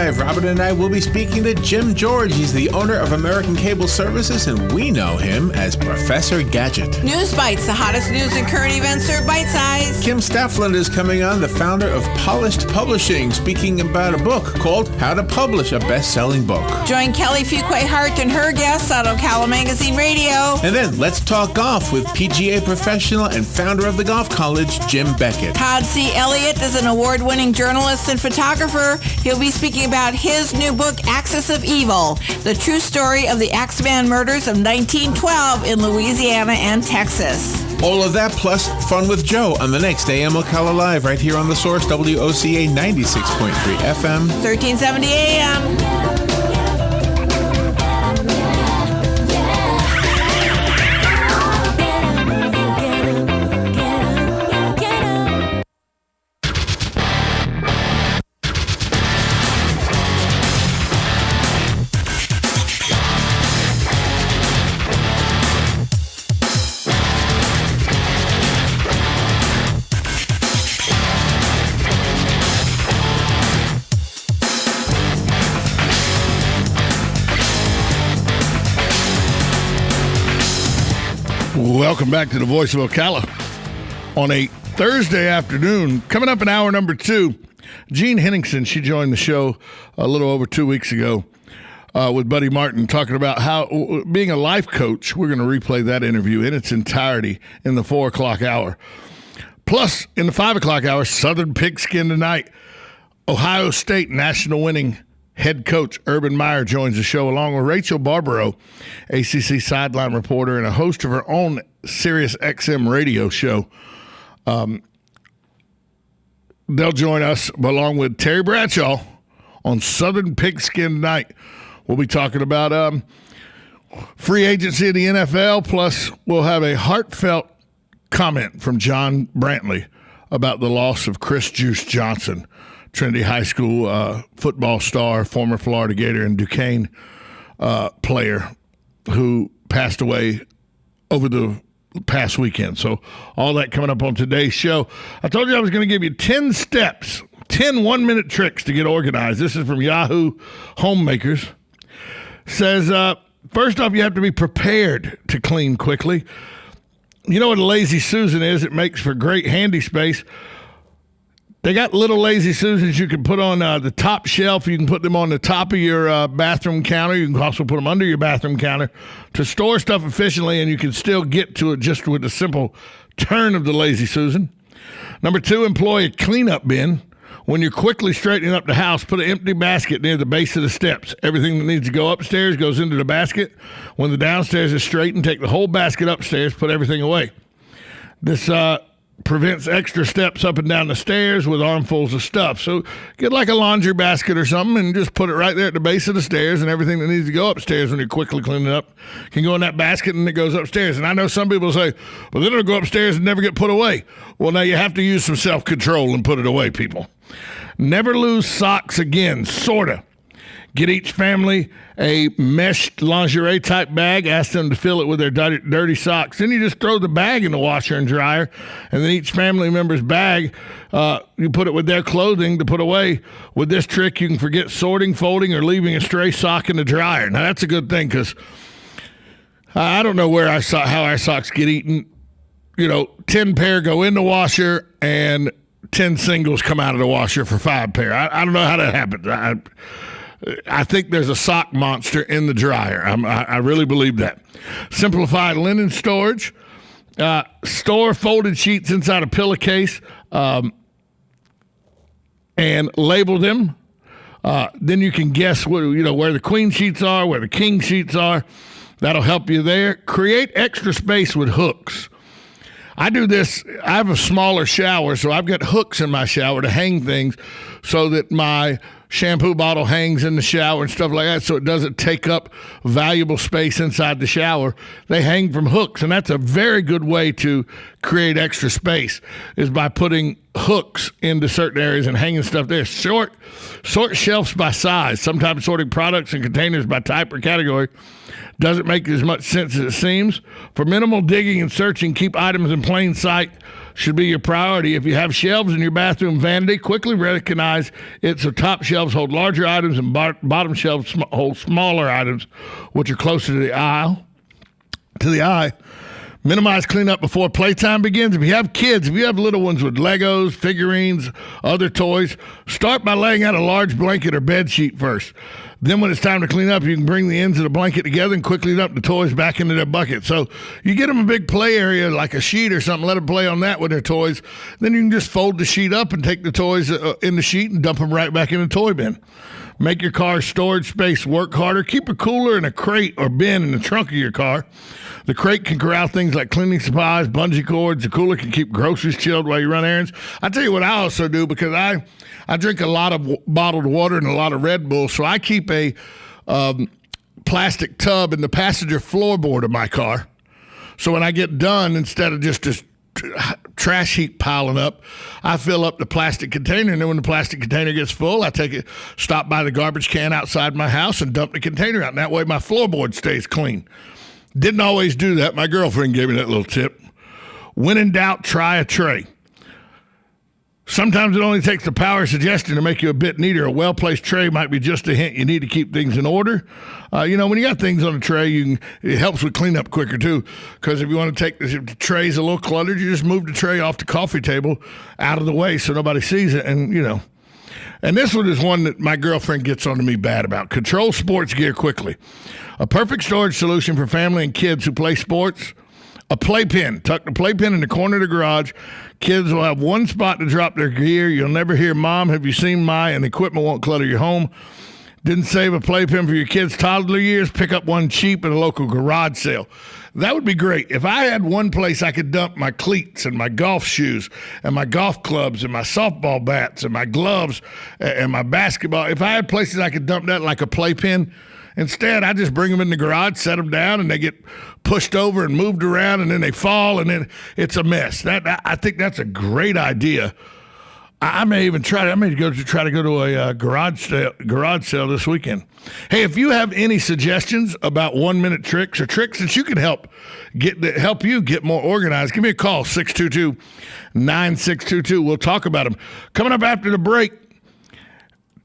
Live. Robin and I will be speaking to Jim George. He's the owner of American Cable Services, and we know him as Professor Gadget. News Bites, the hottest news and current events are bite-sized. Kim Staffland is coming on, the founder of Polished Publishing, speaking about a book called How to Publish a Best-Selling Book. Join Kelly Fuquay-Hart and her guests on Ocala Magazine Radio. And then let's talk golf with PGA professional and founder of the Golf College, Jim Beckett. Todd C. Elliott is an award-winning journalist and photographer. He'll be speaking about his new book, Axis of Evil, the true story of the Axeman murders of 1912 in Louisiana and Texas. All of that plus fun with Joe on the next AM Ocala Live right here on The Source, WOCA 96.3 FM. 1370 AM. Welcome back to the Voice of Ocala on a Thursday afternoon. Coming up in hour number 2, Jean Henningsen. She joined the show a little over 2 weeks ago with Buddy Martin, talking about how being a life coach. We're going to replay that interview in its entirety in the 4 o'clock hour. Plus, in the 5 o'clock hour, Southern Pigskin tonight. Ohio State national winning head coach Urban Meyer joins the show along with Rachel Barbaro, ACC sideline reporter and a host of her own Sirius XM radio show. They'll join us along with Terry Bradshaw on Southern Pigskin Night. We'll be talking about free agency in the NFL, plus we'll have a heartfelt comment from John Brantley about the loss of Chris Juice Johnson, Trinity High School football star, former Florida Gator and Duquesne player who passed away over the past weekend. So all that coming up on today's show. I told you I was going to give you 10 steps, 10 one-minute tricks to get organized. This is from Yahoo Homemakers. Says, first off, you have to be prepared to clean quickly. You know what a Lazy Susan is? It makes for great handy space. They got little Lazy Susans you can put on the top shelf. You can put them on the top of your bathroom counter. You can also put them under your bathroom counter to store stuff efficiently, and you can still get to it just with a simple turn of the Lazy Susan. Number 2, employ a cleanup bin. When you're quickly straightening up the house, put an empty basket near the base of the steps. Everything that needs to go upstairs goes into the basket. When the downstairs is straightened, take the whole basket upstairs, put everything away. This prevents extra steps up and down the stairs with armfuls of stuff. So get like a laundry basket or something and just put it right there at the base of the stairs, and everything that needs to go upstairs when you're quickly cleaning up can go in that basket and it goes upstairs. And I know some people say, well, then it'll go upstairs and never get put away. Well, now you have to use some self-control and put it away, people. Never lose socks again, sorta. Get each family a meshed lingerie type bag. Ask them to fill it with their dirty socks. Then you just throw the bag in the washer and dryer, and then each family member's bag, you put it with their clothing to put away. With this trick, you can forget sorting, folding, or leaving a stray sock in the dryer. Now, that's a good thing because I don't know how our socks get eaten. 10 pair go in the washer and 10 singles come out of the washer for 5 pair. I don't know how that happens. I think there's a sock monster in the dryer. I really believe that. Simplified linen storage. Store folded sheets inside a pillowcase and label them. Then you can guess where the queen sheets are, where the king sheets are. That'll help you there. Create extra space with hooks. I do this. I have a smaller shower, so I've got hooks in my shower to hang things so that my shampoo bottle hangs in the shower and stuff like that, so it doesn't take up valuable space inside the shower. They hang from hooks, and that's a very good way to create extra space, is by putting hooks into certain areas and hanging stuff there. Sort shelves by size. Sometimes sorting products and containers by type or category doesn't make as much sense as it seems. For minimal digging and searching, keep items in plain sight should be your priority. If you have shelves in your bathroom vanity, quickly recognize it's the top shelves hold larger items and bottom shelves hold smaller items, which are closer to the eye. Minimize cleanup before playtime begins. If you have kids, if you have little ones with Legos, figurines, other toys, start by laying out a large blanket or bed sheet first. Then when it's time to clean up, you can bring the ends of the blanket together and quickly dump the toys back into their bucket. So you get them a big play area like a sheet or something, let them play on that with their toys. Then you can just fold the sheet up and take the toys in the sheet and dump them right back in the toy bin. Make your car's storage space work harder. Keep a cooler and a crate or bin in the trunk of your car. The crate can corral things like cleaning supplies, bungee cords. The cooler can keep groceries chilled while you run errands. I tell you what I also do, because I drink a lot of bottled water and a lot of Red Bull, so I keep a plastic tub in the passenger floorboard of my car. So when I get done, instead of just this trash heap piling up, I fill up the plastic container, and then when the plastic container gets full, I take it, stop by the garbage can outside my house and dump the container out, and that way my floorboard stays clean. Didn't always do that. My girlfriend gave me that little tip. When in doubt, try a tray. Sometimes it only takes the power of suggestion to make you a bit neater. A well-placed tray might be just a hint you need to keep things in order. When you got things on a tray, it helps with cleanup quicker, too. Because if you want to take if the tray's a little cluttered, you just move the tray off the coffee table out of the way so nobody sees it. And this one is one that my girlfriend gets on to me bad about. Control sports gear quickly. A perfect storage solution for family and kids who play sports. A playpen. Tuck the playpen in the corner of the garage. Kids will have one spot to drop their gear. You'll never hear, "Mom, have you seen my?" And equipment won't clutter your home. Didn't save a playpen for your kids' toddler years? Pick up one cheap at a local garage sale. That would be great. If I had one place I could dump my cleats and my golf shoes and my golf clubs and my softball bats and my gloves and my basketball, if I had places I could dump that like a playpen, instead, I just bring them in the garage, set them down, and they get pushed over and moved around, and then they fall, and then it's a mess. I think that's a great idea. I may even try to go to a garage sale this weekend. Hey, if you have any suggestions about 1-minute tricks or tricks that you can help you get more organized, give me a call, 622-9622. We'll talk about them. Coming up after the break,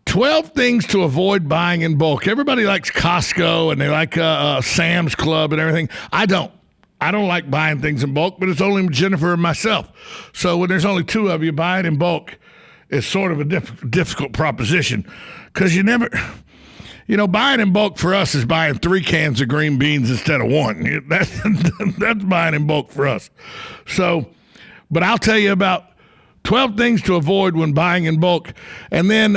12 things to avoid buying in bulk. Everybody likes Costco and they like Sam's Club and everything. I don't like buying things in bulk, but it's only Jennifer and myself. So when there's only two of you, buying in bulk is sort of a difficult proposition, because buying in bulk for us is buying 3 cans of green beans instead of 1. That's buying in bulk for us. So, but I'll tell you about 12 things to avoid when buying in bulk. And then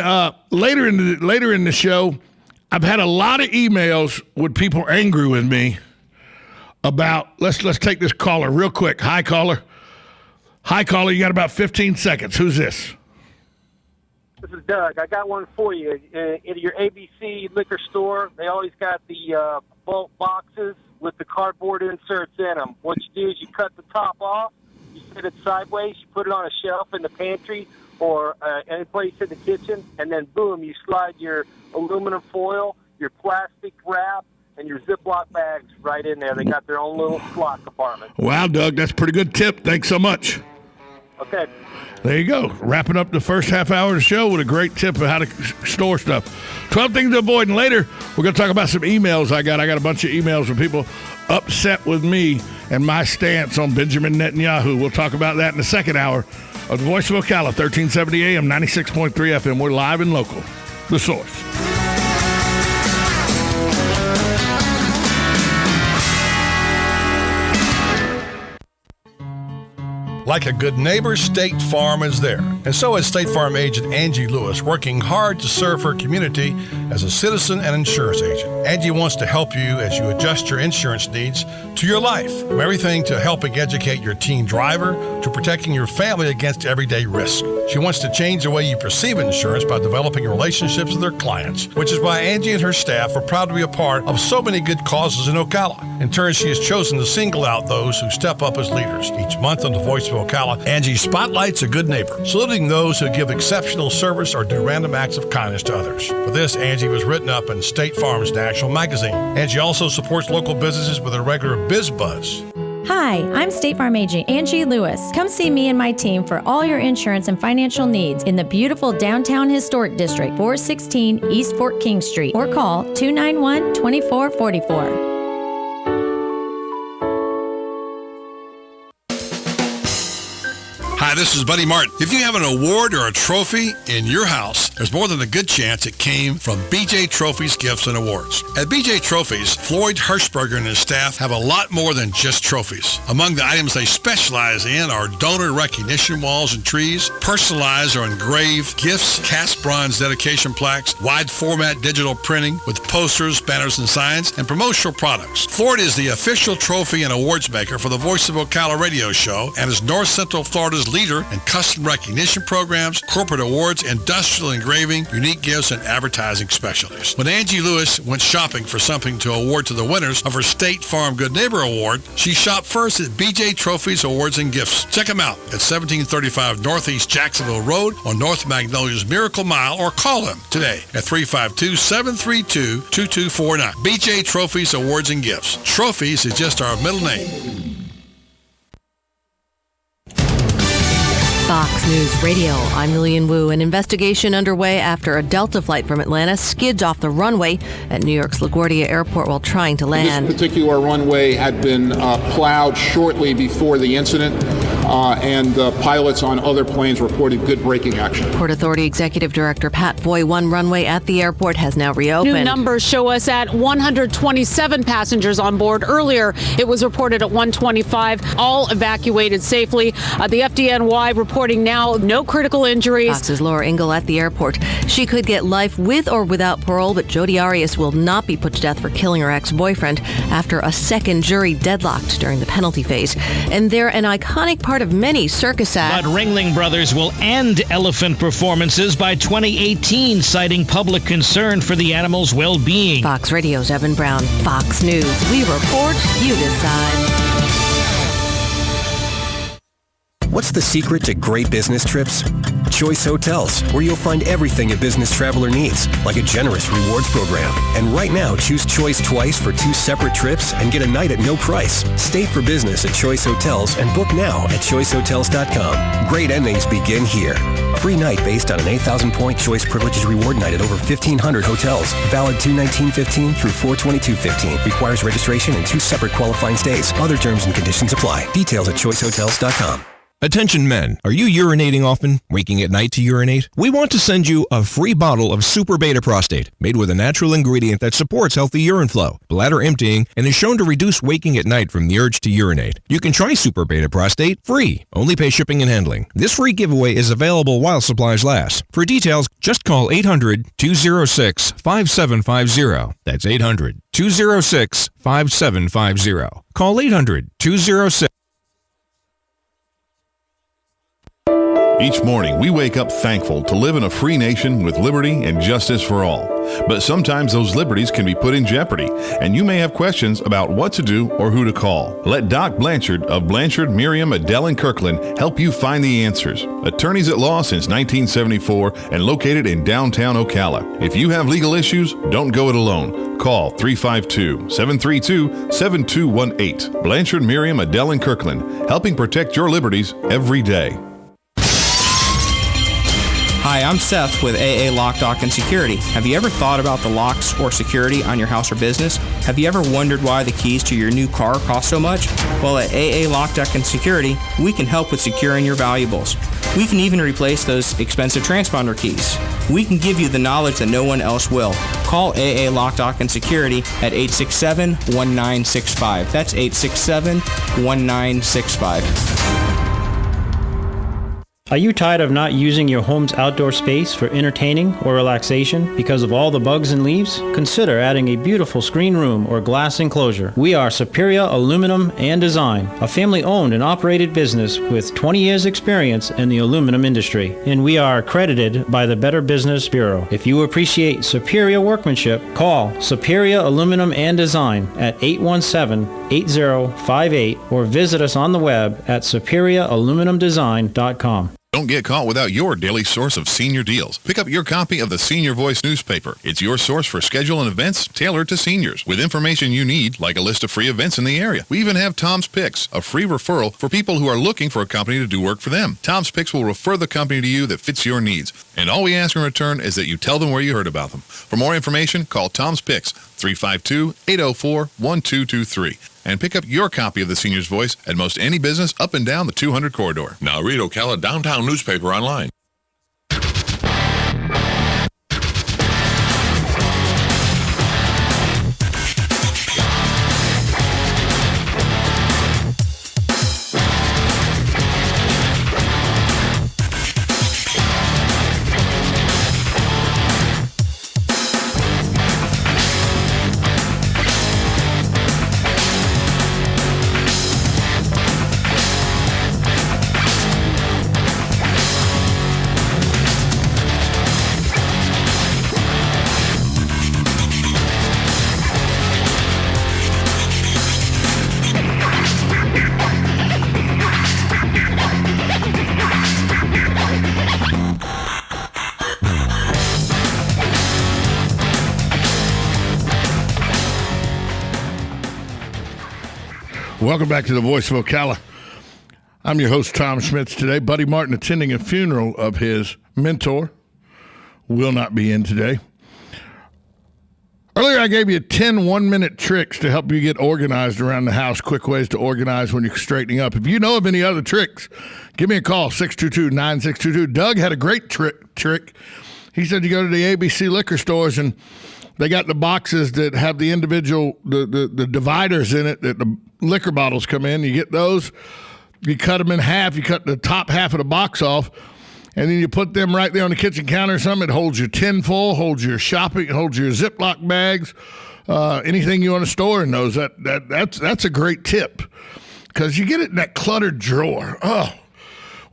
later in the show, I've had a lot of emails with people angry with me about, let's take this caller real quick. Hi, caller. You got about 15 seconds. Who's this? This is Doug. I got one for you. In your ABC liquor store, they always got the bulk boxes with the cardboard inserts in them. What you do is you cut the top off, you set it sideways, you put it on a shelf in the pantry or any place in the kitchen, and then boom, you slide your aluminum foil, your plastic wrap, and your Ziploc bags right in there. They got their own little slot compartment. Wow, Doug, that's a pretty good tip. Thanks so much. Okay. There you go. Wrapping up the first half hour of the show with a great tip of how to store stuff. 12 things to avoid. And later, we're going to talk about some emails I got. I got a bunch of emails from people upset with me and my stance on Benjamin Netanyahu. We'll talk about that in the second hour of the Voice of Ocala, 1370 AM, 96.3 FM. We're live and local. The Source. Like a good neighbor, State Farm is there. And so is State Farm agent Angie Lewis, working hard to serve her community as a citizen and insurance agent. Angie wants to help you as you adjust your insurance needs to your life. From everything to helping educate your teen driver to protecting your family against everyday risk. She wants to change the way you perceive insurance by developing relationships with her clients, which is why Angie and her staff are proud to be a part of so many good causes in Ocala. In turn, she has chosen to single out those who step up as leaders. Each month on the Voice of Ocala, Angie spotlights a good neighbor, saluting those who give exceptional service or do random acts of kindness to others. For this, Angie was written up in State Farm's National Magazine. Angie also supports local businesses with a regular Biz Buzz. Hi, I'm State Farm agent Angie Lewis. Come see me and my team for all your insurance and financial needs in the beautiful downtown historic district, 416 East Fort King Street, or call 291-2444. Hi, this is Buddy Martin. If you have an award or a trophy in your house, there's more than a good chance it came from BJ Trophies Gifts and Awards. At BJ Trophies, Floyd Hirschberger and his staff have a lot more than just trophies. Among the items they specialize in are donor recognition walls and trees, personalized or engraved gifts, cast bronze dedication plaques, wide format digital printing with posters, banners, and signs, and promotional products. Floyd is the official trophy and awards maker for the Voice of Ocala radio show and is North Central Florida's leader in custom recognition programs, corporate awards, industrial engraving, unique gifts, and advertising specialties. When Angie Lewis went shopping for something to award to the winners of her State Farm Good Neighbor Award, she shopped first at BJ Trophies Awards and Gifts. Check them out at 1735 Northeast Jacksonville Road on North Magnolia's Miracle Mile, or call them today at 352-732-2249. BJ Trophies Awards and Gifts. Trophies is just our middle name. Fox News Radio, I'm Lillian Wu. An investigation underway after a Delta flight from Atlanta skids off the runway at New York's LaGuardia Airport while trying to land. This particular runway had been plowed shortly before the incident, and pilots on other planes reported good braking action. Port Authority Executive Director Pat Foy, one runway at the airport has now reopened. New numbers show us at 127 passengers on board. Earlier, it was reported at 125, all evacuated safely. The FDNY reporting now no critical injuries. Fox's Laura Ingle at the airport. She could get life with or without parole, but Jodi Arias will not be put to death for killing her ex-boyfriend after a second jury deadlocked during the penalty phase. And they're an iconic part of many circus acts. But Ringling Brothers will end elephant performances by 2018, citing public concern for the animals' well-being. Fox Radio's Evan Brown. Fox News. We report, you decide. What's the secret to great business trips? Choice Hotels, where you'll find everything a business traveler needs, like a generous rewards program. And right now, choose Choice twice for 2 separate trips and get a night at no price. Stay for business at Choice Hotels and book now at choicehotels.com. Great endings begin here. Free night based on an 8,000-point Choice Privileges Reward night at over 1,500 hotels. Valid 2/19/15 through 4/22/15. Requires registration and 2 separate qualifying stays. Other terms and conditions apply. Details at choicehotels.com. Attention men, are you urinating often, waking at night to urinate? We want to send you a free bottle of Super Beta Prostate, made with a natural ingredient that supports healthy urine flow, bladder emptying, and is shown to reduce waking at night from the urge to urinate. You can try Super Beta Prostate free. Only pay shipping and handling. This free giveaway is available while supplies last. For details, just call 800-206-5750. That's 800-206-5750. Call 800-206. Each morning, we wake up thankful to live in a free nation with liberty and justice for all. But sometimes those liberties can be put in jeopardy, and you may have questions about what to do or who to call. Let Doc Blanchard of Blanchard, Miriam, Adele, and Kirkland help you find the answers. Attorneys at law since 1974 and located in downtown Ocala. If you have legal issues, don't go it alone. Call 352-732-7218. Blanchard, Miriam, Adele, and Kirkland, helping protect your liberties every day. Hi, I'm Seth with AA Lock, Dock, and Security. Have you ever thought about the locks or security on your house or business? Have you ever wondered why the keys to your new car cost so much? Well, at AA Lock, Dock, and Security, we can help with securing your valuables. We can even replace those expensive transponder keys. We can give you the knowledge that no one else will. Call AA Lock, Dock, and Security at 867-1965. That's 867-1965. Are you tired of not using your home's outdoor space for entertaining or relaxation because of all the bugs and leaves? Consider adding a beautiful screen room or glass enclosure. We are Superior Aluminum and Design, a family-owned and operated business with 20 years experience in the aluminum industry, and we are accredited by the Better Business Bureau. If you appreciate superior workmanship, call Superior Aluminum and Design at 817-8058 or visit us on the web at superiораluminumdesign.com. Don't get caught without your daily source of senior deals. Pick up your copy of the Senior Voice newspaper. It's your source for schedule and events tailored to seniors, with information you need, like a list of free events in the area. We even have Tom's Picks, a free referral for people who are looking for a company to do work for them. Tom's Picks will refer the company to you that fits your needs. And all we ask in return is that you tell them where you heard about them. For more information, call Tom's Picks, 352-804-1223. And pick up your copy of the Senior's Voice at most any business up and down the 200 corridor. Now read Ocala Downtown newspaper online. Welcome back to the Voice of Ocala. I'm your host, Tom Schmitz. Today, Buddy Martin attending a funeral of his mentor. Will not be in today. Earlier, I gave you 10 one-minute tricks to help you get organized around the house, quick ways to organize when you're straightening up. If you know of any other tricks, give me a call, 622-9622. Doug had a great trick. He said you go to the ABC liquor stores and they got the boxes that have the individual, the dividers in it that the liquor bottles come in. You get those, you cut them in half, you cut the top half of the box off, and then you put them right there on the kitchen counter or something. It holds your tin full, holds your shopping, it holds your Ziploc bags, anything you want to store in those. That's a great tip because you get it in that cluttered drawer. Oh,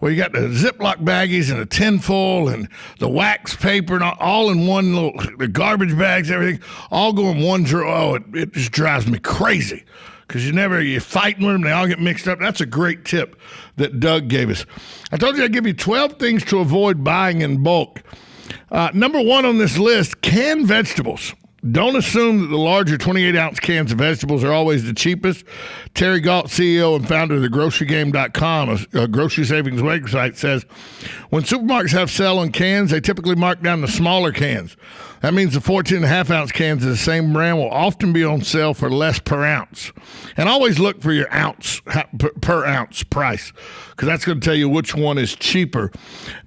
well, you got the Ziploc baggies and the tin full and the wax paper and all in one little, the garbage bags, everything, all go in one drawer. Oh, it just drives me crazy because you're fighting with them. They all get mixed up. That's a great tip that Doug gave us. I told you I'd give you 12 things to avoid buying in bulk. Number one on this list, canned vegetables. Don't assume that the larger 28-ounce cans of vegetables are always the cheapest. Terry Galt, CEO and founder of thegrocerygame.com, a grocery savings website, says when supermarkets have sale on cans, they typically mark down the smaller cans. That means the 14.5-ounce cans of the same brand will often be on sale for less per ounce. And always look for your per ounce price because that's going to tell you which one is cheaper.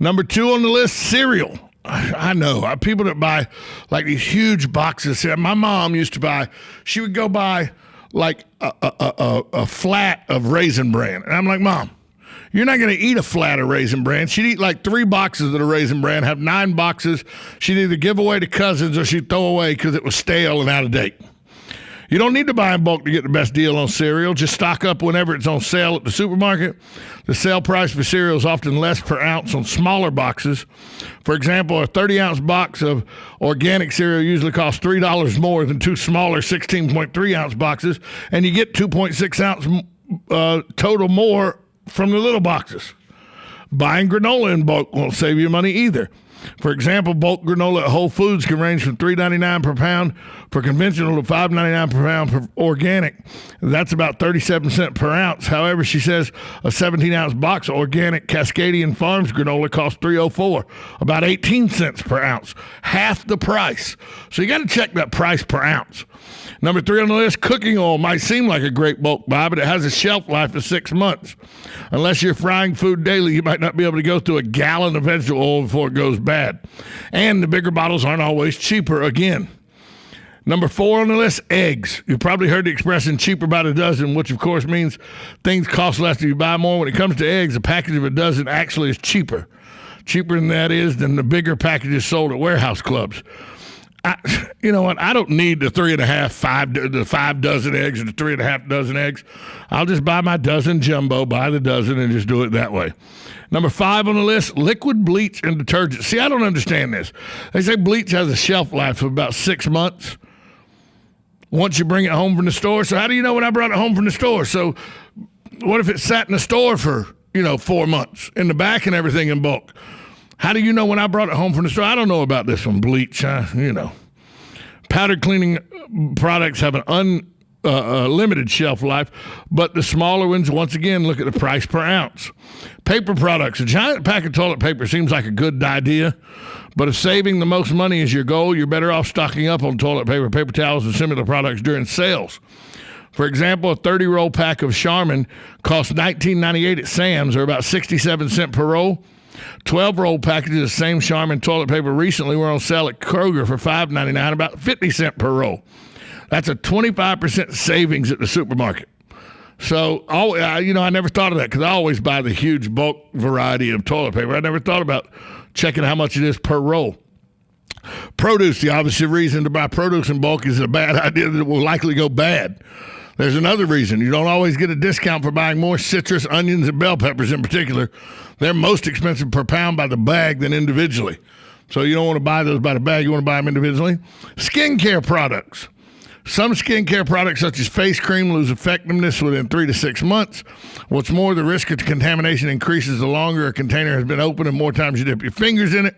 Number two on the list, cereal. I know people that buy like these huge boxes. My mom used to buy, she would go buy like a flat of Raisin Bran. And I'm like, Mom, you're not going to eat a flat of Raisin Bran. She'd eat like 3 boxes of the Raisin Bran, have 9 boxes. She'd either give away to cousins or she'd throw away because it was stale and out of date. You don't need to buy in bulk to get the best deal on cereal. Just stock up whenever it's on sale at the supermarket. The sale price for cereal is often less per ounce on smaller boxes. For example, a 30-ounce box of organic cereal usually costs $3 more than 2 smaller 16.3-ounce boxes, and you get 2.6-ounce total more from the little boxes. Buying granola in bulk won't save you money either. For example, bulk granola at Whole Foods can range from $3.99 per pound for conventional to $5.99 per pound for organic. That's about 37 cents per ounce. However, she says a 17-ounce box of organic Cascadian Farms granola costs $3.04, about 18 cents per ounce, half the price. So you got to check that price per ounce. Number 3 on the list, cooking oil might seem like a great bulk buy, but it has a shelf life of 6 months. Unless you're frying food daily, you might not be able to go through a gallon of vegetable oil before it goes bad. And the bigger bottles aren't always cheaper again. Number 4 on the list, eggs. You've probably heard the expression cheaper by the dozen, which of course means things cost less if you buy more. When it comes to eggs, a package of a dozen actually is cheaper. Cheaper than that is than the bigger packages sold at warehouse clubs. You know what? I don't need the 5 dozen eggs or the 3.5 dozen eggs. I'll just buy my dozen jumbo, buy the dozen, and just do it that way. Number 5 on the list, liquid bleach and detergent. See, I don't understand this. They say bleach has a shelf life of about 6 months once you bring it home from the store. So how do you know when I brought it home from the store? So what if it sat in the store for 4 months in the back and everything in bulk. How do you know when I brought it home from the store? I don't know about this one, bleach, Powder cleaning products have an limited shelf life, but the smaller ones, once again, look at the price per ounce. Paper products. A giant pack of toilet paper seems like a good idea, but if saving the most money is your goal, you're better off stocking up on toilet paper, paper towels, and similar products during sales. For example, a 30-roll pack of Charmin costs $19.98 at Sam's, or about 67 cents per roll. 12-roll packages of same Charmin toilet paper recently were on sale at Kroger for $5.99, about 50 cents per roll. That's a 25% savings at the supermarket. So, I never thought of that because I always buy the huge bulk variety of toilet paper. I never thought about checking how much it is per roll. Produce, the obvious reason to buy produce in bulk is a bad idea that it will likely go bad. There's another reason. You don't always get a discount for buying more citrus, onions, and bell peppers in particular. They're most expensive per pound by the bag than individually. So you don't want to buy those by the bag. You want to buy them individually. Skincare products. Some skincare products, such as face cream, lose effectiveness within 3 to 6 months. What's more, the risk of contamination increases the longer a container has been open and more times you dip your fingers in it.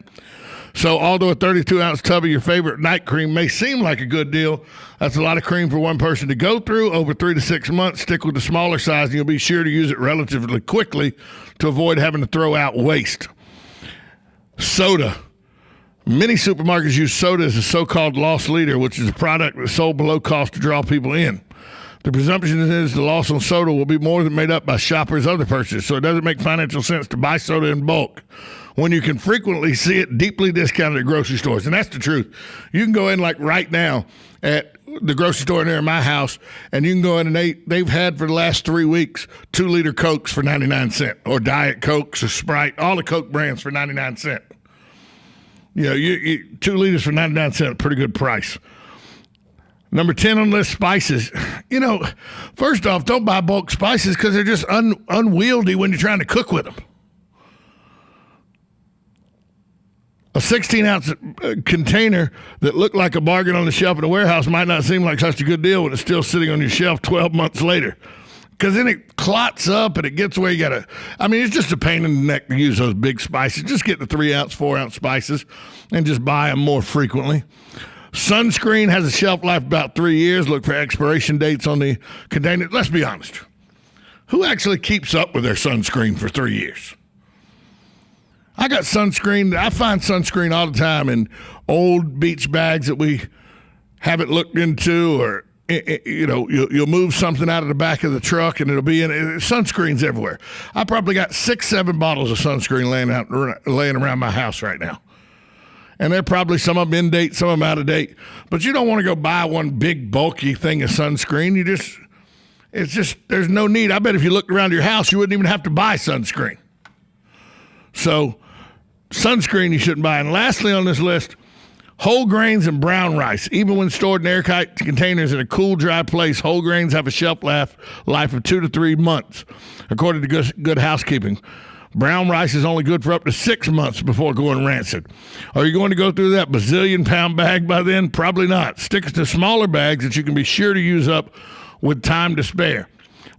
So although a 32-ounce tub of your favorite night cream may seem like a good deal, that's a lot of cream for one person to go through. Over 3 to 6 months, stick with the smaller size, and you'll be sure to use it relatively quickly to avoid having to throw out waste. Soda. Many supermarkets use soda as a so-called loss leader, which is a product that's sold below cost to draw people in. The presumption is the loss on soda will be more than made up by shoppers' other purchases, so it doesn't make financial sense to buy soda in bulk when you can frequently see it deeply discounted at grocery stores. And that's the truth. You can go in like right now at the grocery store near my house, and you can go in and they've had for the last 3 weeks 2-liter Cokes for 99 cents, or Diet Cokes or Sprite, all the Coke brands for 99 cents. You 2 liters for 99 cents, a pretty good price. Number 10 on the list, spices. First off, don't buy bulk spices because they're just unwieldy when you're trying to cook with them. A 16-ounce container that looked like a bargain on the shelf in a warehouse might not seem like such a good deal when it's still sitting on your shelf 12 months later. Because then it clots up and it gets where you got to, it's just a pain in the neck to use those big spices. Just get the 3-ounce, 4-ounce spices and just buy them more frequently. Sunscreen has a shelf life of about 3 years. Look for expiration dates on the container. Let's be honest. Who actually keeps up with their sunscreen for 3 years? I got sunscreen. I find sunscreen all the time in old beach bags that we haven't looked into, or you'll move something out of the back of the truck and it'll be in it. Sunscreen's everywhere. I probably got 6-7 bottles of sunscreen laying around my house right now. And they're probably some of them in date, some of them out of date. But you don't want to go buy one big bulky thing of sunscreen. There's no need. I bet if you looked around your house, you wouldn't even have to buy sunscreen. So sunscreen you shouldn't buy. And lastly on this list, whole grains and brown rice. Even when stored in airtight containers in a cool, dry place, whole grains have a shelf life of 2 to 3 months, according to Good Housekeeping. Brown rice is only good for up to 6 months before going rancid. Are you going to go through that bazillion-pound bag by then? Probably not. Stick to smaller bags that you can be sure to use up with time to spare.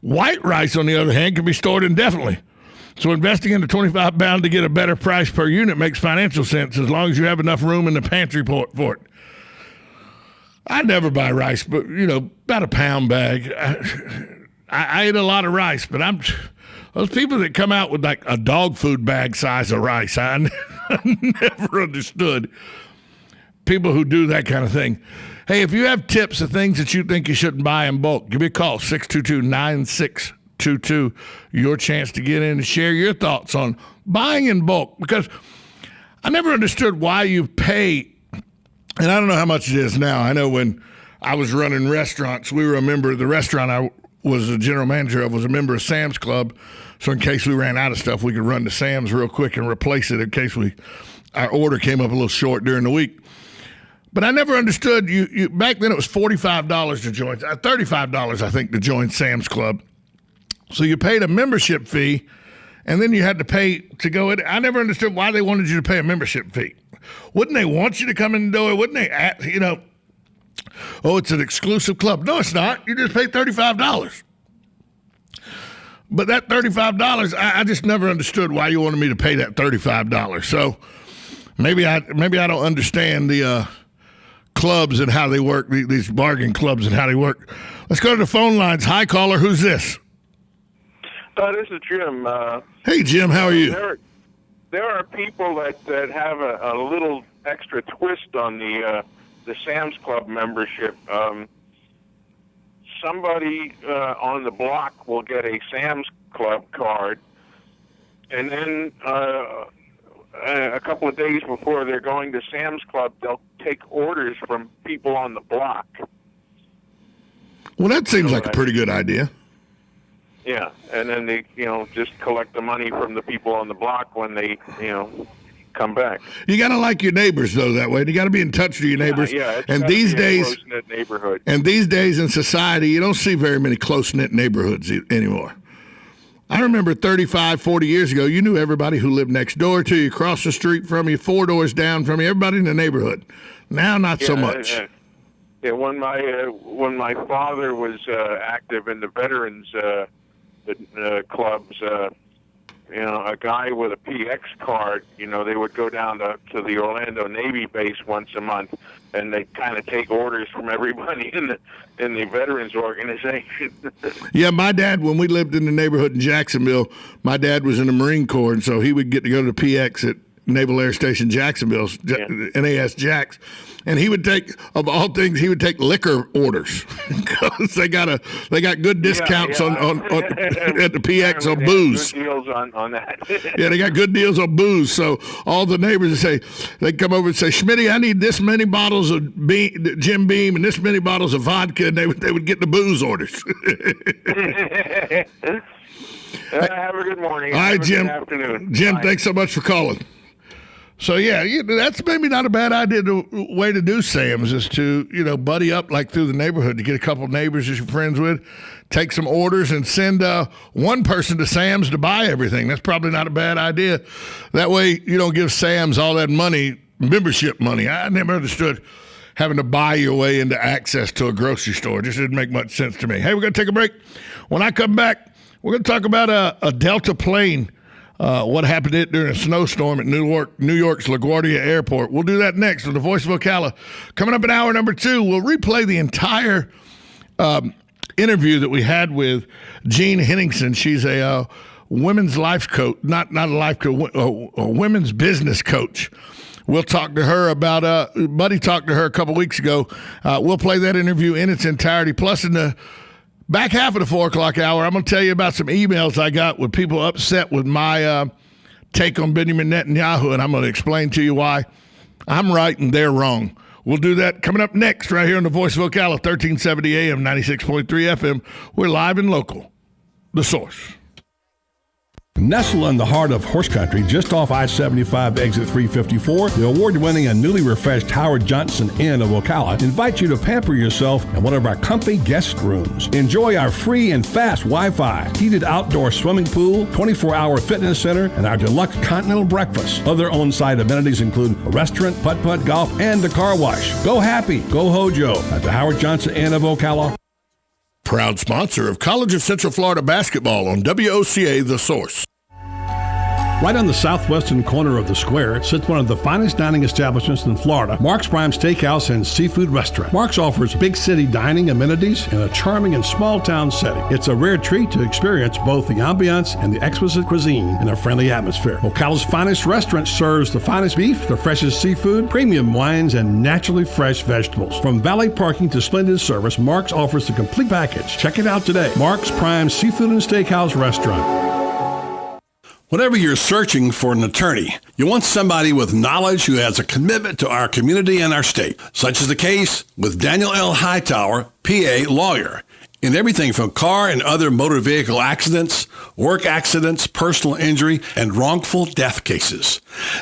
White rice, on the other hand, can be stored indefinitely. So investing in the 25-pound to get a better price per unit makes financial sense as long as you have enough room in the pantry for it. I never buy rice, but, about a pound bag. I eat a lot of rice, but those people that come out with like a dog food bag size of rice, I never understood people who do that kind of thing. Hey, if you have tips of things that you think you shouldn't buy in bulk, give me a call, 622-9622. Your chance to get in and share your thoughts on buying in bulk, because I never understood why you pay, and I don't know how much it is now. I know when I was running restaurants, we were a member of the restaurant I was a general manager of, was a member of Sam's Club, so in case we ran out of stuff, we could run to Sam's real quick and replace it in case our order came up a little short during the week. But I never understood, you back then it was $45 to join, $35 I think to join Sam's Club. So you paid a membership fee, and then you had to pay to go in. I never understood why they wanted you to pay a membership fee. Wouldn't they want you to come in the door? Wouldn't they, it's an exclusive club. No, it's not. You just pay $35. But that $35, I just never understood why you wanted me to pay that $35. So maybe I don't understand the clubs and how they work, these bargain clubs and how they work. Let's go to the phone lines. Hi, caller. Who's this? This is Jim. Hey, Jim. How are you? There are people that have a little extra twist on the Sam's Club membership. Somebody on the block will get a Sam's Club card, and then a couple of days before they're going to Sam's Club, they'll take orders from people on the block. Well, that seems like a pretty good idea. Yeah, and then they, just collect the money from the people on the block when they, come back. You got to like your neighbors, though, that way. You got to be in touch with your neighbors. Yeah, it's and gotta these be a days, close-knit neighborhood. And these days in society, you don't see very many close-knit neighborhoods anymore. I remember 35, 40 years ago, you knew everybody who lived next door to you, across the street from you, 4 doors down from you, everybody in the neighborhood. Now, not so much. Yeah, when my father was active in the veterans clubs, a guy with a PX card, they would go down to the Orlando Navy base once a month, and they kind of take orders from everybody in the veterans organization. Yeah, my dad, when we lived in the neighborhood in Jacksonville, my dad was in the Marine Corps, and so he would get to go to the PX at Naval Air Station Jacksonville, NAS Jax, and he would take, of all things, liquor orders because they got good discounts on at the PX on booze. Good deals on that. Yeah, they got good deals on booze. So all the neighbors would say, they'd come over and say, "Schmitty, I need this many bottles of Jim Beam and this many bottles of vodka," and they would get the booze orders. Have a good morning. All right, Jim. Good afternoon. Jim, Bye. Thanks so much for calling. So, yeah, that's maybe not a bad idea. The way to do Sam's is to, buddy up like through the neighborhood to get a couple of neighbors that you're friends with, take some orders, and send one person to Sam's to buy everything. That's probably not a bad idea. That way you don't give Sam's all that money, membership money. I never understood having to buy your way into access to a grocery store. It just didn't make much sense to me. Hey, we're going to take a break. When I come back, we're going to talk about a Delta plane. What happened to it during a snowstorm at New York's LaGuardia Airport. We'll do that next on the Voice of Ocala. Coming up in hour number 2, we'll replay the entire interview that we had with Jean Henningsen. She's a women's life coach, not a life coach, a women's business coach. We'll talk to her about, Buddy talked to her a couple weeks ago. We'll play that interview in its entirety. Plus, in the back half of the 4 o'clock hour, I'm going to tell you about some emails I got with people upset with my take on Benjamin Netanyahu, and I'm going to explain to you why I'm right and they're wrong. We'll do that coming up next right here on the Voice of Ocala, 1370 AM, 96.3 FM. We're live and local. The Source. Nestled in the heart of horse country, just off I-75 exit 354, the award-winning and newly refreshed Howard Johnson Inn of Ocala invites you to pamper yourself in one of our comfy guest rooms. Enjoy our free and fast Wi-Fi, heated outdoor swimming pool, 24-hour fitness center, and our deluxe continental breakfast. Other on-site amenities include a restaurant, putt-putt golf, and a car wash. Go happy, go Hojo at the Howard Johnson Inn of Ocala. Proud sponsor of College of Central Florida basketball on WOCA The Source. Right on the southwestern corner of the square sits one of the finest dining establishments in Florida, Mark's Prime Steakhouse and Seafood Restaurant. Mark's offers big city dining amenities in a charming and small town setting. It's a rare treat to experience both the ambiance and the exquisite cuisine in a friendly atmosphere. Ocala's finest restaurant serves the finest beef, the freshest seafood, premium wines, and naturally fresh vegetables. From valet parking to splendid service, Mark's offers the complete package. Check it out today. Mark's Prime Seafood and Steakhouse Restaurant. Whenever you're searching for an attorney, you want somebody with knowledge who has a commitment to our community and our state. Such is the case with Daniel L. Hightower, PA lawyer. In everything from car and other motor vehicle accidents, work accidents, personal injury, and wrongful death cases.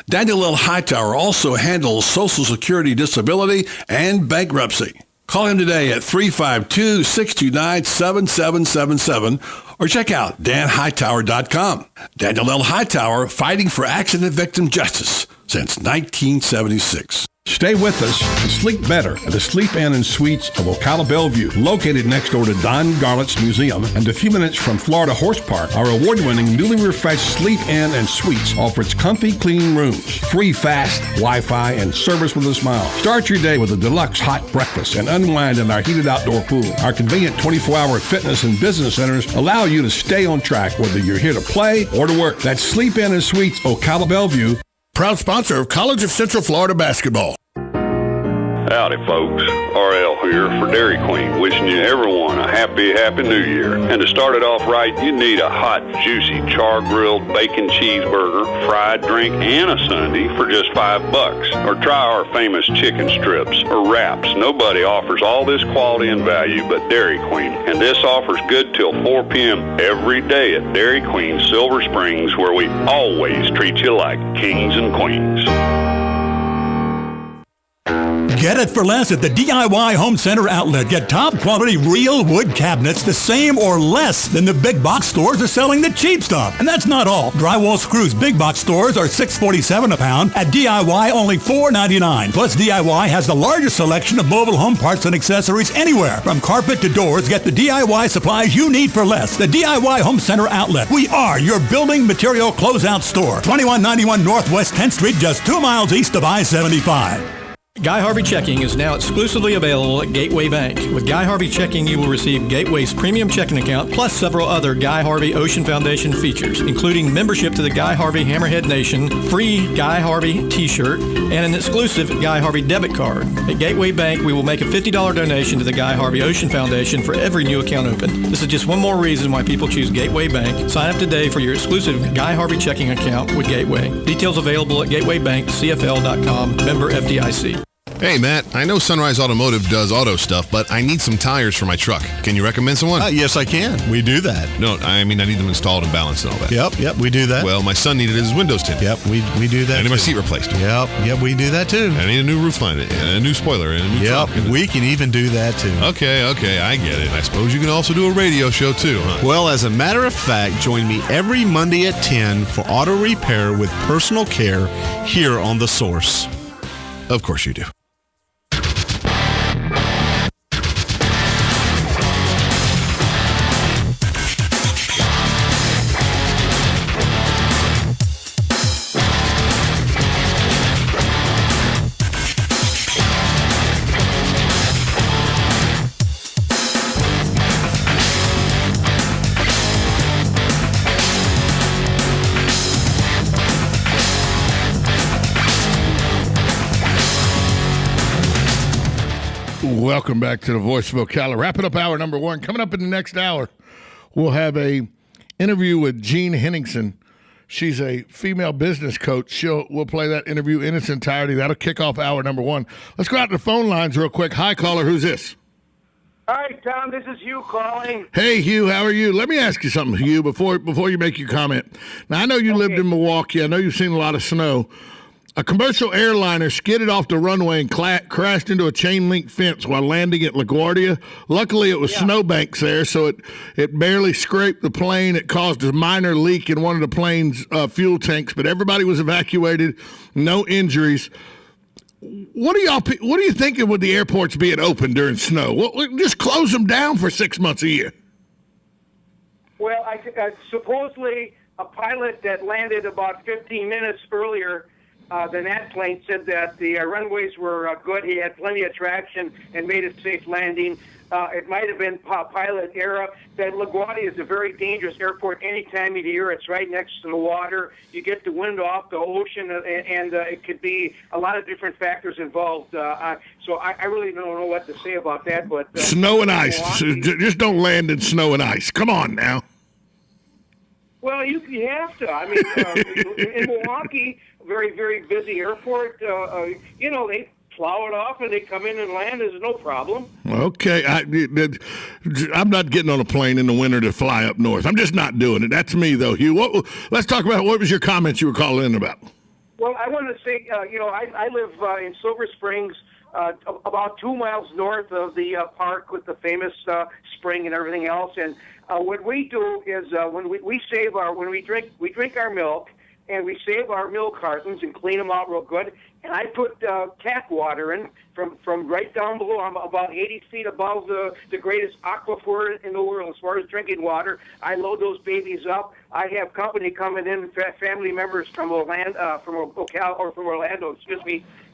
Daniel L. Hightower also handles Social Security disability and bankruptcy. Call him today at 352-629-7777 or check out danhightower.com. Daniel L. Hightower, fighting for accident victim justice. since 1976. Stay with us and sleep better at the Sleep Inn and Suites of Ocala Bellevue, located next door to Don Garlett's Museum and a few minutes from Florida Horse Park. Our award-winning, newly refreshed Sleep Inn and Suites offers comfy, clean rooms, free fast Wi-Fi, and service with a smile. Start your day with a deluxe hot breakfast and unwind in our heated outdoor pool. Our convenient 24-hour fitness and business centers allow you to stay on track whether you're here to play or to work. That's Sleep Inn and Suites Ocala Bellevue. Proud sponsor of College of Central Florida basketball. Howdy, folks. RL here for Dairy Queen, wishing you everyone a happy New Year. And to start it off right, you need a hot, juicy, char-grilled bacon cheeseburger, fried drink, and a sundae for just $5. Or try our famous chicken strips or wraps. Nobody offers all this quality and value but Dairy Queen. And this offer's good till 4 p.m. every day at Dairy Queen Silver Springs, where we always treat you like kings and queens. Get it for less at the DIY Home Center outlet. Get top quality real wood cabinets the same or less than the big box stores are selling the cheap stuff. And that's not all. Drywall screws big box stores are $6.47 a pound. At DIY, only $4.99. Plus, DIY has the largest selection of mobile home parts and accessories anywhere. From carpet to doors, get the DIY supplies you need for less. The DIY Home Center outlet. We are your building material closeout store. 2191 Northwest 10th Street, just 2 miles east of I-75. Guy Harvey Checking is now exclusively available at Gateway Bank. With Guy Harvey Checking, you will receive Gateway's premium checking account, plus several other Guy Harvey Ocean Foundation features, including membership to the Guy Harvey Hammerhead Nation, free Guy Harvey t-shirt, and an exclusive Guy Harvey debit card. At Gateway Bank, we will make a $50 donation to the Guy Harvey Ocean Foundation for every new account opened. This is just one more reason why people choose Gateway Bank. Sign up today for your exclusive Guy Harvey Checking account with Gateway. Details available at gatewaybankcfl.com, member FDIC. Hey, Matt, I know Sunrise Automotive does auto stuff, but I need some tires for my truck. Can you recommend someone? Yes, I can. We do that. No, I mean I need them installed and balanced and all that. Yep, we do that. Well, my son needed his windows tinted. Yep, we do that. I need my seat replaced. Yep, we do that too. I need a new roof line and a new spoiler and a new trunk. We can even do that too. Okay, I get it. I suppose you can also do a radio show too, huh? Well, as a matter of fact, join me every Monday at 10 for auto repair with personal care here on The Source. Of course you do. Welcome back to the Voice of Ocala. Wrapping up hour number one. Coming up in the next hour, we'll have a interview with Jean Henningsen. She's a female business coach. We'll play that interview in its entirety. That'll kick off hour number one. Let's go out to the phone lines real quick. Hi, caller. Who's this? Hi, Tom. This is Hugh calling. Hey, Hugh. How are you? Let me ask you something, Hugh, before you make your comment. Now, I know you lived in Milwaukee. I know you've seen a lot of snow. A commercial airliner skidded off the runway and crashed into a chain-link fence while landing at LaGuardia. Luckily, it was snowbanks there, so it barely scraped the plane. It caused a minor leak in one of the plane's fuel tanks, but everybody was evacuated, no injuries. What are you thinking with the airports being open during snow? Just close them down for 6 months a year. Well, supposedly a pilot that landed about 15 minutes earlier than that plane said that the runways were good. He had plenty of traction and made a safe landing. It might have been pilot error. That LaGuardia is a very dangerous airport any time of the year. It's right next to the water. You get the wind off the ocean, and it could be a lot of different factors involved. So I really don't know what to say about that. But snow and ice. Just don't land in snow and ice. Come on now. Well, you have to. I mean, in Milwaukee, very, very busy airport. They plow it off and they come in and land. There's no problem. Okay. I'm not getting on a plane in the winter to fly up north. I'm just not doing it. That's me, though, Hugh. Let's talk about what was your comments you were calling in about? Well, I want to say, I live in Silver Springs, about 2 miles north of the park with the famous spring and everything else. And what we do is when we drink our milk, and we save our milk cartons and clean them out real good. And I put tap water in from right down below. I'm about 80 feet above the greatest aquifer in the world as far as drinking water. I load those babies up. I have company coming in, family members from Orlando,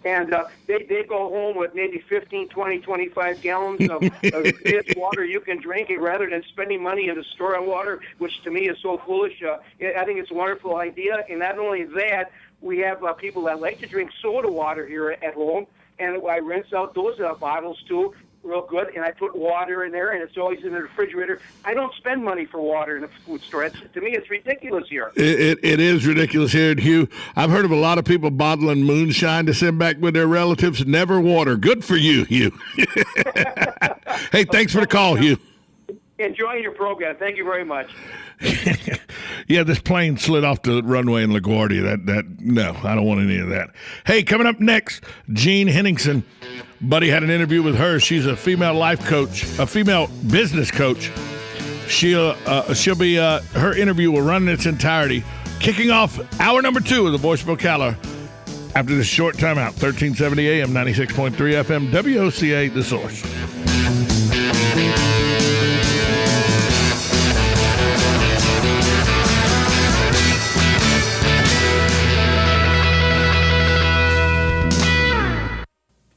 and they go home with maybe 15, 20, 25 gallons of this water you can drink it rather than spending money in the store on water, which to me is so foolish. I think it's a wonderful idea. And not only that, we have people that like to drink soda water here at home, and I rinse out those bottles too real good, and I put water in there, and it's always in the refrigerator. I don't spend money for water in the food store. To me, it's ridiculous here. It is ridiculous here. And Hugh, I've heard of a lot of people bottling moonshine to send back with their relatives. Never water. Good for you, Hugh. Hey, thanks for the call, Hugh. Enjoying your program. Thank you very much. Yeah, this plane slid off the runway in LaGuardia. No, I don't want any of that. Hey, coming up next, Jean Henningsen. Buddy had an interview with her. She's a female life coach, a female business coach. She'll be her interview will run in its entirety, kicking off hour number 2 of the Voice of Ocala after this short timeout. 1370 AM, 96.3 FM, WOCA, The Source.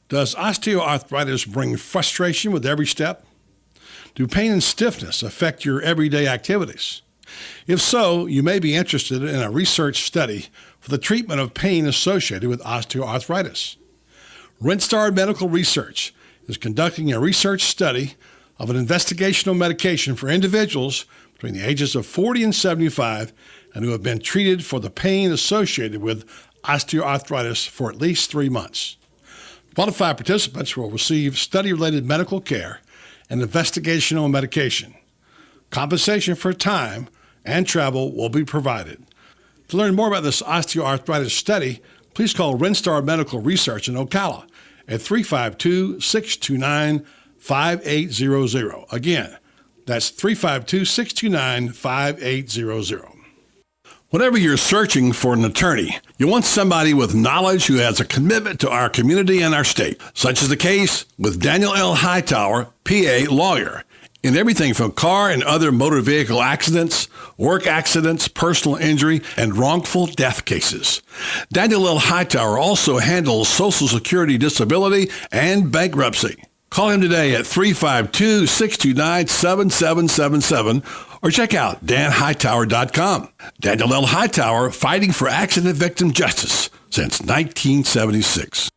Does osteoarthritis bring frustration with every step? Do pain and stiffness affect your everyday activities? If so, you may be interested in a research study for the treatment of pain associated with osteoarthritis. Renstar Medical Research is conducting a research study of an investigational medication for individuals between the ages of 40 and 75 and who have been treated for the pain associated with osteoarthritis for at least 3 months. Qualified participants will receive study-related medical care and investigational medication. Compensation for time and travel will be provided. To learn more about this osteoarthritis study, please call Renstar Medical Research in Ocala at 352-629-5800. Again, that's 352-629-5800. Whenever you're searching for an attorney, you want somebody with knowledge who has a commitment to our community and our state. Such is the case with Daniel L. Hightower, PA lawyer. In everything from car and other motor vehicle accidents, work accidents, personal injury, and wrongful death cases. Daniel L. Hightower also handles Social Security disability and bankruptcy. Call him today at 352-629-7777 or check out danhightower.com. Daniel L. Hightower, fighting for accident victim justice since 1976.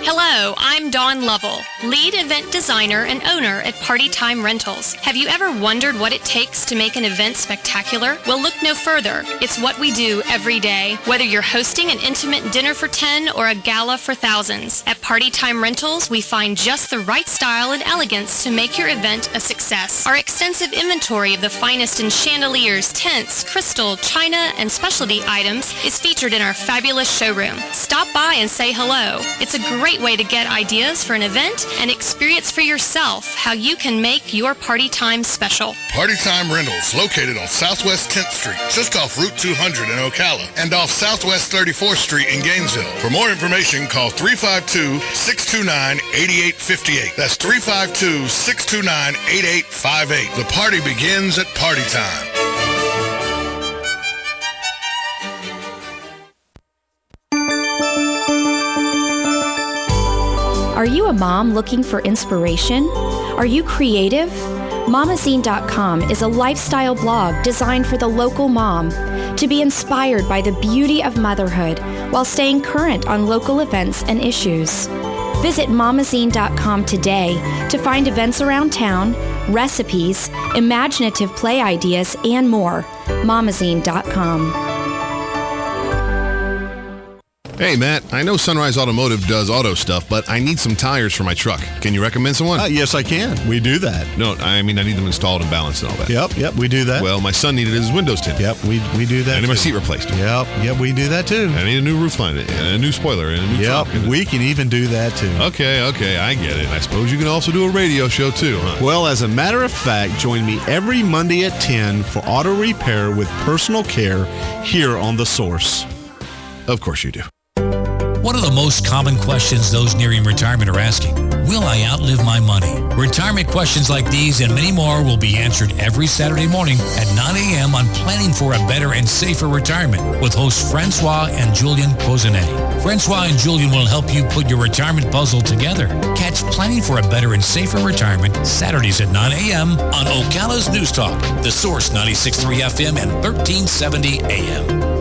Hello, I'm Dawn Lovell, lead event designer and owner at Party Time Rentals. Have you ever wondered what it takes to make an event spectacular? Well, look no further. It's what we do every day. Whether you're hosting an intimate dinner for 10 or a gala for thousands, at Party Time Rentals, we find just the right style and elegance to make your event a success. Our extensive inventory of the finest in chandeliers, tents, crystal, china, and specialty items is featured in our fabulous showroom. Stop by and say hello. It's a great way to get ideas for an event and experience for yourself how you can make your party time special. Party Time Rentals, located on Southwest 10th Street, just off Route 200 in Ocala, and off Southwest 34th Street in Gainesville. For more information, call 352-629-8858. That's 352-629-8858. The party begins at Party Time. Are you a mom looking for inspiration? Are you creative? Mamazine.com is a lifestyle blog designed for the local mom to be inspired by the beauty of motherhood while staying current on local events and issues. Visit Mamazine.com today to find events around town, recipes, imaginative play ideas, and more. Mamazine.com. Hey, Matt, I know Sunrise Automotive does auto stuff, but I need some tires for my truck. Can you recommend someone? Yes, I can. We do that. No, I mean, I need them installed and balanced and all that. Yep, we do that. Well, my son needed his windows tinted. Yep, we do that. I need my seat replaced. Yep, we do that too. I need a new roof line, and a new spoiler, and a new trunk. We can even do that too. Okay, I get it. I suppose you can also do a radio show too, huh? Well, as a matter of fact, join me every Monday at 10 for auto repair with personal care here on The Source. Of course you do. One of the most common questions those nearing retirement are asking, will I outlive my money? Retirement questions like these and many more will be answered every Saturday morning at 9 a.m. on Planning for a Better and Safer Retirement with hosts Francois and Julian Pozenet. Francois and Julian will help you put your retirement puzzle together. Catch Planning for a Better and Safer Retirement Saturdays at 9 a.m. on Ocala's News Talk, The Source 96.3 FM and 1370 AM.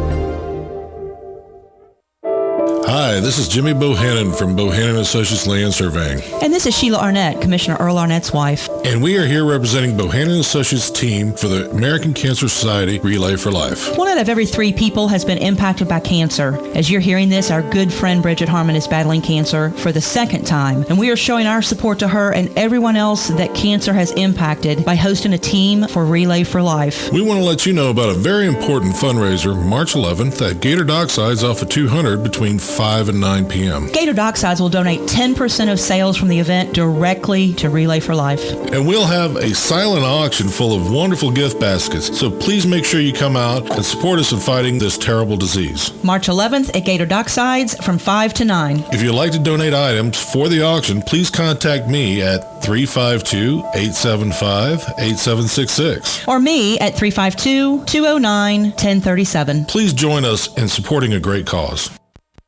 Hi, this is Jimmy Bohannon from Bohannon Associates Land Surveying. And this is Sheila Arnett, Commissioner Earl Arnett's wife. And we are here representing Bohannon Associates team for the American Cancer Society Relay for Life. 1 out of every 3 people has been impacted by cancer. As you're hearing this, our good friend Bridget Harmon is battling cancer for the 2nd time. And we are showing our support to her and everyone else that cancer has impacted by hosting a team for Relay for Life. We want to let you know about a very important fundraiser March 11th at Gator Docksides off of 200 between 5 and 9 p.m. Gator Docksides will donate 10% of sales from the event directly to Relay for Life. And we'll have a silent auction full of wonderful gift baskets, so please make sure you come out and support us in fighting this terrible disease. March 11th at Gator Docksides from 5 to 9. If you'd like to donate items for the auction, please contact me at 352-875-8766. Or me at 352-209-1037. Please join us in supporting a great cause.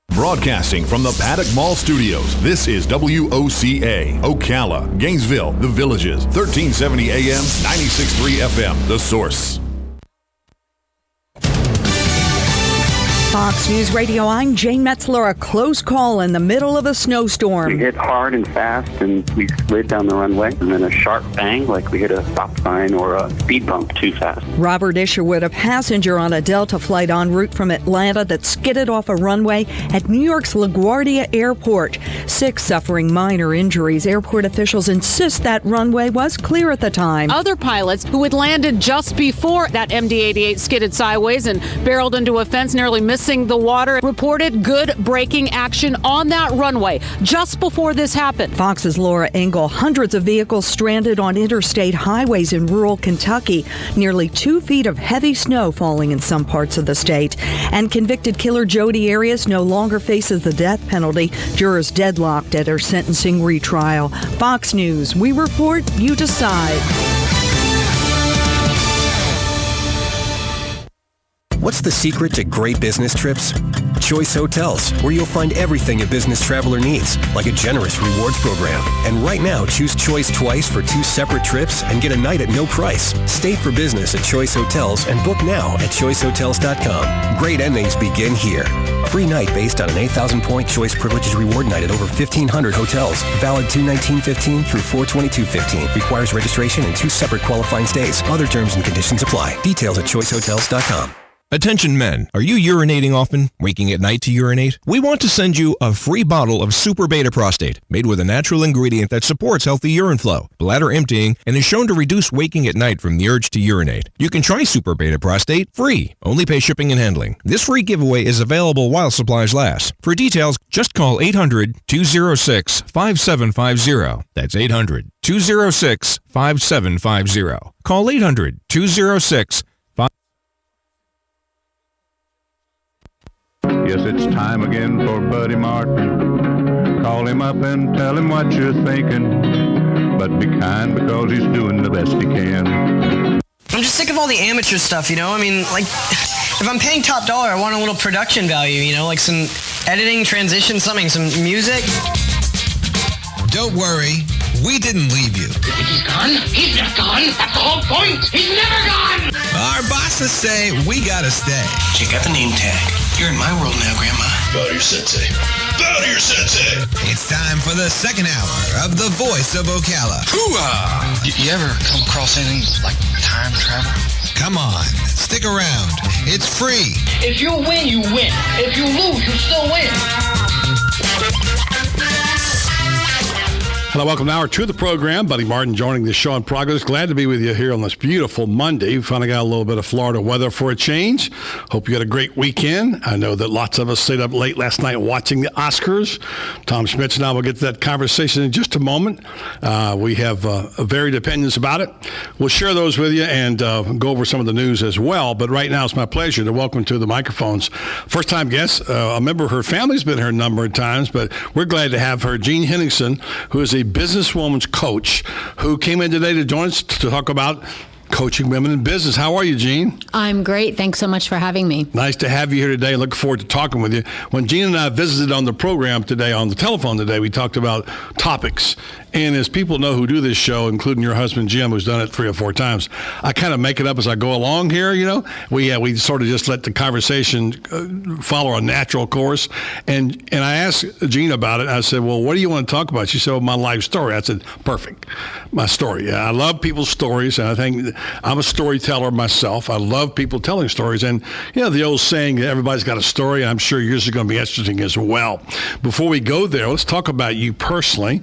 Broadcasting from the Paddock Mall Studios, this is WOCA, Ocala, Gainesville, The Villages, 1370 AM, 96.3 FM, The Source. Fox News Radio, I'm Jane Metzler. A close call in the middle of a snowstorm. We hit hard and fast, and we slid down the runway, and then a sharp bang, like we hit a stop sign or a speed bump too fast. Robert Isherwood, a passenger on a Delta flight en route from Atlanta that skidded off a runway at New York's LaGuardia Airport. 6 suffering minor injuries. Airport officials insist that runway was clear at the time. Other pilots who had landed just before that MD-88 skidded sideways and barreled into a fence, nearly missing the water, reported good braking action on that runway just before this happened. Fox's Laura Engel. Hundreds of vehicles stranded on interstate highways in rural Kentucky. Nearly 2 feet of heavy snow falling in some parts of the state. And convicted killer Jodi Arias no longer faces the death penalty. Jurors deadlocked at her sentencing retrial. Fox News. We report, you decide. What's the secret to great business trips? Choice Hotels, where you'll find everything a business traveler needs, like a generous rewards program. And right now, choose Choice twice for 2 separate trips and get a night at no price. Stay for business at Choice Hotels and book now at choicehotels.com. Great endings begin here. Free night based on an 8,000-point Choice Privileges Reward night at over 1,500 hotels. Valid 2/19/15 through 4/22/15. Requires registration and 2 separate qualifying stays. Other terms and conditions apply. Details at choicehotels.com. Attention men, are you urinating often, waking at night to urinate? We want to send you a free bottle of Super Beta Prostate, made with a natural ingredient that supports healthy urine flow, bladder emptying, and is shown to reduce waking at night from the urge to urinate. You can try Super Beta Prostate free. Only pay shipping and handling. This free giveaway is available while supplies last. For details, just call 800-206-5750. That's 800-206-5750. Call 800-206-5750. Yes, it's time again for Buddy Martin. Call him up and tell him what you're thinking. But be kind because he's doing the best he can. I'm just sick of all the amateur stuff, you know? I mean, like, if I'm paying top dollar, I want a little production value, you know? Like some editing, transition, something, some music. Don't worry, we didn't leave you. He's gone? He's not gone. That's the whole point. He's never gone. Our bosses say we gotta stay. Check out the name tag. You're in my world now, Grandma. Bow to your sensei. Bow to your sensei. It's time for the second hour of The Voice of Ocala. Hoo-ah! You ever come across anything like time travel? Come on, stick around. It's free. If you win, you win. If you lose, you still win. Hello, welcome now to the program. Buddy Martin joining the show in progress. Glad to be with you here on this beautiful Monday. We finally got a little bit of Florida weather for a change. Hope you had a great weekend. I know that lots of us stayed up late last night watching the Oscars. Tom Schmitz and I will get to that conversation in just a moment. We have varied opinions about it. We'll share those with you and go over some of the news as well. But right now it's my pleasure to welcome to the microphones first-time guest. A member of her family's been here a number of times, but we're glad to have her, Jean Henningsen, who is a businesswoman's coach, who came in today to join us to talk about coaching women in business. How are you, Jean? I'm great. Thanks so much for having me. Nice to have you here today. Look forward to talking with you. When Jean and I visited on the program today, on the telephone today, we talked about topics. And as people know who do this show, including your husband, Jim, who's done it 3 or 4 times, I kind of make it up as I go along here, you know. We sort of just let the conversation follow a natural course. And I asked Jean about it. I said, well, what do you want to talk about? She said, well, my life story. I said, perfect. My story. I love people's stories, and I think I'm a storyteller myself. I love people telling stories. And, you know, the old saying that everybody's got a story, and I'm sure yours is going to be interesting as well. Before we go there, let's talk about you personally.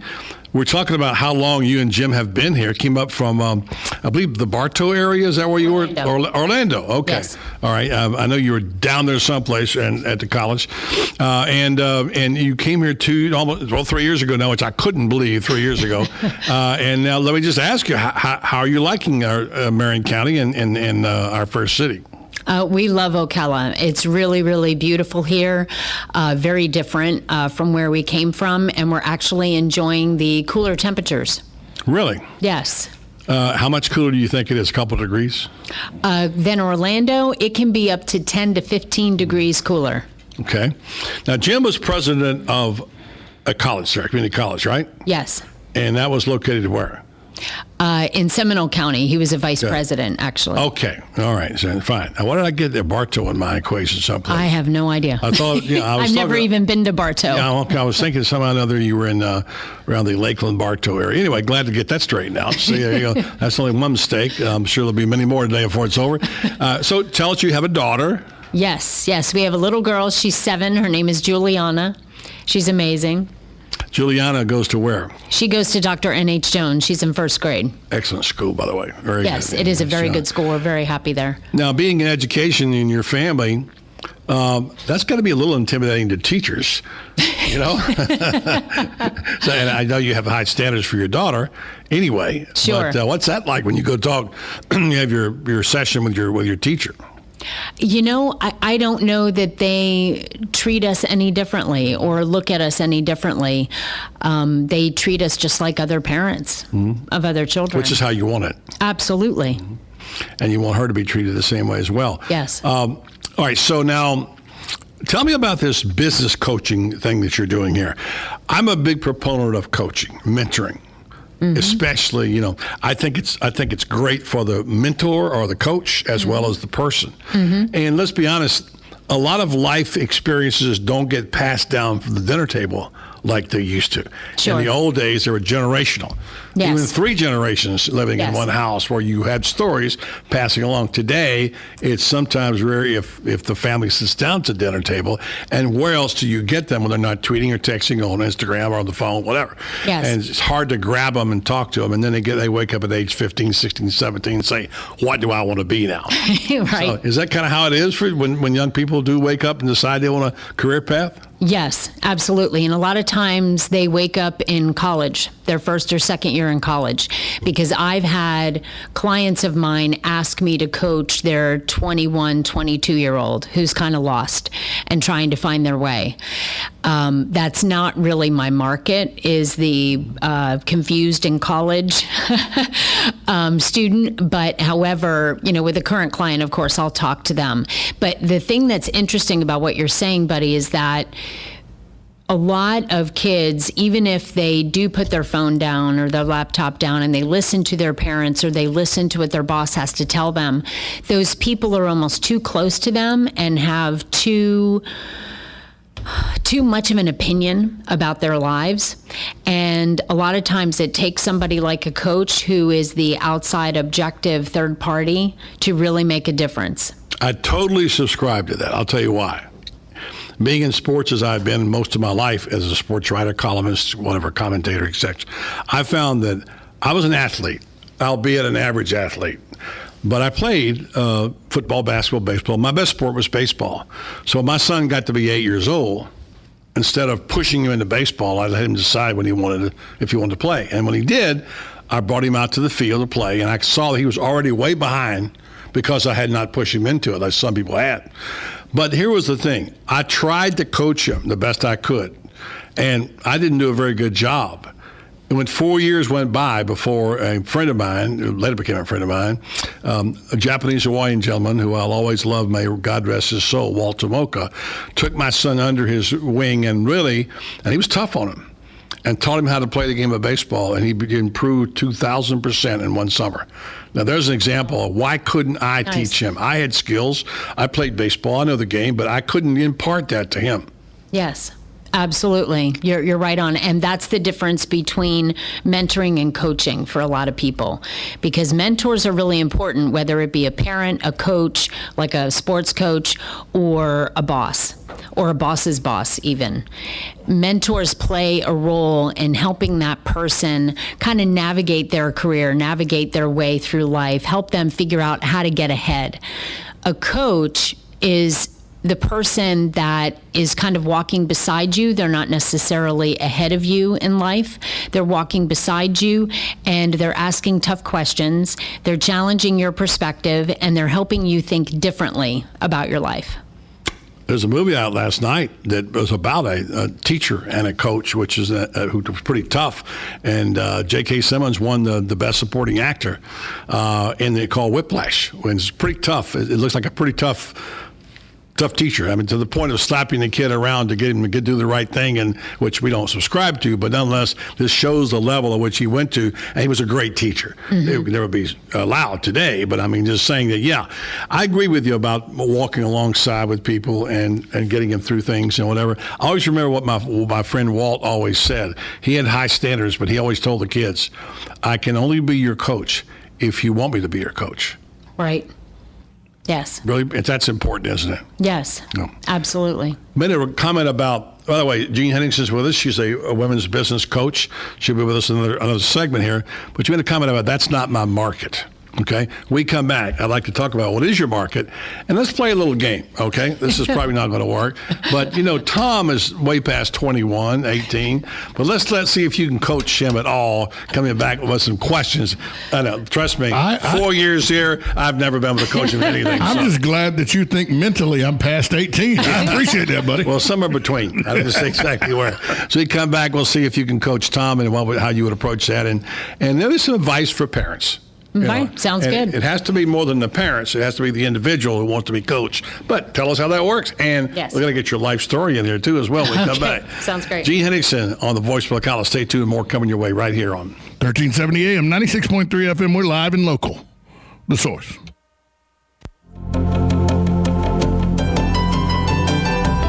We're talking about how long you and Jim have been here. Came up from, I believe, the Bartow area. Is that where you were? Orlando. Okay. Yes. All right. I know you were down there someplace and at the college, and you came here 3 years ago now, which I couldn't believe 3 years ago. And now let me just ask you, how are you liking our Marion County and our first city? We love Ocala. It's really, really beautiful here, very different from where we came from, and we're actually enjoying the cooler temperatures. Really? Yes. How much cooler do you think it is? A couple degrees? Than Orlando, it can be up to 10 to 15 degrees cooler. Okay. Now, Jim was president of a college there, community college, right? Yes. And that was located where? In Seminole County. He was a vice president, actually. Okay. All right. So, fine. Now, why did I get the Bartow in my equation someplace? I have no idea. I thought, I've never even been to Bartow. Yeah, okay. I was thinking somehow or another you were in around the Lakeland Bartow area. Anyway, glad to get that straightened out. So there you go. That's only one mistake. I'm sure there'll be many more today before it's over. So tell us, you have a daughter. Yes. We have a little girl. She's 7. Her name is Juliana. She's amazing. Juliana goes to where? She goes to Dr. N.H. Jones. She's in 1st grade. Excellent school, by the way. Very yes, good. It is a very good school. We're very happy there. Now, being in education in your family, that's got to be a little intimidating to teachers, you know? So, and I know you have high standards for your daughter anyway. Sure. But what's that like when you go talk, you have your session with your teacher? You know, I don't know that they treat us any differently or look at us any differently. They treat us just like other parents of other children. Which is how you want it. Absolutely. And you want her to be treated the same way as well. Yes. All right, so now tell me about this business coaching thing that you're doing here. I'm a big proponent of coaching, mentoring. Mm-hmm. Especially, you know, I think it's great for the mentor or the coach as well as the person. Mm-hmm. And let's be honest, a lot of life experiences don't get passed down from the dinner table like they used to. Sure. In the old days, they were generational. Yes. Even 3 generations living in one house where you had stories passing along. Today, it's sometimes rare if the family sits down to the dinner table, and where else do you get them when they're not tweeting or texting on Instagram or on the phone, whatever. Yes. And it's hard to grab them and talk to them, and then they wake up at age 15, 16, 17 and say, what do I want to be now? Right. So is that kind of how it is for when young people do wake up and decide they want a career path? Yes, absolutely. And a lot of times they wake up in college, their 1st or 2nd year in college, because I've had clients of mine ask me to coach their 21, 22-year-old who's kind of lost and trying to find their way. That's not really my market, is the confused in college student. But however, you know, with a current client, of course, I'll talk to them. But the thing that's interesting about what you're saying, buddy, is that a lot of kids, even if they do put their phone down or their laptop down and they listen to their parents or they listen to what their boss has to tell them, those people are almost too close to them and have too too much of an opinion about their lives. And a lot of times it takes somebody like a coach who is the outside objective third party to really make a difference. I totally subscribe to that. I'll tell you why. Being in sports as I've been most of my life as a sports writer, columnist, whatever, commentator, etc., I found that I was an athlete, albeit an average athlete. But I played football, basketball, baseball. My best sport was baseball. So when my son got to be 8 years old, instead of pushing him into baseball, I let him decide if he wanted to play. And when he did, I brought him out to the field to play, and I saw that he was already way behind because I had not pushed him into it, like some people had. But here was the thing. I tried to coach him the best I could, and I didn't do a very good job. And when 4 years went by before a friend of mine, who later became a friend of mine, a Japanese Hawaiian gentleman who I'll always love, may God rest his soul, Woca, took my son under his wing and he was tough on him and taught him how to play the game of baseball, and he improved 2,000% in one summer. Now, there's an example of why couldn't I teach him? I had skills. I played baseball. I know the game, but I couldn't impart that to him. Yes. Absolutely. You're right on. And that's the difference between mentoring and coaching for a lot of people, because mentors are really important, whether it be a parent, a coach, like a sports coach, or a boss, or a boss's boss even. Mentors play a role in helping that person kind of navigate their career, navigate their way through life, help them figure out how to get ahead. A coach is the person that is kind of walking beside you. They're not necessarily ahead of you in life. They're walking beside you, and they're asking tough questions. They're challenging your perspective, and they're helping you think differently about your life. There's a movie out last night that was about a teacher and a coach, which is who was pretty tough. And J.K. Simmons won the Best Supporting Actor, and they call Whiplash. When it's pretty tough. It looks like a pretty tough teacher. I mean, to the point of slapping the kid around to get him to do the right thing, and which we don't subscribe to, but nonetheless, this shows the level at which he went to, and he was a great teacher. Mm-hmm. It would never be allowed today, but I mean, just saying that, yeah, I agree with you about walking alongside with people and getting them through things and whatever. I always remember what my friend Walt always said. He had high standards, but he always told the kids, I can only be your coach if you want me to be your coach. Right. Yes. Really, that's important, isn't it? Yes. No. Absolutely. Made a comment about, by the way, Jean Henningson's with us. She's a women's business coach. She'll be with us in another segment here. But you made a comment about that's not my market. Okay, we come back. I'd like to talk about what is your market, and let's play a little game. Okay, this is probably not going to work, but Tom is way past 21, 18. But let's see if you can coach him at all. Coming back with some questions. I know, trust me. 4 years here, I've never been able to coach him in anything. I'm just glad that you think mentally I'm past 18. I appreciate that, buddy. Well, somewhere between. I didn't say exactly where. So you come back. We'll see if you can coach Tom and how you would approach that, and there is some advice for parents. Right. Sounds good. It has to be more than the parents. It has to be the individual who wants to be coached. But tell us how that works. And yes, we're going to get your life story in here, too, as well when we come back. Sounds great. Jean Henningson on the Voice of Ocala. Stay tuned. More coming your way right here on 1370 AM, 96.3 FM. We're live and local. The Source.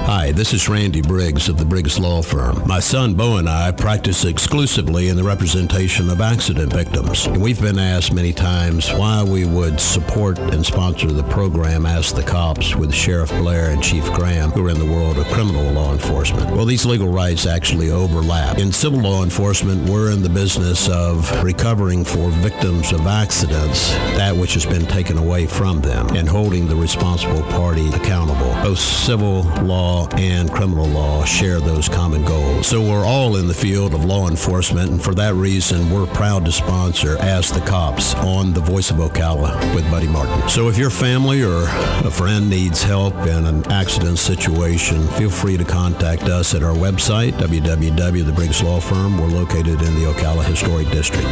Hi, this is Randy Briggs of the Briggs Law Firm. My son Bo and I practice exclusively in the representation of accident victims. And we've been asked many times why we would support and sponsor the program Ask the Cops with Sheriff Blair and Chief Graham, who are in the world of criminal law enforcement. Well, these legal rights actually overlap. In civil law enforcement, we're in the business of recovering for victims of accidents that which has been taken away from them and holding the responsible party accountable. Both civil law and criminal law share those common goals. So we're all in the field of law enforcement, and for that reason, we're proud to sponsor Ask the Cops on the Voice of Ocala with Buddy Martin. So if your family or a friend needs help in an accident situation, feel free to contact us at our website, www.The Briggs Law Firm. We're located in the Ocala Historic District.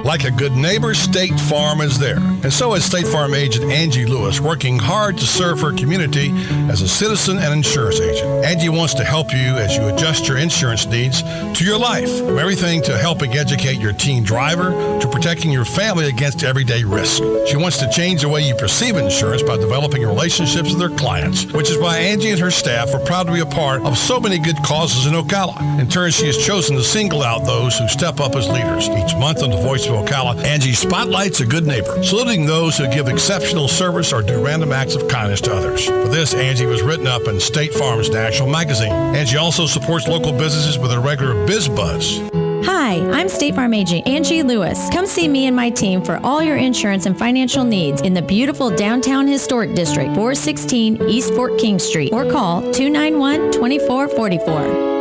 Like a good neighbor, State Farm is there. And so is State Farm agent Angie Lewis, working hard to serve her community as a citizen and insurance agent. Angie wants to help you as you adjust your insurance needs to your life. From everything to helping educate your teen driver to protecting your family against everyday risk. She wants to change the way you perceive insurance by developing relationships with their clients, which is why Angie and her staff are proud to be a part of so many good causes in Ocala. In turn, she has chosen to single out those who step up as leaders. Each month on the Voice of Ocala, Angie spotlights a good neighbor, saluting those who give exceptional service or do random acts of kindness to others. For this, Angie was written up in State Farm's National Magazine. Angie also supports local businesses with a regular Biz Buzz. Hi, I'm State Farm agent Angie Lewis. Come see me and my team for all your insurance and financial needs in the beautiful downtown historic district, 416 East Fort King Street, or call 291-2444.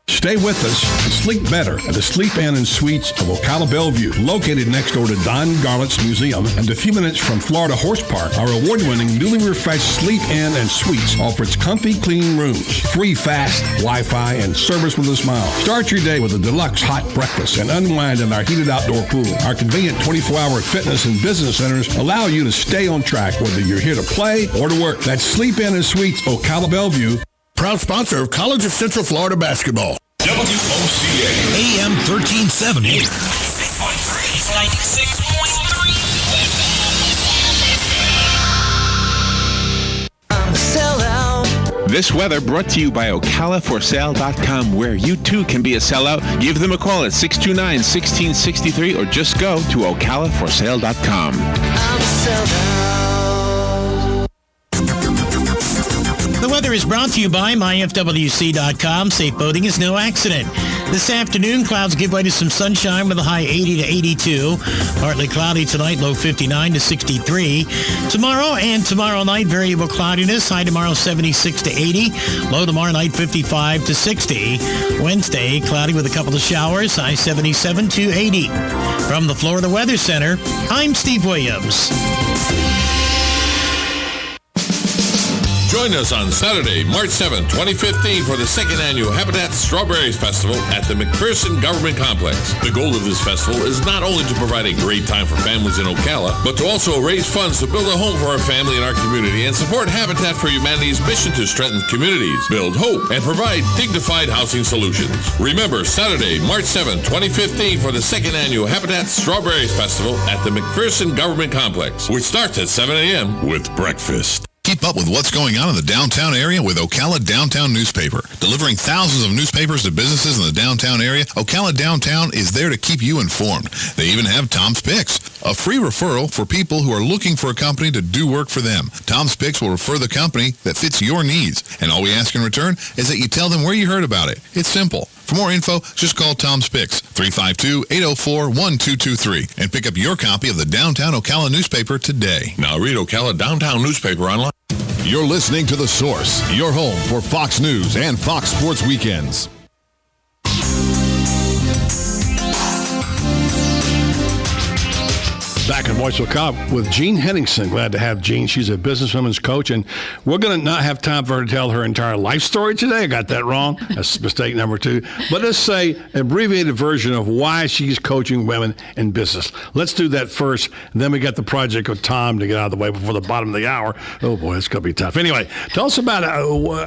Stay with us and sleep better at the Sleep Inn and Suites of Ocala Bellevue, located next door to Don Garlett's Museum and a few minutes from Florida Horse Park. Our award-winning, newly refreshed Sleep Inn and Suites offers comfy, clean rooms, free fast Wi-Fi, and service with a smile. Start your day with a deluxe hot breakfast and unwind in our heated outdoor pool. Our convenient 24-hour fitness and business centers allow you to stay on track whether you're here to play or to work. That's Sleep Inn and Suites, Ocala Bellevue. Proud sponsor of College of Central Florida basketball. WOCA. AM 1370. 96.3. This weather brought to you by OcalaForSale.com, where you too can be a sellout. Give them a call at 629-1663 or just go to OcalaForSale.com. I'm a sellout. The weather is brought to you by MyFWC.com. Safe boating is no accident. This afternoon, clouds give way to some sunshine with a high 80 to 82. Partly cloudy tonight, low 59 to 63. Tomorrow and tomorrow night, variable cloudiness. High tomorrow 76 to 80. Low tomorrow night 55 to 60. Wednesday, cloudy with a couple of showers. High 77 to 80. From the Florida Weather Center, I'm Steve Williams. Join us on Saturday, March 7, 2015 for the second annual Habitat Strawberries Festival at the McPherson Government Complex. The goal of this festival is not only to provide a great time for families in Ocala, but to also raise funds to build a home for our family and our community and support Habitat for Humanity's mission to strengthen communities, build hope, and provide dignified housing solutions. Remember, Saturday, March 7, 2015 for the second annual Habitat Strawberries Festival at the McPherson Government Complex, which starts at 7 a.m. with breakfast. Keep up with what's going on in the downtown area with Ocala Downtown Newspaper. Delivering thousands of newspapers to businesses in the downtown area, Ocala Downtown is there to keep you informed. They even have Tom's Picks, a free referral for people who are looking for a company to do work for them. Tom's Picks will refer the company that fits your needs, and all we ask in return is that you tell them where you heard about it. It's simple. For more info, just call Tom's Picks, 352-804-1223, and pick up your copy of the Downtown Ocala newspaper today. Now read Ocala Downtown Newspaper online. You're listening to The Source, your home for Fox News and Fox Sports Weekends. Back in Voice of Ocala with Jean Henningsen. Glad to have Jean. She's a businesswomen's coach, and we're going to not have time for her to tell her entire life story today. I got that wrong. That's mistake number 2. But let's say an abbreviated version of why she's coaching women in business. Let's do that first, and then we got the project with Tom to get out of the way before the bottom of the hour. Oh, boy, it's going to be tough. Anyway, tell us about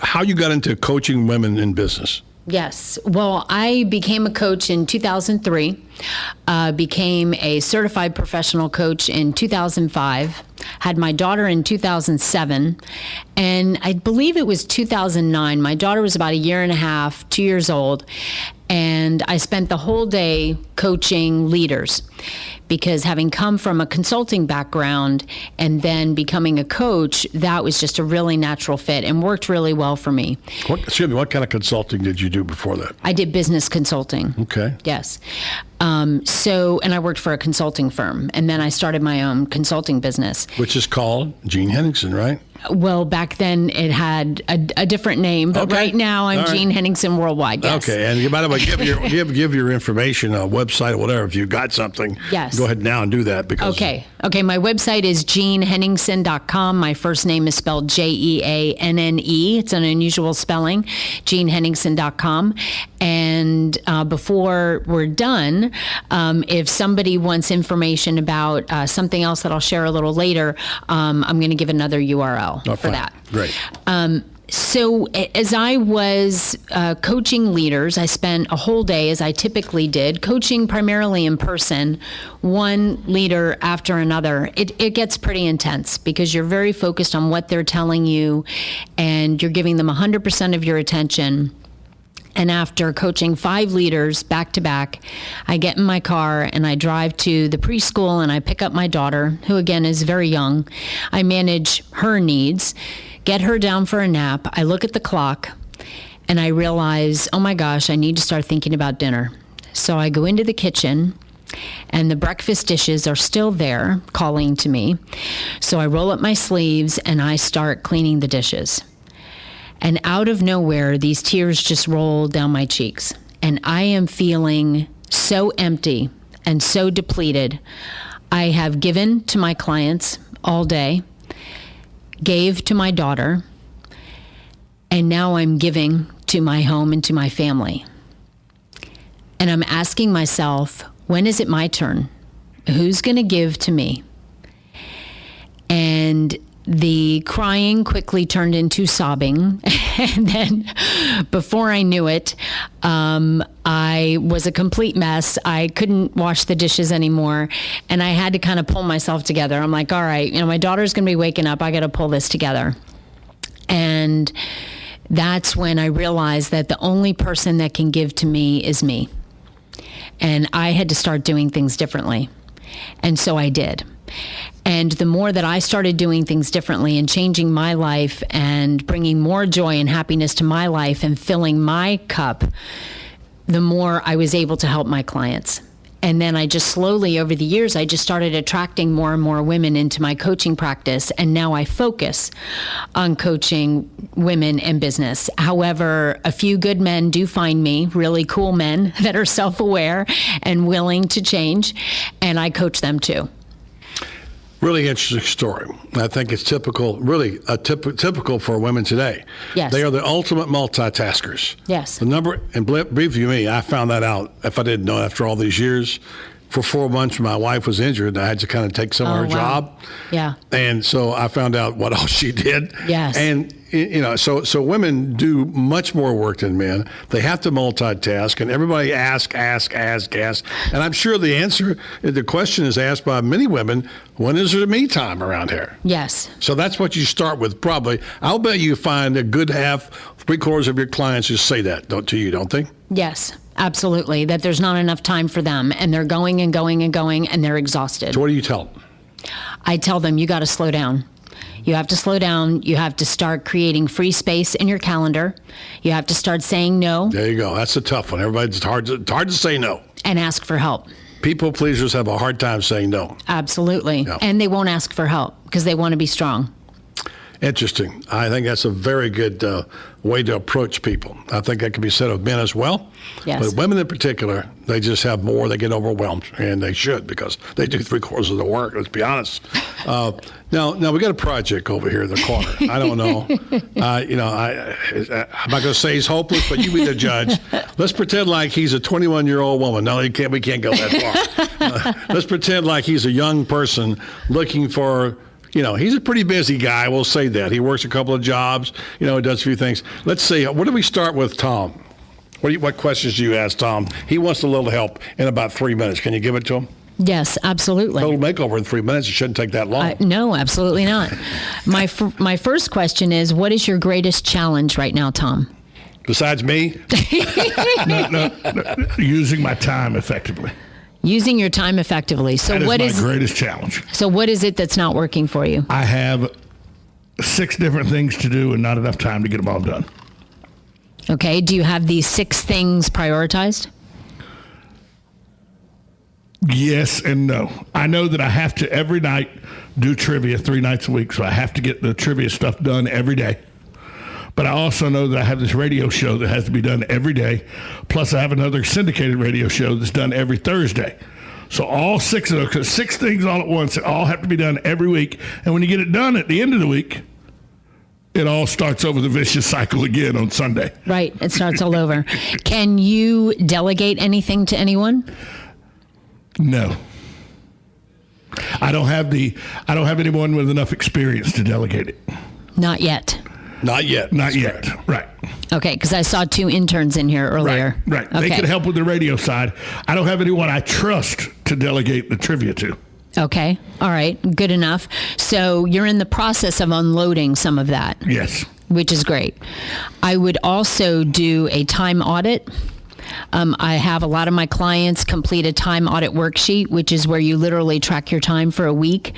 how you got into coaching women in business. Yes. Well, I became a coach in 2003, became a certified professional coach in 2005, had my daughter in 2007, and I believe it was 2009. My daughter was about 1.5 years, 2 years old, and I spent the whole day coaching leaders, because having come from a consulting background and then becoming a coach, that was just a really natural fit and worked really well for me. What kind of consulting did you do before that? I did business consulting. Okay. Yes. And I worked for a consulting firm, and then I started my own consulting business. Which is called Jean Henningsen, right? Well, back then it had a different name, but right now I'm Jean Henningsen Worldwide. Yes. Okay, and by the way, give your information, website or whatever. If you've got something, go ahead now and do that. Because Okay, my website is jeanhenningsen.com. My first name is spelled Jeanne. It's an unusual spelling, jeanhenningsen.com. And before we're done, if somebody wants information about something else that I'll share a little later, I'm going to give another URL for that. Great. So as I was coaching leaders, I spent a whole day, as I typically did, coaching primarily in person, one leader after another. It gets pretty intense because you're very focused on what they're telling you and you're giving them 100% of your attention. And after coaching 5 leaders back to back, I get in my car and I drive to the preschool and I pick up my daughter, who again is very young. I manage her needs, get her down for a nap. I look at the clock and I realize, oh my gosh, I need to start thinking about dinner. So I go into the kitchen and the breakfast dishes are still there calling to me. So I roll up my sleeves and I start cleaning the dishes. And out of nowhere, these tears just roll down my cheeks. And I am feeling so empty and so depleted. I have given to my clients all day, gave to my daughter, and now I'm giving to my home and to my family. And I'm asking myself, when is it my turn? Who's going to give to me? And the crying quickly turned into sobbing. And then before I knew it, I was a complete mess. I couldn't wash the dishes anymore. And I had to kind of pull myself together. I'm like, all right, my daughter's going to be waking up. I got to pull this together. And that's when I realized that the only person that can give to me is me. And I had to start doing things differently. And so I did. And the more that I started doing things differently and changing my life and bringing more joy and happiness to my life and filling my cup, the more I was able to help my clients. And then I just slowly, over the years, I just started attracting more and more women into my coaching practice. And now I focus on coaching women and business. However, a few good men do find me, really cool men that are self-aware and willing to change. And I coach them too. Really interesting story. I think it's typical, really typical for women today. Yes. They are the ultimate multitaskers. Yes. The number, and believe you me, I found that out, if I didn't know after all these years. For 4 months when my wife was injured, I had to kind of take some of her job. Yeah. And so I found out what all she did. Yes. And, so women do much more work than men. They have to multitask, and everybody ask. And I'm sure the question is asked by many women, when is there me time around here? Yes. So that's what you start with probably. I'll bet you find a good half, 3/4 of your clients who say that to you, don't they? Yes. Absolutely, that there's not enough time for them, and they're going and going and going, and they're exhausted. So what do you tell them? I tell them, you got to slow down. You have to slow down. You have to start creating free space in your calendar. You have to start saying no. There you go. That's a tough one. It's hard to say no. And ask for help. People pleasers have a hard time saying no. Absolutely. Yeah. And they won't ask for help because they want to be strong. Interesting. I think that's a very good way to approach people. I think that can be said of men as well. Yes. But women in particular, they just have more. They get overwhelmed, and they should because they do 3/4 of the work. Let's be honest. Now we got a project over here in the corner. I don't know. I'm not going to say he's hopeless, but you be the judge. Let's pretend like he's a 21-year-old woman. No, we can't go that far. Let's pretend like he's a young person looking for. He's a pretty busy guy. We'll say that. He works a couple of jobs. He does a few things. Let's see. What do we start with, Tom? What questions do you ask Tom? He wants a little help in about 3 minutes. Can you give it to him? Yes, absolutely. Total makeover in 3 minutes. It shouldn't take that long. No, absolutely not. My first question is, what is your greatest challenge right now, Tom? Besides me? No, using my time effectively. Using your time effectively. So that is my greatest challenge. So what is it that's not working for you? I have 6 different things to do and not enough time to get them all done. Okay. Do you have these 6 things prioritized? Yes and no. I know that I have to every night do trivia 3 nights a week, so I have to get the trivia stuff done every day. But I also know that I have this radio show that has to be done every day. Plus, I have another syndicated radio show that's done every Thursday. So all 6 of those, 'cause 6 things all at once, that all have to be done every week. And when you get it done at the end of the week, it all starts over the vicious cycle again on Sunday. Right. It starts all over. Can you delegate anything to anyone? No. I don't have anyone with enough experience to delegate it. Not yet. Not yet. Not yet. Right. Okay, because I saw 2 interns in here earlier. Right. Okay. They could help with the radio side. I don't have anyone I trust to delegate the trivia to. Okay. All right. Good enough. So you're in the process of unloading some of that. Yes. Which is great. I would also do a time audit. I have a lot of my clients complete a time audit worksheet, which is where you literally track your time for a week.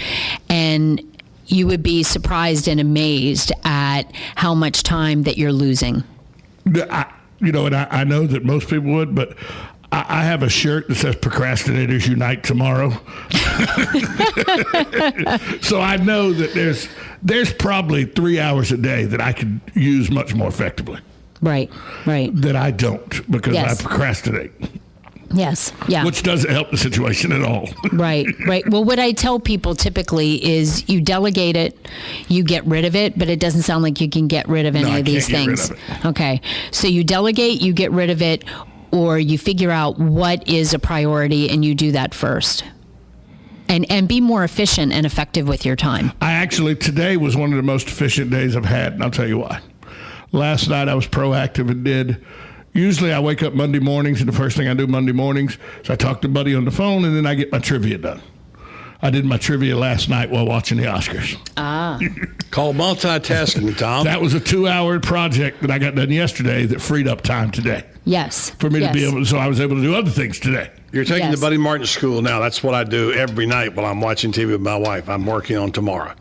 And you would be surprised and amazed at how much time that you're losing. I know that most people would, but I have a shirt that says Procrastinators Unite Tomorrow. So I know that there's probably 3 hours a day that I could use much more effectively. Right. That I don't because I procrastinate. Yes. Yeah. Which doesn't help the situation at all. Right. Well, what I tell people typically is you delegate it, you get rid of it, but it doesn't sound like you can get rid of any of these things. Okay. So you delegate, you get rid of it, or you figure out what is a priority and you do that first. And be more efficient and effective with your time. Today was one of the most efficient days I've had, and I'll tell you why. Last night I was proactive and usually I wake up Monday mornings, and the first thing I do Monday mornings is I talk to Buddy on the phone, and then I get my trivia done. I did my trivia last night while watching the Oscars. Called multitasking, Tom. That was a 2-hour project that I got done yesterday that freed up time today. Yes. For me to be able, so I was able to do other things today. You're taking the Buddy Martin School now. That's what I do every night while I'm watching TV with my wife. I'm working on tomorrow.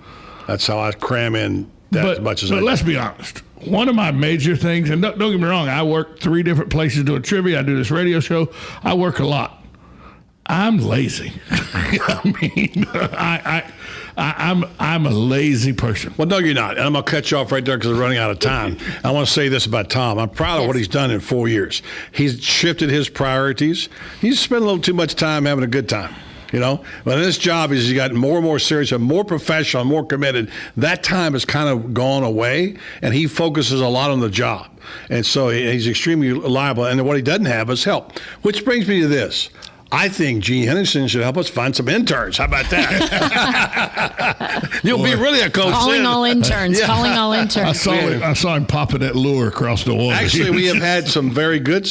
That's how I cram in as much as I do. But let's be honest. One of my major things, and don't get me wrong, I work 3 different places doing trivia. I do this radio show. I work a lot. I'm lazy. I'm a lazy person. Well, no, you're not. And I'm going to cut you off right there because we're running out of time. I want to say this about Tom. I'm proud of what he's done in 4 years. He's shifted his priorities. He's spent a little too much time having a good time. But this job is he got more and more serious and more professional and more committed. That time has kind of gone away, and he focuses a lot on the job. And so he's extremely reliable. And what he doesn't have is help, which brings me to this. I think Gene Henderson should help us find some interns. How about that? You'll be really a coach. Calling all interns. Calling all interns. I saw him popping that lure across the water. Actually, we have had some very good.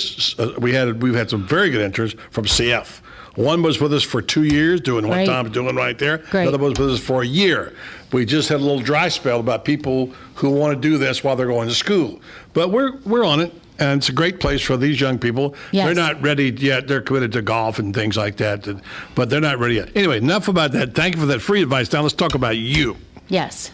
We've had some very good interns from CF. One was with us for 2 years, doing what Tom's doing right there. Great. The other was with us for a year. We just had a little dry spell about people who want to do this while they're going to school. But we're on it, and it's a great place for these young people. Yes. They're not ready yet. They're committed to golf and things like that, but they're not ready yet. Anyway, enough about that. Thank you for that free advice. Now let's talk about you. Yes.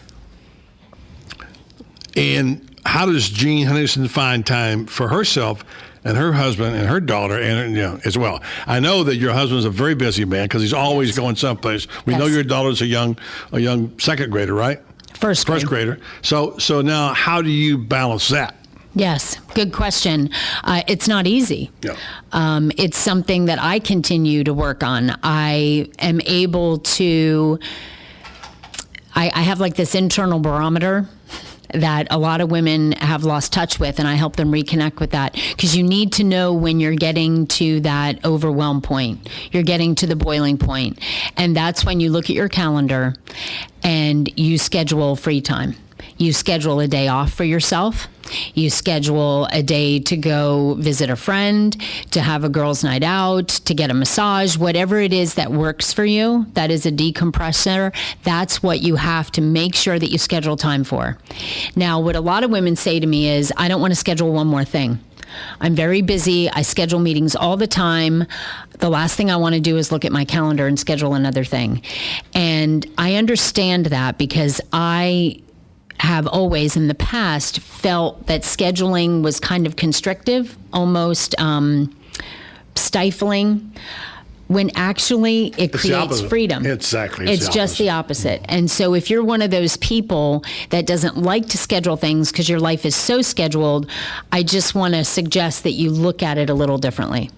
And how does Jean Henderson find time for herself and her husband and her daughter and as well? I know that your husband's a very busy man because he's always going someplace. We know your daughter's a young second grader, right? First grader. So now how do you balance that? Yes, good question. It's not easy. Yeah. It's something that I continue to work on. I am able to, I have like this internal barometer that a lot of women have lost touch with, and I help them reconnect with that, because you need to know when you're getting to that overwhelm point, you're getting to the boiling point, and that's when you look at your calendar and you schedule free time. You schedule a day off for yourself. You schedule a day to go visit a friend, to have a girls' night out, to get a massage, whatever it is that works for you, that is a decompressor. That's what you have to make sure that you schedule time for. Now, what a lot of women say to me is, I don't want to schedule one more thing. I'm very busy. I schedule meetings all the time. The last thing I want to do is look at my calendar and schedule another thing. And I understand that, because I have always in the past felt that scheduling was kind of constrictive, almost stifling. when actually it creates freedom. Exactly. It's just the opposite. And so if you're one of those people that doesn't like to schedule things because your life is so scheduled, I just want to suggest that you look at it a little differently.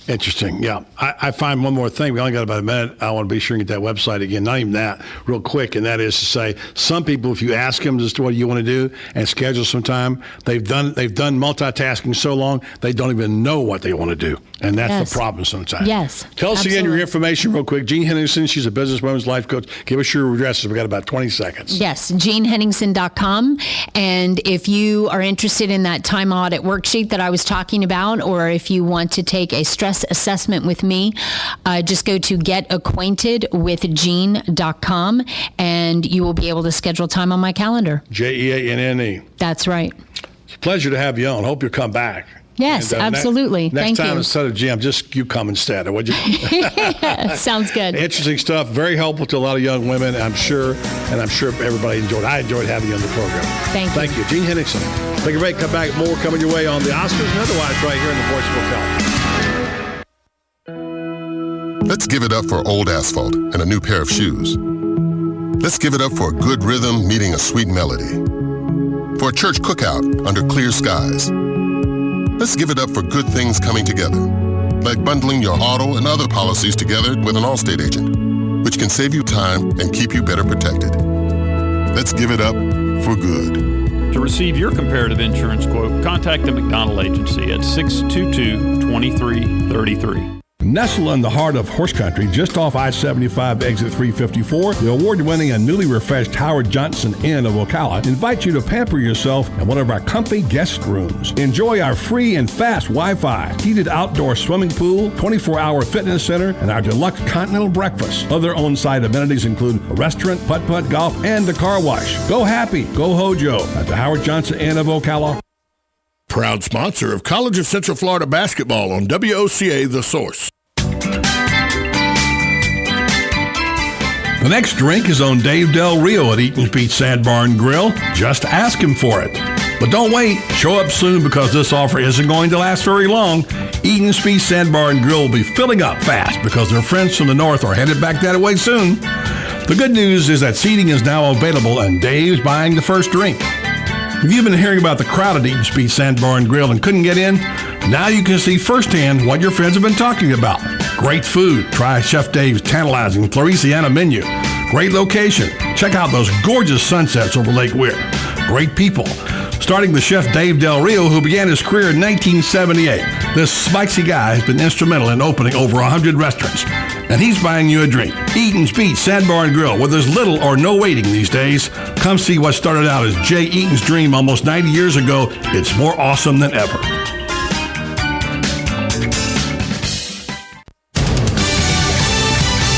Interesting. Yeah. I find one more thing. We only got about a minute. I want to be sure and get that website again. Not even that, real quick. And that is to say, some people, if you ask them just what you want to do and schedule some time, they've done multitasking so long, they don't even know what they want to do. And that's the problem sometimes. Yes. Tell us again your information real quick. Jean Henningsen, she's a businesswoman's life coach. Give us your addresses. We got about 20 seconds. Yes, JeanHenningsen.com. And if you are interested in that time audit worksheet that I was talking about, or if you want to take a stress assessment with me, just go to getacquaintedwithjean.com and you will be able to schedule time on my calendar. JEANNE. That's right. It's a pleasure to have you on. Hope you'll come back. Yes, and, absolutely. Next Thank time you. instead of Jim, just you come instead. Would you? Sounds good. Interesting stuff. Very helpful to a lot of young women, I'm sure. And I'm sure everybody enjoyed it. I enjoyed having you on the program. Thank you. Jean Henningsen. Take a break. Come back. More coming your way on the Oscars and otherwise right here in the Voice of Ocala. Let's give it up for old asphalt and a new pair of shoes. Let's give it up for a good rhythm meeting a sweet melody. For a church cookout under clear skies. Let's give it up for good things coming together, like bundling your auto and other policies together with an Allstate agent, which can save you time and keep you better protected. Let's give it up for good. To receive your comparative insurance quote, contact the McDonald Agency at 622-2333. Nestled in the heart of horse country, just off I-75 exit 354, the award-winning and newly refreshed Howard Johnson Inn of Ocala invites you to pamper yourself in one of our comfy guest rooms. Enjoy our free and fast Wi-Fi, heated outdoor swimming pool, 24-hour fitness center, and our deluxe continental breakfast. Other on-site amenities include a restaurant, putt-putt golf, and a car wash. Go happy, go Hojo at the Howard Johnson Inn of Ocala. Proud sponsor of College of Central Florida basketball on WOCA The Source. The next drink is on Dave Del Rio at Eaton's Beach Sandbar and Grill. Just ask him for it. But don't wait. Show up soon because this offer isn't going to last very long. Eaton's Beach Sandbar and Grill will be filling up fast because their friends from the north are headed back that way soon. The good news is that seating is now available and Dave's buying the first drink. If you've been hearing about the crowd at Eaton's Beach Sandbar and Grill and couldn't get in, now you can see firsthand what your friends have been talking about. Great food. Try Chef Dave's tantalizing Floresiana menu. Great location. Check out those gorgeous sunsets over Lake Weir. Great people. Starting with Chef Dave Del Rio, who began his career in 1978. This spicy guy has been instrumental in opening over 100 restaurants. And he's buying you a drink. Eaton's Beach Sandbar and Grill, where there's little or no waiting these days. Come see what started out as Jay Eaton's dream almost 90 years ago. It's more awesome than ever.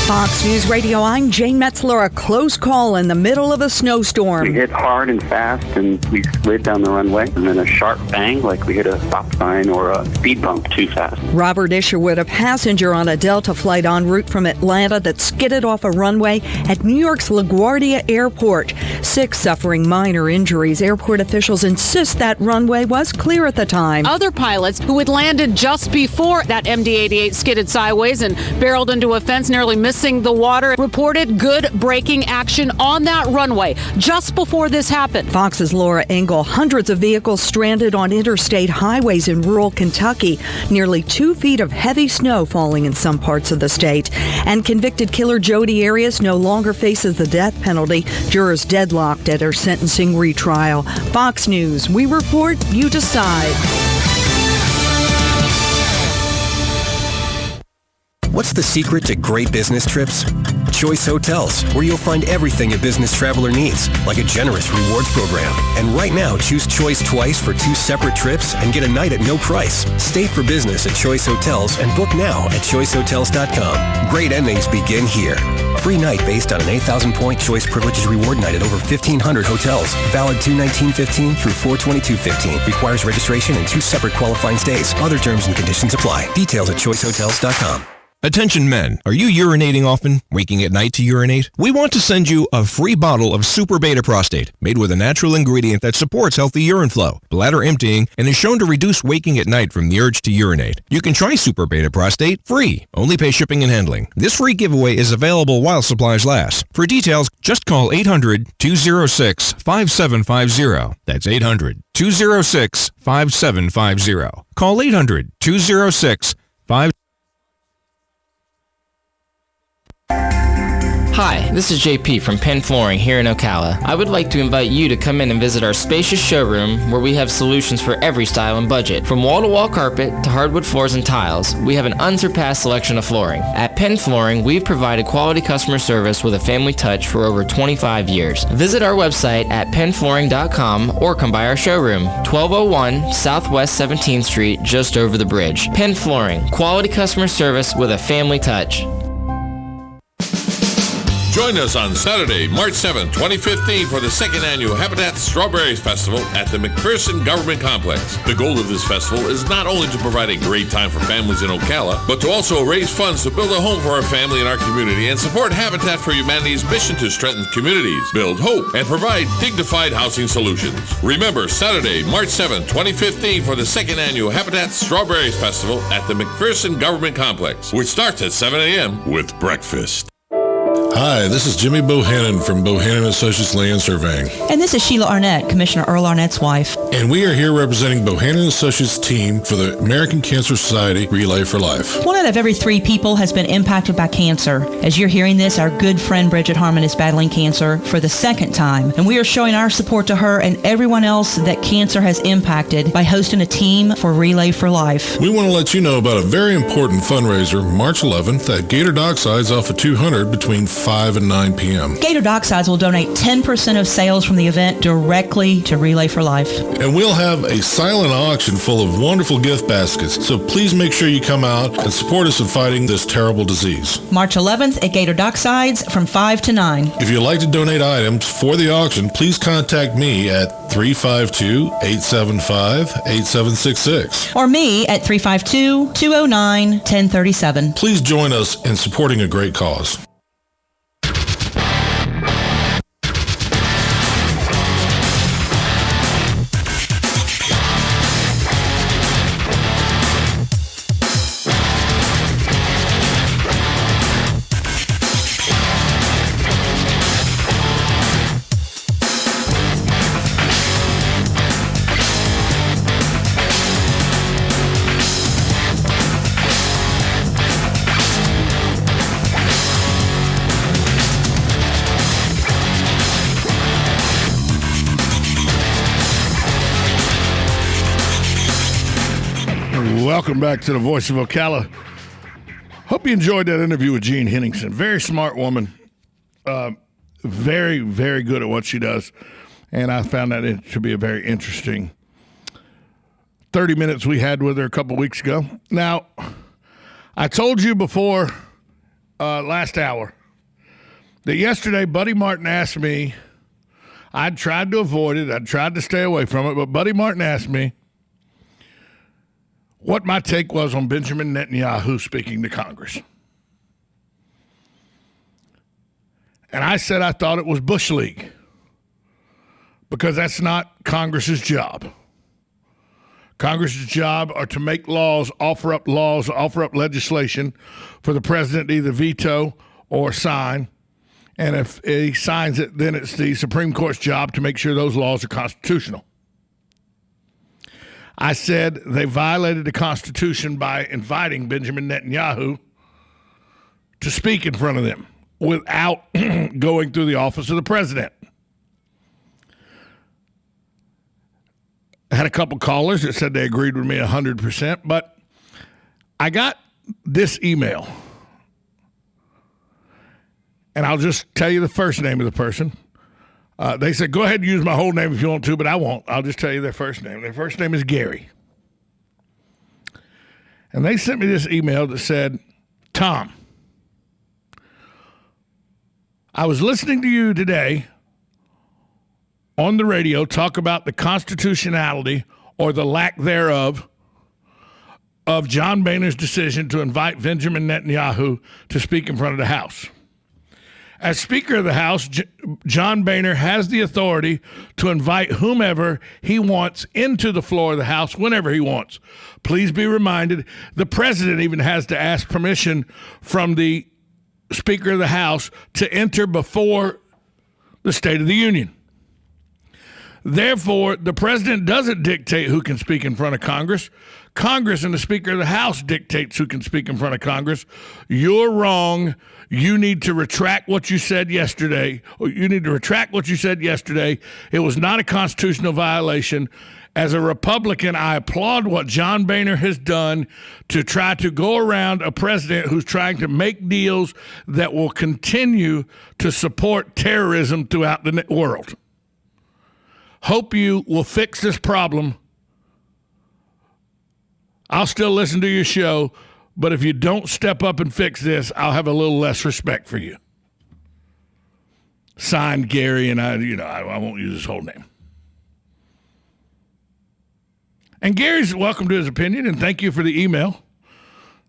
Fox News Radio, I'm Jane Metzler. A close call in the middle of a snowstorm. We hit hard and fast, and we slid down the runway, and then a sharp bang, like we hit a stop sign or a speed bump too fast. Robert Isherwood, a passenger on a Delta flight en route from Atlanta that skidded off a runway at New York's LaGuardia Airport. 6 suffering minor injuries. Airport officials insist that runway was clear at the time. Other pilots who had landed just before that MD-88 skidded sideways and barreled into a fence, nearly missing the water, reported good braking action on that runway just before this happened. Fox's Laura Engel. Hundreds of vehicles stranded on interstate highways in rural Kentucky. Nearly 2 feet of heavy snow falling in some parts of the state. And convicted killer Jodi Arias no longer faces the death penalty. Jurors deadlocked at her sentencing retrial. Fox News. We report, you decide. What's the secret to great business trips? Choice Hotels, where you'll find everything a business traveler needs, like a generous rewards program. And right now, choose Choice twice for 2 separate trips and get a night at no price. Stay for business at Choice Hotels and book now at choicehotels.com. Great endings begin here. Free night based on an 8,000-point Choice Privileges Reward night at over 1,500 hotels. Valid 2/19/15 through 4/22/15. Requires registration and 2 separate qualifying stays. Other terms and conditions apply. Details at choicehotels.com. Attention men, are you urinating often, waking at night to urinate? We want to send you a free bottle of Super Beta Prostate, made with a natural ingredient that supports healthy urine flow, bladder emptying, and is shown to reduce waking at night from the urge to urinate. You can try Super Beta Prostate free. Only pay shipping and handling. This free giveaway is available while supplies last. For details, just call 800-206-5750. That's 800-206-5750. Call 800-206-5750. Hi, this is JP from Penn Flooring here in Ocala. I would like to invite you to come in and visit our spacious showroom where we have solutions for every style and budget. From wall-to-wall carpet to hardwood floors and tiles, we have an unsurpassed selection of flooring. At Penn Flooring, we've provided quality customer service with a family touch for over 25 years. Visit our website at pennflooring.com or come by our showroom, 1201 Southwest 17th Street, just over the bridge. Penn Flooring, quality customer service with a family touch. Join us on Saturday, March 7, 2015 for the second annual Habitat Strawberries Festival at the McPherson Government Complex. The goal of this festival is not only to provide a great time for families in Ocala, but to also raise funds to build a home for our family and our community and support Habitat for Humanity's mission to strengthen communities, build hope, and provide dignified housing solutions. Remember, Saturday, March 7, 2015 for the second annual Habitat Strawberries Festival at the McPherson Government Complex, which starts at 7 a.m. with breakfast. Hi, this is Jimmy Bohannon from Bohannon Associates Land Surveying. And this is Sheila Arnett, Commissioner Earl Arnett's wife. And we are here representing Bohannon Associates team for the American Cancer Society Relay for Life. 1 out of every 3 people has been impacted by cancer. As you're hearing this, our good friend Bridget Harmon is battling cancer for the second time. And we are showing our support to her and everyone else that cancer has impacted by hosting a team for Relay for Life. We want to let you know about a very important fundraiser March 11th at Gator Docksides off of 200 between 5 and 9 p.m. Gator Docksides will donate 10% of sales from the event directly to Relay for Life. And we'll have a silent auction full of wonderful gift baskets. So please make sure you come out and support us in fighting this terrible disease. March 11th at Gator Docksides from 5 to 9. If you'd like to donate items for the auction, please contact me at 352-875-8766. Or me at 352-209-1037. Please join us in supporting a great cause. Welcome back to the Voice of Ocala. Hope you enjoyed that interview with Jean Henningsen. Very smart woman. Very, very good at what she does. And I found that to be a very interesting 30 minutes we had with her a couple weeks ago. Now, I told you before last hour that yesterday Buddy Martin asked me, I'd tried to avoid it, I'd tried to stay away from it, but Buddy Martin asked me what my take was on Benjamin Netanyahu speaking to Congress. And I said I thought it was Bush League because that's not Congress's job. Congress's job are to make laws, offer up legislation for the president to either veto or sign. And if he signs it, then it's the Supreme Court's job to make sure those laws are constitutional. I said they violated the Constitution by inviting Benjamin Netanyahu to speak in front of them without going through the office of the president. I had a couple callers that said they agreed with me 100%, but I got this email. And I'll just tell you the first name of the person. They said, go ahead and use my whole name if you want to, but I won't. I'll just tell you their first name. Their first name is Gary. And they sent me this email that said, Tom, I was listening to you today on the radio talk about the constitutionality or the lack thereof of John Boehner's decision to invite Benjamin Netanyahu to speak in front of the House. As Speaker of the House, John Boehner has the authority to invite whomever he wants into the floor of the House whenever he wants. Please be reminded, the president even has to ask permission from the Speaker of the House to enter before the State of the Union. Therefore, the president doesn't dictate who can speak in front of Congress. Congress and the Speaker of the House dictates who can speak in front of Congress. You're wrong. You need to retract what you said yesterday. It was not a constitutional violation. As a Republican, I applaud what John Boehner has done to try to go around a president who's trying to make deals that will continue to support terrorism throughout the world. Hope you will fix this problem. I'll still listen to your show, but if you don't step up and fix this, I'll have a little less respect for you. Signed, Gary, and I won't use his whole name. And Gary's welcome to his opinion, and thank you for the email.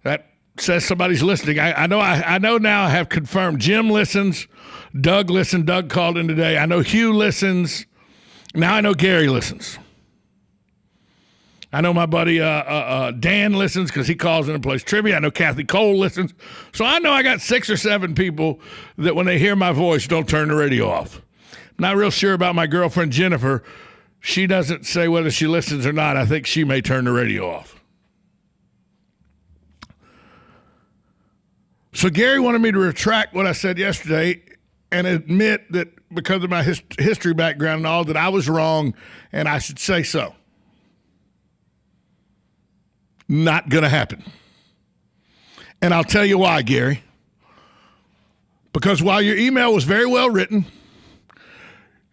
That says somebody's listening. I know now I have confirmed. Jim listens. Doug listened. Doug called in today. I know Hugh listens. Now I know Gary listens. I know my buddy Dan listens because he calls in and plays trivia. I know Kathy Cole listens. So I know I got 6 or 7 people that when they hear my voice don't turn the radio off. I'm not real sure about my girlfriend Jennifer. She doesn't say whether she listens or not. I think she may turn the radio off. So Gary wanted me to retract what I said yesterday and admit that because of my history background and all, that I was wrong and I should say so. Not going to happen. And I'll tell you why, Gary. Because while your email was very well written,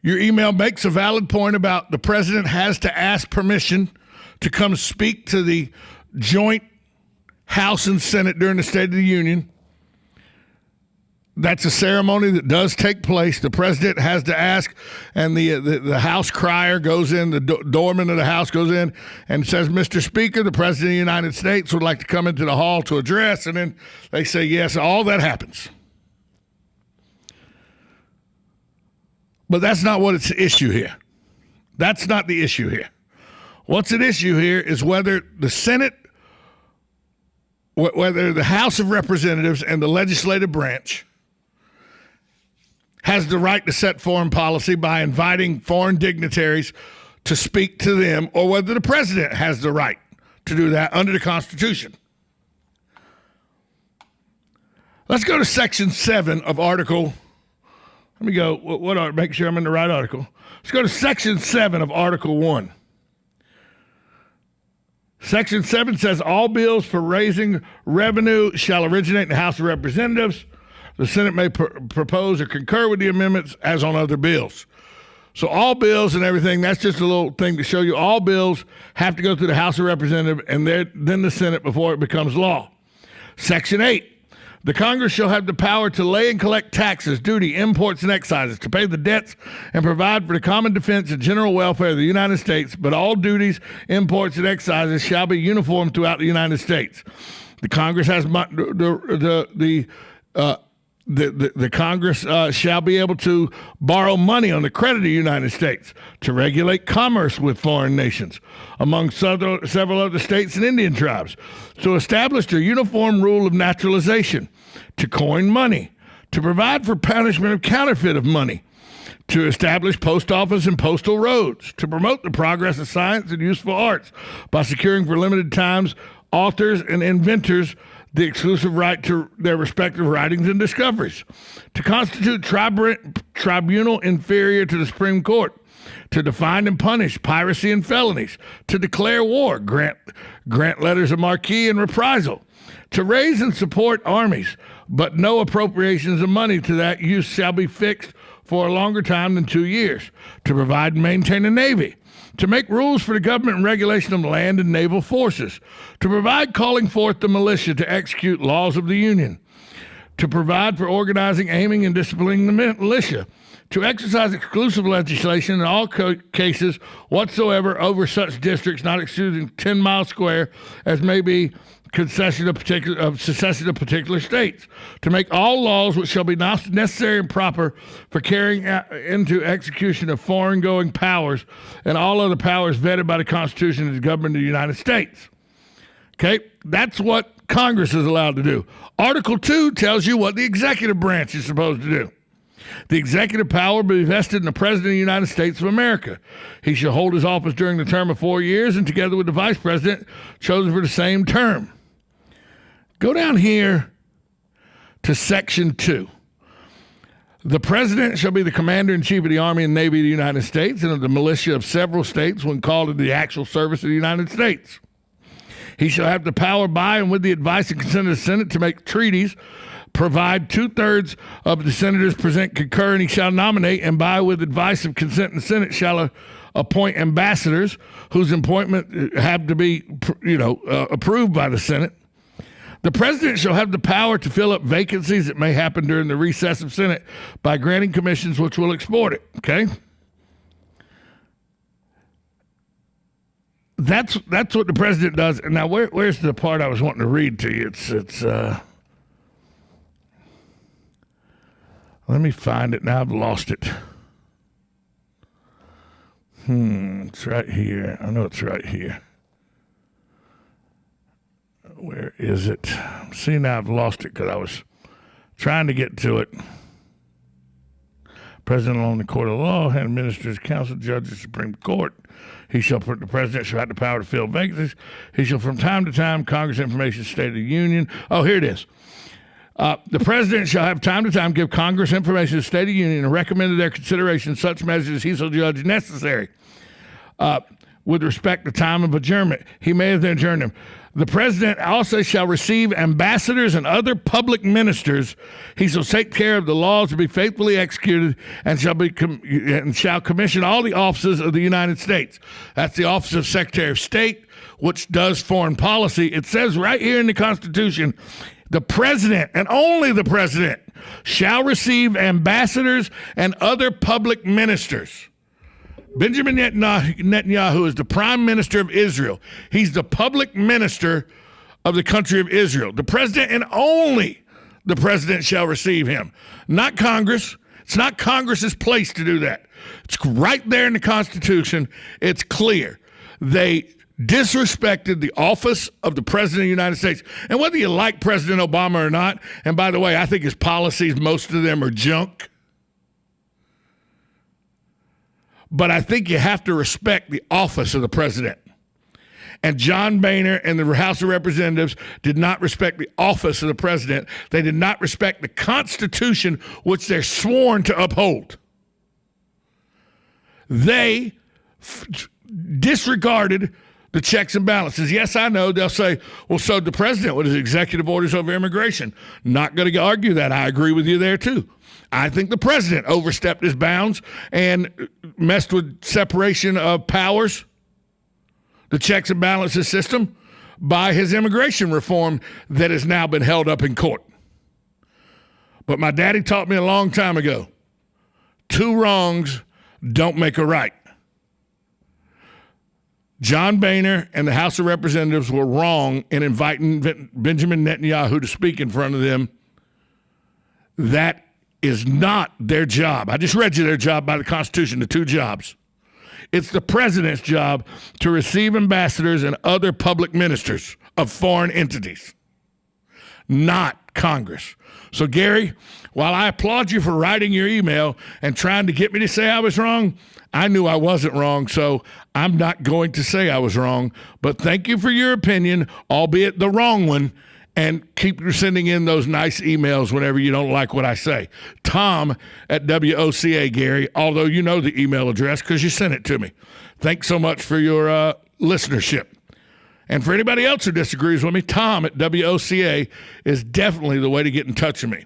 your email makes a valid point about the president has to ask permission to come speak to the joint House and Senate during the State of the Union. That's a ceremony that does take place. The president has to ask, and the House crier goes in, the doorman of the House goes in and says, Mr. Speaker, the President of the United States would like to come into the hall to address, and then they say yes, all that happens. But that's not what it's issue here. That's not the issue here. What's at issue here is whether the Senate, whether the House of Representatives and the legislative branch has the right to set foreign policy by inviting foreign dignitaries to speak to them, or whether the president has the right to do that under the Constitution. Let's go to Section 7 of Article. Let me go, make sure I'm in the right article. Let's go to Section 7 of Article 1. Section 7 says, all bills for raising revenue shall originate in the House of Representatives. The Senate may propose or concur with the amendments as on other bills. So all bills and everything, that's just a little thing to show you. All bills have to go through the House of Representatives and then the Senate before it becomes law. Section 8. The Congress shall have the power to lay and collect taxes, duty, imports, and excises, to pay the debts and provide for the common defense and general welfare of the United States, but all duties, imports, and excises shall be uniform throughout the United States. The Congress has the Congress shall be able to borrow money on the credit of the United States to regulate commerce with foreign nations, among several other states and Indian tribes, to establish a uniform rule of naturalization, to coin money, to provide for punishment of counterfeit of money, to establish post office and postal roads, to promote the progress of science and useful arts by securing for limited times authors and inventors the exclusive right to their respective writings and discoveries, to constitute tribunal inferior to the Supreme Court, to define and punish piracy and felonies, to declare war, grant letters of marque and reprisal, to raise and support armies, but no appropriations of money to that use shall be fixed for a longer time than 2 years, to provide and maintain a navy, to make rules for the government and regulation of land and naval forces, to provide calling forth the militia to execute laws of the Union, to provide for organizing, aiming, and disciplining the militia, to exercise exclusive legislation in all cases whatsoever over such districts not exceeding 10 miles square as may be secession of particular states, to make all laws which shall be necessary and proper for carrying into execution of foreign-going powers and all other powers vetted by the Constitution and the government of the United States. Okay, that's what Congress is allowed to do. Article 2 tells you what the executive branch is supposed to do. The executive power will be vested in the President of the United States of America. He shall hold his office during the term of 4 years and together with the Vice President chosen for the same term. Go down here to Section 2. The President shall be the Commander-in-Chief of the Army and Navy of the United States and of the militia of several states when called into the actual service of the United States. He shall have the power by and with the advice and consent of the Senate to make treaties, provide 2/3 of the senators present concur, and he shall nominate, and by with advice of consent of the Senate shall appoint ambassadors whose appointment have to be, approved by the Senate. The President shall have the power to fill up vacancies that may happen during the recess of Senate by granting commissions which will export it. Okay? That's what the President does. Now, where's the part I was wanting to read to you? It's let me find it. Now I've lost it. It's right here. I know it's right here. Where is it? See, now I've lost it because I was trying to get to it. President alone, the court of law, and ministers, council, judges, Supreme Court. The President shall have the power to fill vacancies. He shall, from time to time, Congress information, State of the Union. Oh, here it is. The President shall have time to time give Congress information, State of the Union, and recommend to their consideration such measures as he shall judge necessary. With respect to time of adjournment, he may have adjourned them. The President also shall receive ambassadors and other public ministers. He shall take care of the laws to be faithfully executed and shall commission all the offices of the United States. That's the office of Secretary of State, which does foreign policy. It says right here in the Constitution, the President and only the President shall receive ambassadors and other public ministers. Benjamin Netanyahu is the prime minister of Israel. He's the public minister of the country of Israel. The President and only the President shall receive him, not Congress. It's not Congress's place to do that. It's right there in the Constitution. It's clear. They disrespected the office of the President of the United States. And whether you like President Obama or not, and by the way, I think his policies, most of them are junk. But I think you have to respect the office of the President. And John Boehner and the House of Representatives did not respect the office of the President. They did not respect the Constitution, which they're sworn to uphold. They disregarded the checks and balances. Yes, I know. They'll say, well, so the President with his executive orders over immigration. Not going to argue that. I agree with you there, too. I think the President overstepped his bounds and messed with separation of powers, the checks and balances system, by his immigration reform that has now been held up in court. But my daddy taught me a long time ago, 2 wrongs don't make a right. John Boehner and the House of Representatives were wrong in inviting Benjamin Netanyahu to speak in front of them. That is not their job. I just read you their job by the Constitution, the 2 jobs. It's the President's job to receive ambassadors and other public ministers of foreign entities, not Congress. So, Gary, while I applaud you for writing your email and trying to get me to say I was wrong, I knew I wasn't wrong, so I'm not going to say I was wrong. But thank you for your opinion, albeit the wrong one, and keep sending in those nice emails whenever you don't like what I say. Tom at WOCA, Gary, although you know the email address because you sent it to me. Thanks so much for your listenership. And for anybody else who disagrees with me, Tom at WOCA is definitely the way to get in touch with me.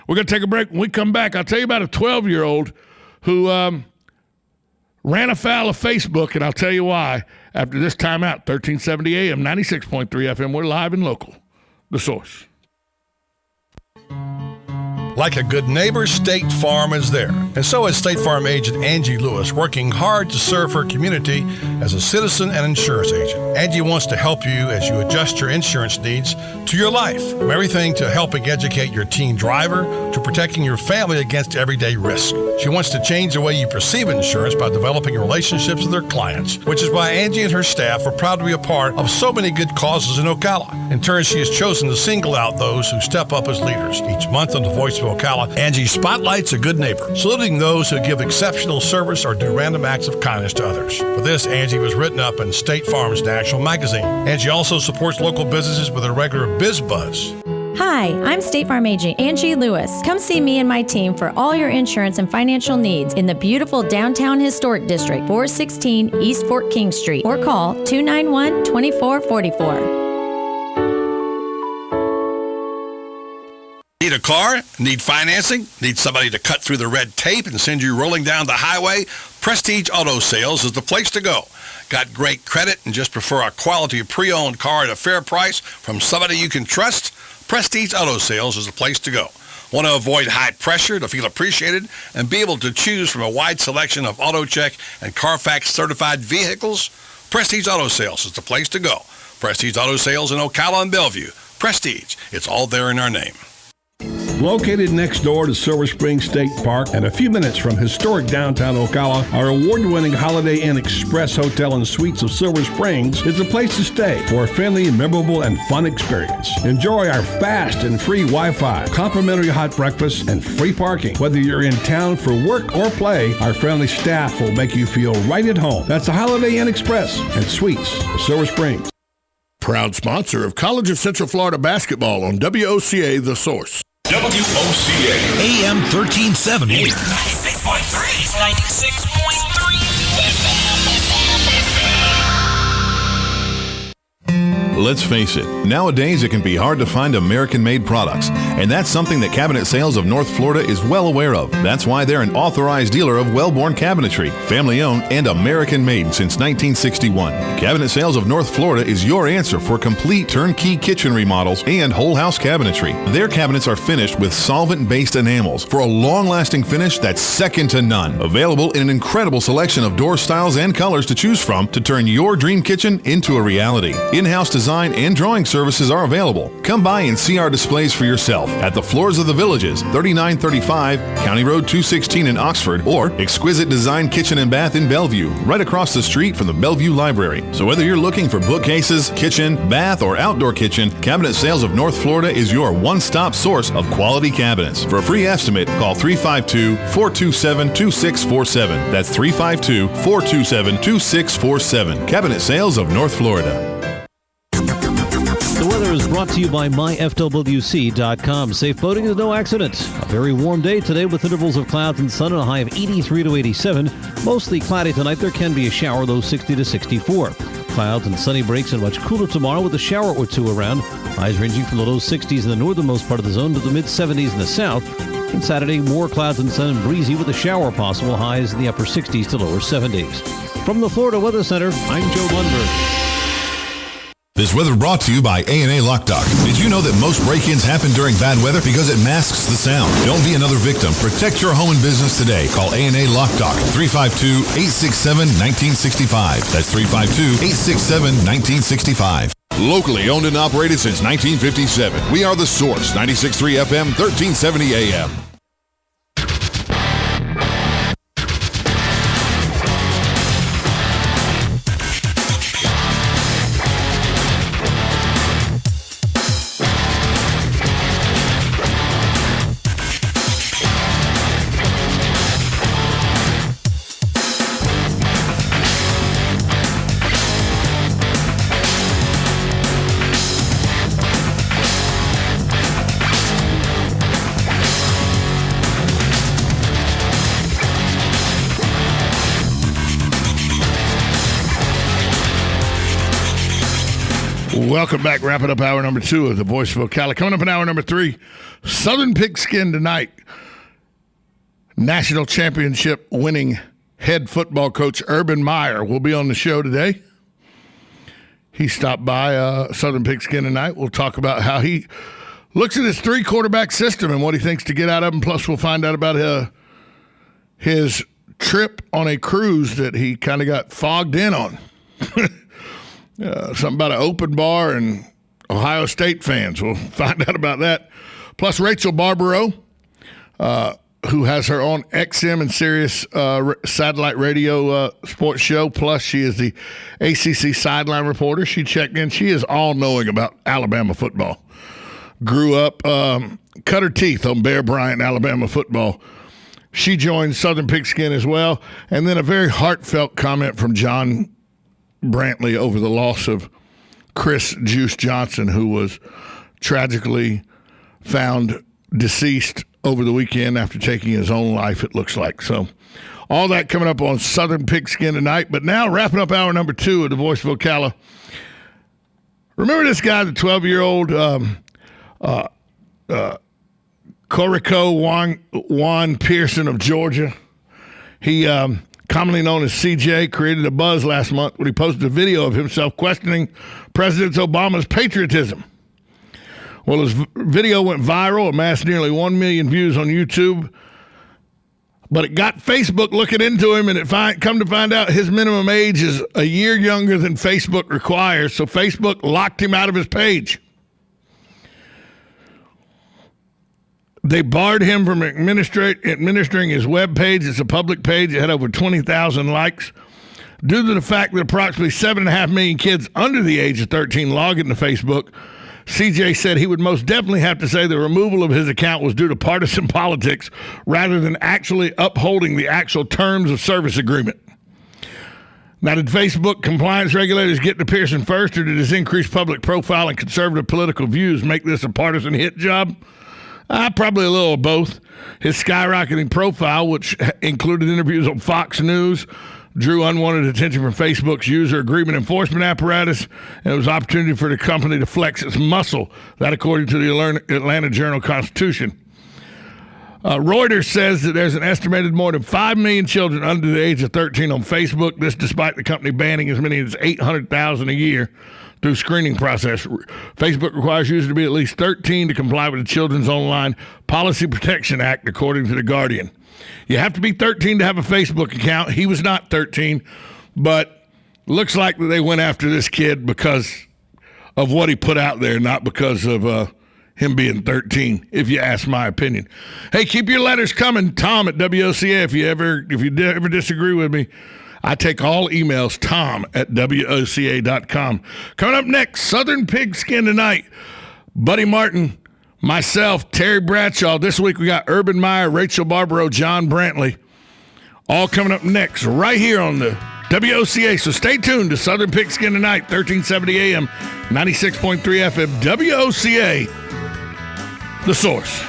We're going to take a break. When we come back, I'll tell you about a 12-year-old who ran afoul of Facebook, and I'll tell you why after this timeout. 1370 AM, 96.3 FM. We're live and local. The Source. Like a good neighbor, State Farm is there. And so is State Farm agent Angie Lewis, working hard to serve her community as a citizen and insurance agent. Angie wants to help you as you adjust your insurance needs to your life, from everything to helping educate your teen driver to protecting your family against everyday risk. She wants to change the way you perceive insurance by developing relationships with her clients, which is why Angie and her staff are proud to be a part of so many good causes in Ocala. In turn, she has chosen to single out those who step up as leaders. Each month on the Voice of Ocala, Angie spotlights a good neighbor, saluting those who give exceptional service or do random acts of kindness to others. For this, Angie was written up in State Farm's National Magazine. Angie also supports local businesses with a regular Biz Buzz. Hi, I'm State Farm agent Angie Lewis. Come see me and my team for all your insurance and financial needs in the beautiful downtown historic district, 416 East Fort King Street, or call 291-2444. Need a car? Need financing? Need somebody to cut through the red tape and send you rolling down the highway? Prestige Auto Sales is the place to go. Got great credit and just prefer a quality pre-owned car at a fair price from somebody you can trust? Prestige Auto Sales is the place to go. Want to avoid high pressure to feel appreciated and be able to choose from a wide selection of AutoCheck and Carfax certified vehicles? Prestige Auto Sales is the place to go. Prestige Auto Sales in Ocala and Bellevue. Prestige, it's all there in our name. Located next door to Silver Spring State Park and a few minutes from historic downtown Ocala, our award-winning Holiday Inn Express Hotel and Suites of Silver Springs is the place to stay for a friendly, memorable, and fun experience. Enjoy our fast and free Wi-Fi, complimentary hot breakfast, and free parking. Whether you're in town for work or play, our friendly staff will make you feel right at home. That's the Holiday Inn Express and Suites of Silver Springs. Proud sponsor of College of Central Florida basketball on WOCA The Source. WOCA AM 1370 96.3 Let's face it, nowadays it can be hard to find American-made products, and that's something that Cabinet Sales of North Florida is well aware of. That's why they're an authorized dealer of Wellborn Cabinetry, family-owned and American-made since 1961. Cabinet Sales of North Florida is your answer for complete turnkey kitchen remodels and whole house cabinetry. Their cabinets are finished with solvent-based enamels for a long-lasting finish that's second to none. Available in an incredible selection of door styles and colors to choose from to turn your dream kitchen into a reality. In-house design and drawing services are available. Come by and see our displays for yourself at the Floors of the Villages, 3935 County Road 216 in Oxford, or Exquisite Design Kitchen and Bath in Bellevue, right across the street from the Bellevue Library. So whether you're looking for bookcases, kitchen, bath, or outdoor kitchen, Cabinet Sales of North Florida is your one-stop source of quality cabinets. For a free estimate, call 352-427-2647. That's 352-427-2647. Cabinet Sales of North Florida. The weather is brought to you by myfwc.com. Safe boating is no accident. A very warm day today with intervals of clouds and sun and a high of 83 to 87. Mostly cloudy tonight. There can be a shower, though 60 to 64. Clouds and sunny breaks and much cooler tomorrow with a shower or two around. Highs ranging from the low 60s in the northernmost part of the zone to the mid 70s in the south. And Saturday, more clouds and sun and breezy with a shower possible. Highs in the upper 60s to lower 70s. From the Florida Weather Center, I'm Joe Lundberg. This weather brought to you by A&A Lockdock. Did you know that most break-ins happen during bad weather because it masks the sound? Don't be another victim. Protect your home and business today. Call A&A Lockdock, 352-867-1965. That's 352-867-1965. Locally owned and operated since 1957. We are The Source, 96.3 FM, 1370 AM. Welcome back. Wrapping up hour number 2 of the Voice of Ocala. Coming up in hour number 3, Southern Pigskin tonight. National championship winning head football coach Urban Meyer will be on the show today. He stopped by Southern Pigskin tonight. We'll talk about how he looks at his 3-quarterback system and what he thinks to get out of him. Plus, we'll find out about his trip on a cruise that he kind of got fogged in on. Something about an open bar and Ohio State fans. We'll find out about that. Plus, Rachel Barbaro, who has her own XM and Sirius satellite radio sports show. Plus, she is the ACC sideline reporter. She checked in. She is all-knowing about Alabama football. Grew up, cut her teeth on Bear Bryant, Alabama football. She joined Southern Pigskin as well. And then a very heartfelt comment from John Brantley over the loss of Chris Juice Johnson, who was tragically found deceased over the weekend after taking his own life, it looks like. So all that coming up on Southern Pigskin tonight. But now wrapping up hour number 2 of the Voice of Ocala. Remember this guy, the 12-year-old Corico Juan Pearson of Georgia? He, commonly known as CJ, created a buzz last month when he posted a video of himself questioning President Obama's patriotism. Well, his video went viral, amassed nearly 1 million views on YouTube, but it got Facebook looking into him, and come to find out his minimum age is a year younger than Facebook requires, so Facebook locked him out of his page. They barred him from administering his web page. It's a public page. It had over 20,000 likes. Due to the fact that approximately 7.5 million kids under the age of 13 log into Facebook, CJ said he would most definitely have to say the removal of his account was due to partisan politics rather than actually upholding the actual terms of service agreement. Now, did Facebook compliance regulators get to Pearson first, or did his increased public profile and conservative political views make this a partisan hit job? Probably a little of both. His skyrocketing profile, which included interviews on Fox News, drew unwanted attention from Facebook's user agreement enforcement apparatus, and it was an opportunity for the company to flex its muscle, that according to the Atlanta Journal-Constitution. Reuters says that there's an estimated more than 5 million children under the age of 13 on Facebook, this despite the company banning as many as 800,000 a year through screening process. Facebook requires users to be at least 13 to comply with the Children's Online Policy Protection Act, according to The Guardian. You have to be 13 to have a Facebook account. He was not 13, but looks like they went after this kid because of what he put out there, not because of him being 13, if you ask my opinion. Hey, keep your letters coming. Tom at WOCA, if you ever disagree with me, I take all emails, Tom at WOCA.com. Coming up next, Southern Pigskin tonight. Buddy Martin, myself, Terry Bradshaw. This week we got Urban Meyer, Rachel Barbaro, John Brantley. All coming up next right here on the WOCA. So stay tuned to Southern Pigskin tonight, 1370 AM, 96.3 FM, WOCA, The Source.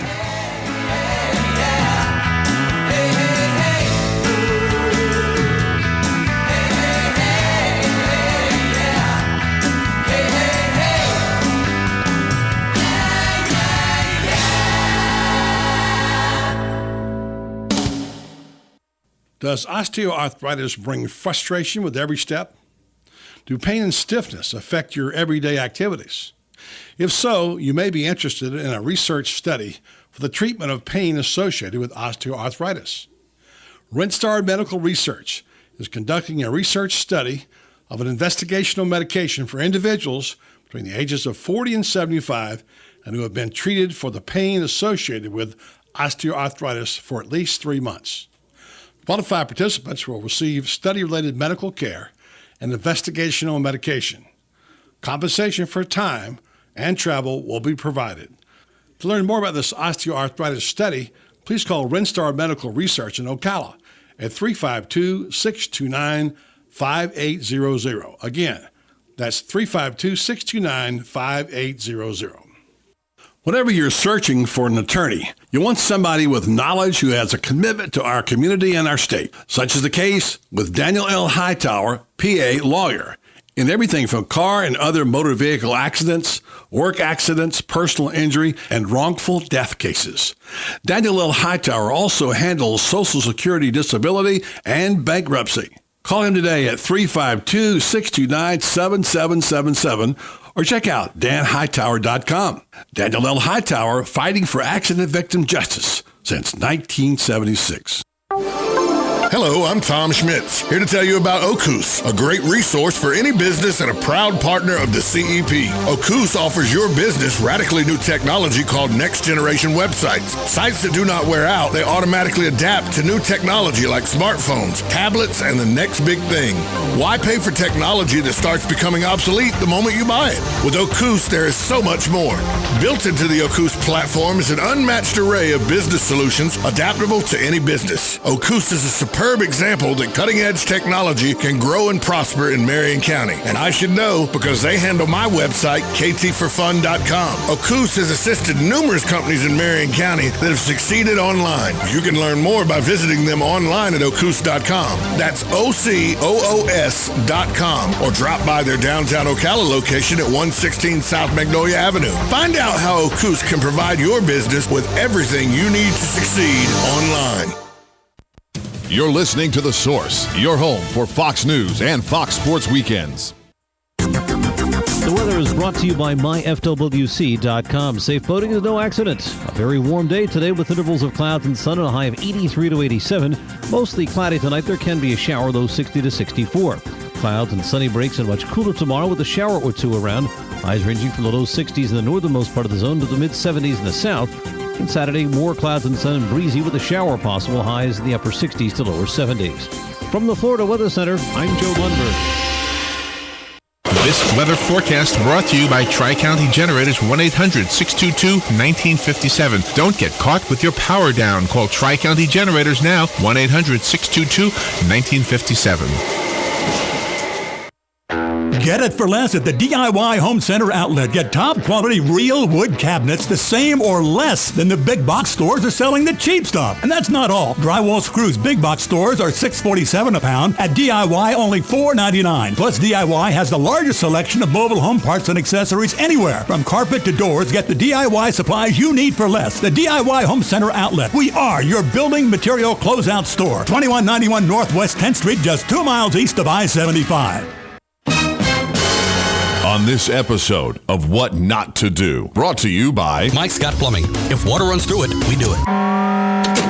Does osteoarthritis bring frustration with every step? Do pain and stiffness affect your everyday activities? If so, you may be interested in a research study for the treatment of pain associated with osteoarthritis. Rinstar Medical Research is conducting a research study of an investigational medication for individuals between the ages of 40 and 75 and who have been treated for the pain associated with osteoarthritis for at least 3 months. Qualified participants will receive study-related medical care and investigational medication. Compensation for time and travel will be provided. To learn more about this osteoarthritis study, please call Rinstar Medical Research in Ocala at 352-629-5800. Again, that's 352-629-5800. Whenever you're searching for an attorney, you want somebody with knowledge who has a commitment to our community and our state, such as the case with Daniel L. Hightower, PA lawyer, in everything from car and other motor vehicle accidents, work accidents, personal injury, and wrongful death cases. Daniel L. Hightower also handles Social Security disability and bankruptcy. Call him today at 352-629-7777 or check out danhightower.com. Daniel L. Hightower, fighting for accident victim justice since 1976. Hello, I'm Tom Schmitz, here to tell you about Ocus, a great resource for any business and a proud partner of the CEP. Ocus offers your business radically new technology called Next Generation Websites. Sites that do not wear out, they automatically adapt to new technology like smartphones, tablets, and the next big thing. Why pay for technology that starts becoming obsolete the moment you buy it? With Ocus, there is so much more. Built into the Ocus platform is an unmatched array of business solutions adaptable to any business. Ocus is a superb example that cutting-edge technology can grow and prosper in Marion County. And I should know because they handle my website, ktforfun.com. Ocus has assisted numerous companies in Marion County that have succeeded online. You can learn more by visiting them online at ocus.com. That's OCOOS.com, or drop by their downtown Ocala location at 116 South Magnolia Avenue. Find out how Ocus can provide your business with everything you need to succeed online. You're listening to The Source, your home for Fox News and Fox Sports Weekends. The weather is brought to you by myfwc.com. Safe boating is no accident. A very warm day today with intervals of clouds and sun and a high of 83 to 87. Mostly cloudy tonight. There can be a shower, though 60 to 64. Clouds and sunny breaks and much cooler tomorrow with a shower or two around. Highs ranging from the low 60s in the northernmost part of the zone to the mid-70s in the south. And Saturday, more clouds and sun and breezy with a shower possible. Highs in the upper 60s to lower 70s. From the Florida Weather Center, I'm Joe Lundberg. This weather forecast brought to you by Tri-County Generators 1-800-622-1957. Don't get caught with your power down. Call Tri-County Generators now, 1-800-622-1957. Get it for less at the DIY Home Center outlet. Get top quality real wood cabinets the same or less than the big box stores are selling the cheap stuff. And that's not all. Drywall screws big box stores are $6.47 a pound. At DIY, only $4.99. Plus, DIY has the largest selection of mobile home parts and accessories anywhere. From carpet to doors, get the DIY supplies you need for less. The DIY Home Center outlet. We are your building material closeout store. 2191 Northwest 10th Street, just 2 miles east of I-75. On this episode of What Not to Do, brought to you by Mike Scott Plumbing. If water runs through it, we do it.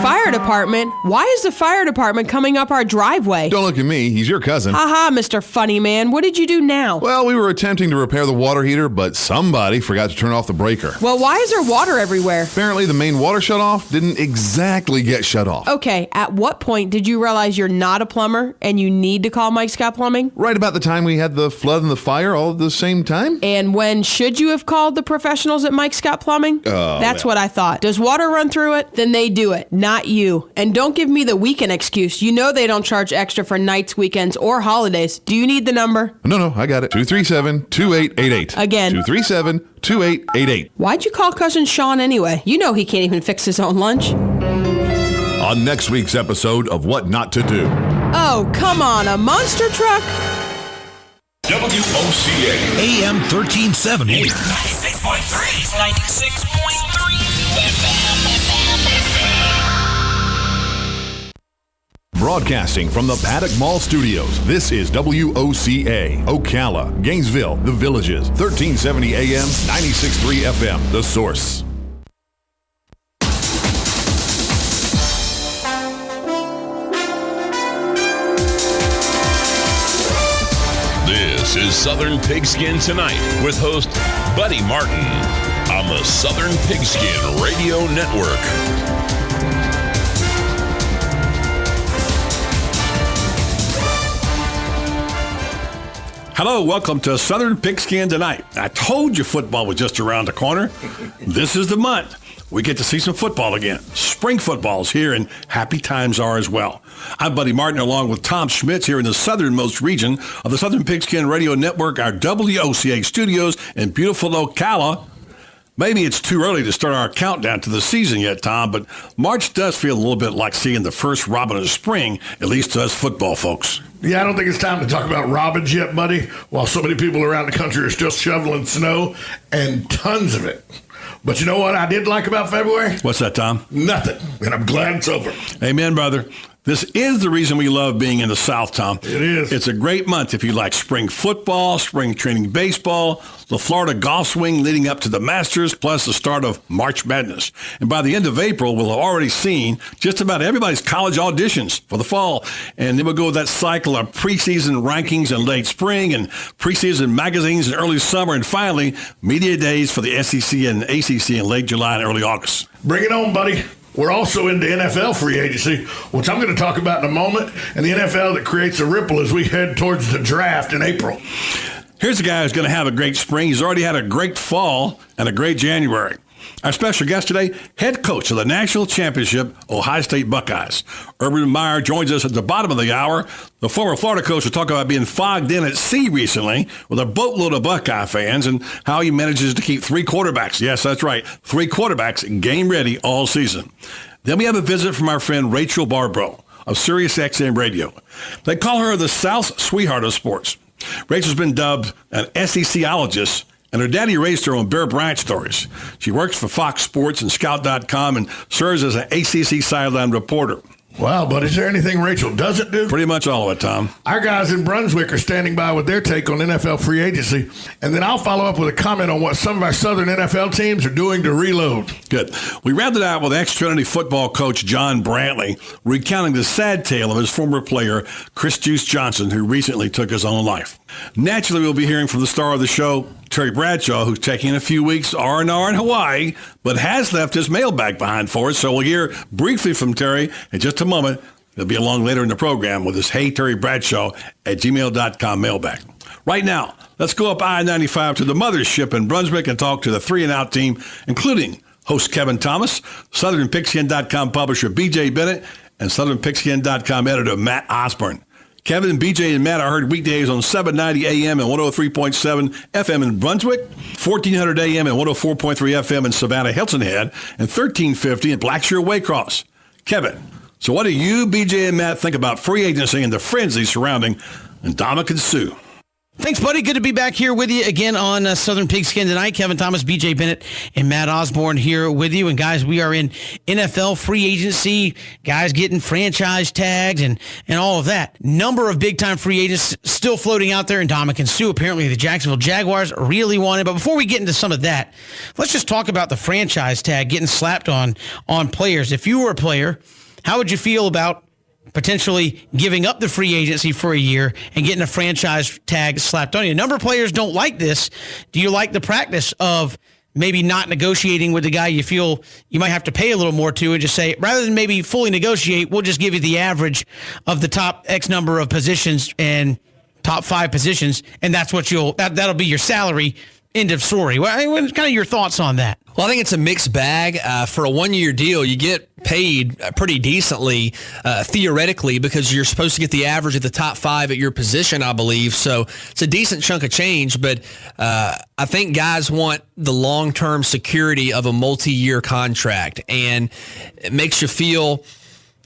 Fire department? Why is the fire department coming up our driveway? Don't look at me. He's your cousin. Haha, Mr. Funny Man. What did you do now? Well, we were attempting to repair the water heater, but somebody forgot to turn off the breaker. Well, why is there water everywhere? Apparently, the main water shutoff didn't exactly get shut off. Okay, at what point did you realize you're not a plumber and you need to call Mike Scott Plumbing? Right about the time we had the flood and the fire all at the same time. And when should you have called the professionals at Mike Scott Plumbing? That's what I thought. Does water run through it? Then they do it, not you. And don't give me the weekend excuse. You know they don't charge extra for nights, weekends, or holidays. Do you need the number? No, I got it. 237-2888. Again. 237-2888. Why'd you call Cousin Sean anyway? You know he can't even fix his own lunch. On next week's episode of What Not to Do. Oh, come on, a monster truck? WOCA AM 1370. 96.3. 96.3. Broadcasting from the Paddock Mall Studios, this is WOCA, Ocala, Gainesville, The Villages, 1370 AM, 96.3 FM, The Source. This is Southern Pigskin Tonight with host Buddy Martin on the Southern Pigskin Radio Network. Hello, welcome to Southern Pigskin Tonight. I told you football was just around the corner. This is the month. We get to see some football again. Spring football's here, and happy times are as well. I'm Buddy Martin, along with Tom Schmitz here in the southernmost region of the Southern Pigskin Radio Network, our WOCA studios in beautiful Ocala. Maybe it's too early to start our countdown to the season yet, Tom, but March does feel a little bit like seeing the first robin of spring, at least to us football folks. Yeah, I don't think it's time to talk about robins yet, buddy, while so many people around the country are still shoveling snow, and tons of it. But you know what I did like about February? What's that, Tom? Nothing, and I'm glad it's over. Amen, brother. This is the reason we love being in the South, Tom. It is. It's a great month if you like spring football, spring training baseball, the Florida golf swing leading up to the Masters, plus the start of March Madness. And by the end of April, we'll have already seen just about everybody's college auditions for the fall. And then we'll go with that cycle of preseason rankings in late spring and preseason magazines in early summer. And finally, media days for the SEC and ACC in late July and early August. Bring it on, buddy. We're also into NFL free agency, which I'm going to talk about in a moment, and the NFL that creates a ripple as we head towards the draft in April. Here's a guy who's going to have a great spring. He's already had a great fall and a great January. Our special guest today, head coach of the national championship Ohio State Buckeyes. Urban Meyer joins us at the bottom of the hour. The former Florida coach will talk about being fogged in at sea recently with a boatload of Buckeye fans and how he manages to keep 3 quarterbacks. Yes, that's right, 3 quarterbacks game ready all season. Then we have a visit from our friend Rachel Barbro of SiriusXM Radio. They call her the South sweetheart of sports. Rachel's been dubbed an SECologist, and her daddy raised her on Bear Bryant stories. She works for Fox Sports and Scout.com and serves as an ACC sideline reporter. Wow, but is there anything Rachel doesn't do? Pretty much all of it, Tom. Our guys in Brunswick are standing by with their take on NFL free agency, and then I'll follow up with a comment on what some of our Southern NFL teams are doing to reload. Good. We rounded out with ex-Trinity football coach John Brantley, recounting the sad tale of his former player, Chris Juice Johnson, who recently took his own life. Naturally, we'll be hearing from the star of the show, Terry Bradshaw, who's taking a few weeks R&R in Hawaii, but has left his mailbag behind for us. So we'll hear briefly from Terry in just a moment. He'll be along later in the program with his Hey Terry Bradshaw at gmail.com mailbag. Right now, let's go up I-95 to the mothership in Brunswick and talk to the 3-and-out team, including host Kevin Thomas, SouthernPigskin.com publisher B.J. Bennett, and SouthernPigskin.com editor Matt Osborne. Kevin, BJ, and Matt are heard weekdays on 790 AM and 103.7 FM in Brunswick, 1400 AM and 104.3 FM in Savannah, Hilton Head, and 1350 in Blackshear Waycross. Kevin, so what do you, BJ, and Matt think about free agency and the frenzy surrounding Ndamukong Suh? Thanks, buddy. Good to be back here with you again on Southern Pigskin tonight. Kevin Thomas, B.J. Bennett, and Matt Osborne here with you. And, guys, we are in NFL free agency, guys getting franchise tags and all of that. Number of big-time free agents still floating out there. And Ndamukong Suh, apparently the Jacksonville Jaguars really want it. But before we get into some of that, let's just talk about the franchise tag getting slapped on players. If you were a player, how would you feel about potentially giving up the free agency for a year and getting a franchise tag slapped on you? A number of players don't like this. Do you like the practice of maybe not negotiating with the guy you feel you might have to pay a little more to and just say, rather than maybe fully negotiate, we'll just give you the average of the top X number of positions and top 5 positions, and that's what that'll be your salary, end of story. What's kind of your thoughts on that? Well, I think it's a mixed bag. For a 1-year deal, you get paid pretty decently, theoretically, because you're supposed to get the average of the top 5 at your position, I believe. So it's a decent chunk of change, but I think guys want the long-term security of a multi-year contract, and it makes you feel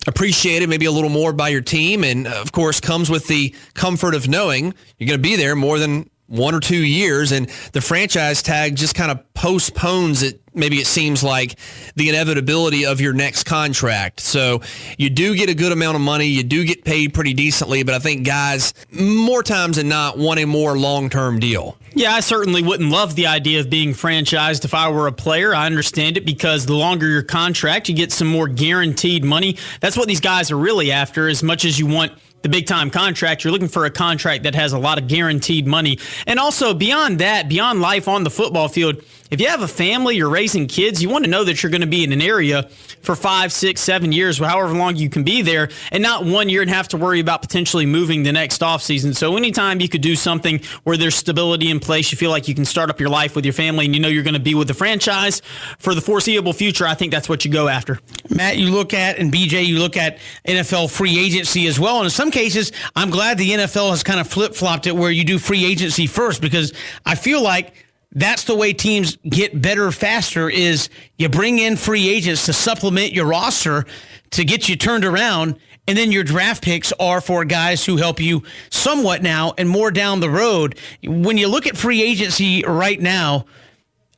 appreciated maybe a little more by your team, and, of course, comes with the comfort of knowing you're going to be there more than 1 or 2 years, and the franchise tag just kind of postpones it. Maybe it seems like the inevitability of your next contract. So you do get a good amount of money. You do get paid pretty decently, but I think guys, more times than not, want a more long-term deal. Yeah, I certainly wouldn't love the idea of being franchised if I were a player. I understand it because the longer your contract, you get some more guaranteed money. That's what these guys are really after. As much as you want the big-time contract, you're looking for a contract that has a lot of guaranteed money. And also, beyond that, beyond life on the football field, if you have a family, you're raising kids, you want to know that you're going to be in an area for 5, 6, 7 years, however long you can be there, and not 1 year and have to worry about potentially moving the next offseason. So anytime you could do something where there's stability in place, you feel like you can start up your life with your family and you know you're going to be with the franchise for the foreseeable future, I think that's what you go after. Matt, you look at, and BJ, you look at NFL free agency as well. And in some cases, I'm glad the NFL has kind of flip-flopped it where you do free agency first, because I feel like that's the way teams get better faster, is you bring in free agents to supplement your roster to get you turned around, and then your draft picks are for guys who help you somewhat now and more down the road. When you look at free agency right now,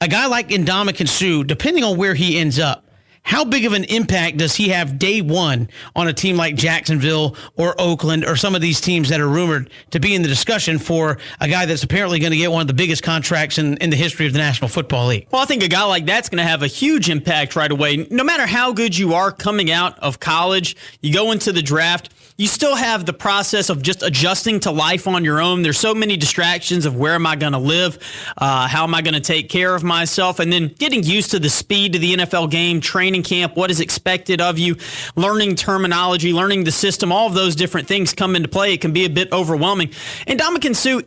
a guy like Ndamukong Suh, depending on where he ends up, how big of an impact does he have day one on a team like Jacksonville or Oakland or some of these teams that are rumored to be in the discussion for a guy that's apparently going to get one of the biggest contracts in the history of the National Football League? Well, I think a guy like that's going to have a huge impact right away. No matter how good you are coming out of college, you go into the draft, you still have the process of just adjusting to life on your own. There's so many distractions of where am I going to live, how am I going to take care of myself, and then getting used to the speed of the NFL game, training camp, what is expected of you, learning terminology, learning the system, all of those different things come into play. It can be a bit overwhelming. And Ndamukong Suh,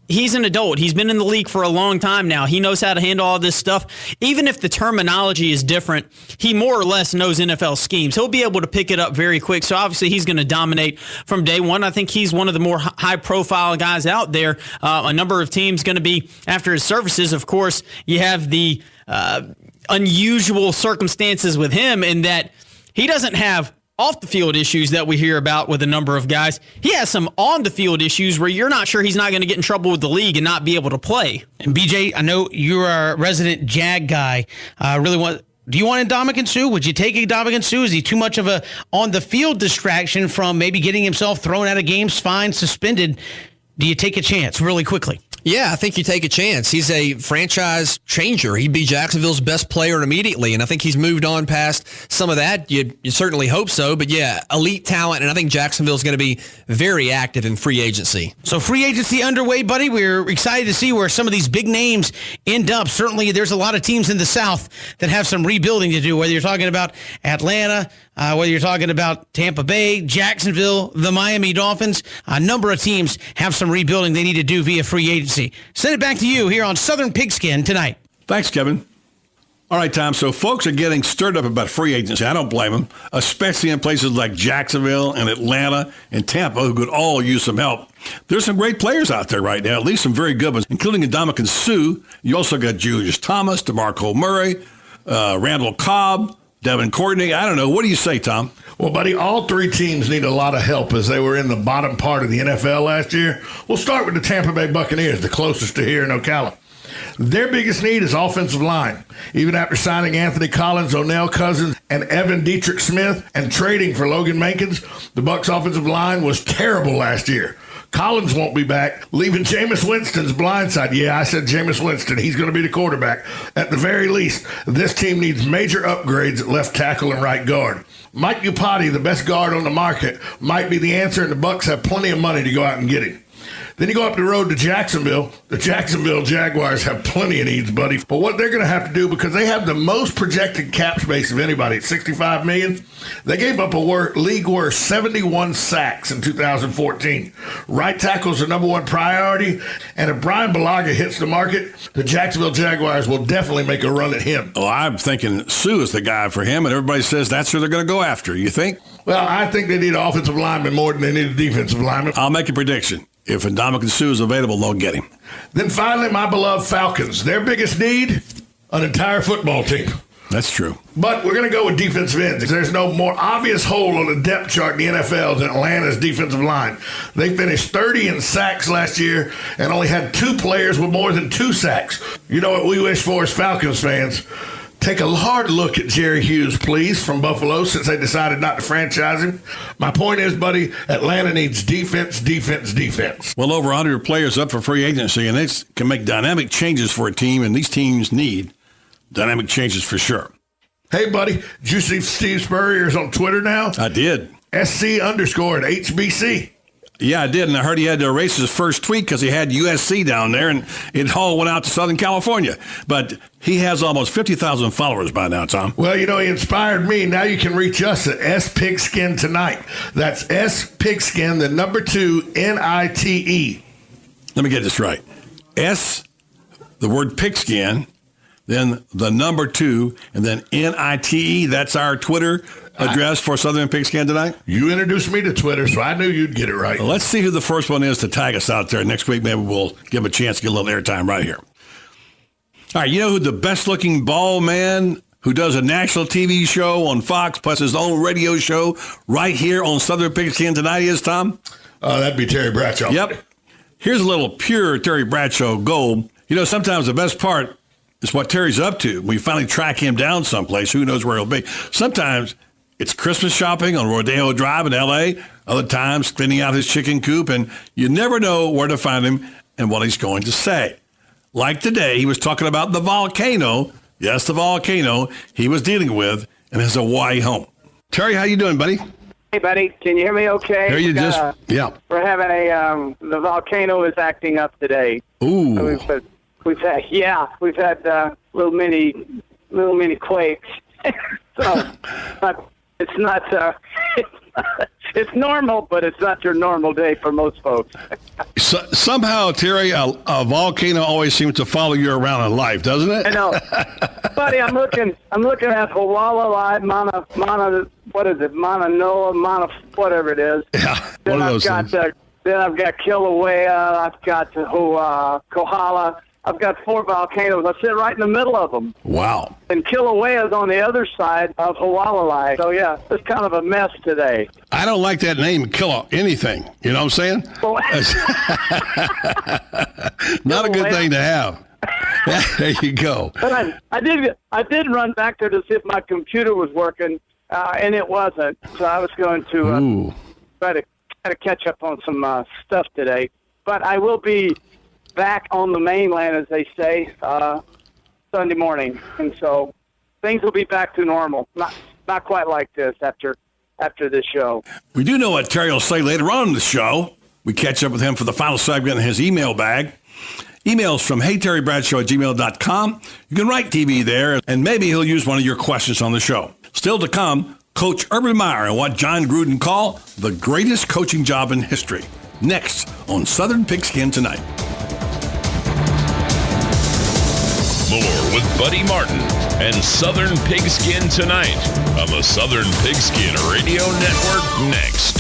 he's an adult. He's been in the league for a long time now. He knows how to handle all this stuff. Even if the terminology is different, he more or less knows NFL schemes. He'll be able to pick it up very quick. So obviously he's going to dominate from day one. I think he's one of the more high-profile guys out there. A number of teams going to be after his services. Of course, you have the unusual circumstances with him in that he doesn't have off-the-field issues that we hear about with a number of guys. He has some on-the-field issues where you're not sure he's not going to get in trouble with the league and not be able to play. And BJ, I know you're a resident Jag guy. Do you want Ndamukong Suh? Would you take Ndamukong Suh? Is he too much of a on-the-field distraction from maybe getting himself thrown out of games, fined, suspended? Do you take a chance really quickly? Yeah, I think you take a chance. He's a franchise changer. He'd be Jacksonville's best player immediately, and I think he's moved on past some of that. You certainly hope so, but yeah, elite talent, and I think Jacksonville's going to be very active in free agency. So free agency underway, buddy. We're excited to see where some of these big names end up. Certainly, there's a lot of teams in the South that have some rebuilding to do, whether you're talking about Atlanta, whether you're talking about Tampa Bay, Jacksonville, the Miami Dolphins. A number of teams have some rebuilding they need to do via free agency. Send it back to you here on Southern Pigskin tonight. Thanks, Kevin. All right, Tom. So folks are getting stirred up about free agency. I don't blame them, especially in places like Jacksonville and Atlanta and Tampa, who could all use some help. There's some great players out there right now, at least some very good ones, including Ndamukong Suh. You also got Julius Thomas, DeMarco Murray, Randall Cobb, Devin Courtney. I don't know. What do you say, Tom? Well, buddy, all three teams need a lot of help as they were in the bottom part of the NFL last year. We'll start with the Tampa Bay Buccaneers, the closest to here in Ocala. Their biggest need is offensive line. Even after signing Anthony Collins, O'Neal Cousins, and Evan Dietrich Smith and trading for Logan Mankins, the Bucs' offensive line was terrible last year. Collins won't be back, leaving Jameis Winston's blindside. Yeah, I said Jameis Winston. He's going to be the quarterback. At the very least, this team needs major upgrades at left tackle and right guard. Mike Iupati, the best guard on the market, might be the answer, and the Bucs have plenty of money to go out and get him. Then you go up the road to Jacksonville. The Jacksonville Jaguars have plenty of needs, buddy. But what they're going to have to do, because they have the most projected cap space of anybody at $65 million, they gave up a league worst 71 sacks in 2014. Right tackle is the number one priority, and if Brian Bulaga hits the market, the Jacksonville Jaguars will definitely make a run at him. Oh, I'm thinking Suh is the guy for him, and everybody says that's who they're going to go after. You think? Well, I think they need an offensive lineman more than they need a defensive lineman. I'll make a prediction. If Ndamukong Suh is available, they'll get him. Then finally, my beloved Falcons. Their biggest need, an entire football team. That's true. But we're going to go with defensive ends. There's no more obvious hole on the depth chart in the NFL than Atlanta's defensive line. They finished 30 in sacks last year and only had 2 players with more than 2 sacks. You know what we wish for as Falcons fans? Take a hard look at Jerry Hughes, please, from Buffalo, since they decided not to franchise him. My point is, buddy, Atlanta needs defense, defense, defense. Well, over 100 players up for free agency, and they can make dynamic changes for a team, and these teams need dynamic changes for sure. Hey, buddy, did you see Steve Spurrier's on Twitter now? I did. SC_HBC. Yeah, I did, and I heard he had to erase his first tweet because he had USC down there, and it all went out to Southern California. But he has almost 50,000 followers by now, Tom. Well, you know, he inspired me. Now you can reach us at SPigskin Tonight. That's SPigskin, the number 2, NITE. Let me get this right. S, the word pigskin, then the number 2, and then NITE. That's our Twitter address for Southern Pigskin Tonight. You introduced me to Twitter, so I knew you'd get it right. Well, let's see who the first one is to tag us out there. Next week, maybe we'll give him a chance to get a little airtime right here. All right, you know who the best-looking bald man who does a national TV show on Fox plus his own radio show right here on Southern Pigskin Tonight is, Tom? That'd be Terry Bradshaw. Yep. Here's a little pure Terry Bradshaw gold. You know, sometimes the best part is what Terry's up to. We finally track him down someplace. Who knows where he'll be? Sometimes it's Christmas shopping on Rodeo Drive in L.A., other times cleaning out his chicken coop, and you never know where to find him and what he's going to say. Like today, he was talking about the volcano, yes, the volcano he was dealing with in his Hawaii home. Terry, how you doing, buddy? Hey, buddy, can you hear me okay? Here you yeah. We're having the volcano is acting up today. Ooh. We've had little mini quakes. So, but it's not, it's normal, but it's not your normal day for most folks. Somehow, Terry, a volcano always seems to follow you around in life, doesn't it? I know, buddy. I'm looking at Hawaii, Mauna Noa, whatever it is. Yeah, then one of those things. Then I've got Kilauea. I've got Kohala. I've got 4 volcanoes. I sit right in the middle of them. Wow. And Kilauea is on the other side of Hawaii. So, yeah, it's kind of a mess today. I don't like that name, anything. You know what I'm saying? Not a good thing to have. There you go. But I did run back there to see if my computer was working, and it wasn't. So I was going to try to catch up on some stuff today. But I will be back on the mainland, as they say, Sunday morning, and so things will be back to normal. Not quite like this after this show. We do know what Terry will say later on in the show. We catch up with him for the final segment in his email bag. Emails from heyterrybradshaw@gmail.com. You can write TV there, and maybe he'll use one of your questions on the show. Still to come, Coach Urban Meyer and what John Gruden call the greatest coaching job in history. Next on Southern Pigskin Tonight. More with Buddy Martin and Southern Pigskin Tonight on the Southern Pigskin Radio Network next.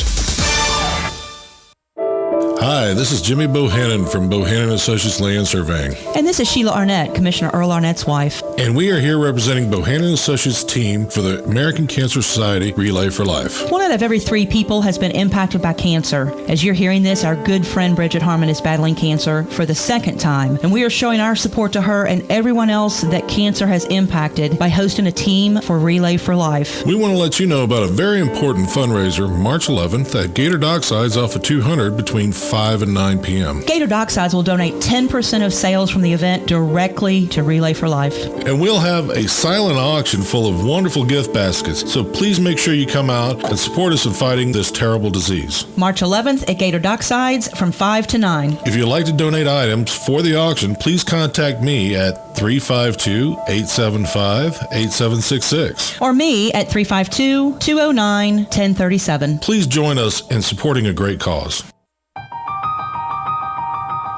Hi, this is Jimmy Bohannon from Bohannon Associates Land Surveying. And this is Sheila Arnett, Commissioner Earl Arnett's wife. And we are here representing Bohannon Associates team for the American Cancer Society Relay for Life. 1 out of every 3 people has been impacted by cancer. As you're hearing this, our good friend Bridget Harmon is battling cancer for the 2nd time. And we are showing our support to her and everyone else that cancer has impacted by hosting a team for Relay for Life. We want to let you know about a very important fundraiser March 11th at Gator Docksides off of 200 between 5 and 9 p.m. Gator Docksides will donate 10% of sales from the event directly to Relay for Life. And we'll have a silent auction full of wonderful gift baskets, so please make sure you come out and support us in fighting this terrible disease. March 11th at Gator Docksides from 5 to 9. If you'd like to donate items for the auction, please contact me at 352-875-8766. Or me at 352-209-1037. Please join us in supporting a great cause.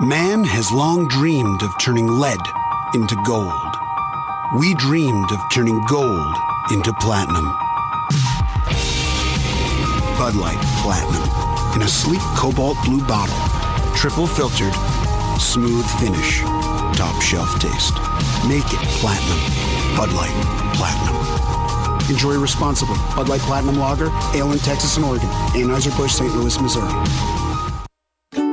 Man has long dreamed of turning lead into gold. We dreamed of turning gold into platinum. Bud Light Platinum in a sleek cobalt blue bottle, triple filtered, smooth finish, top shelf taste. Make it platinum. Bud Light Platinum. Enjoy responsibly. Bud Light Platinum Lager, ale in Texas and Oregon. Anheuser-Busch, St. Louis, Missouri.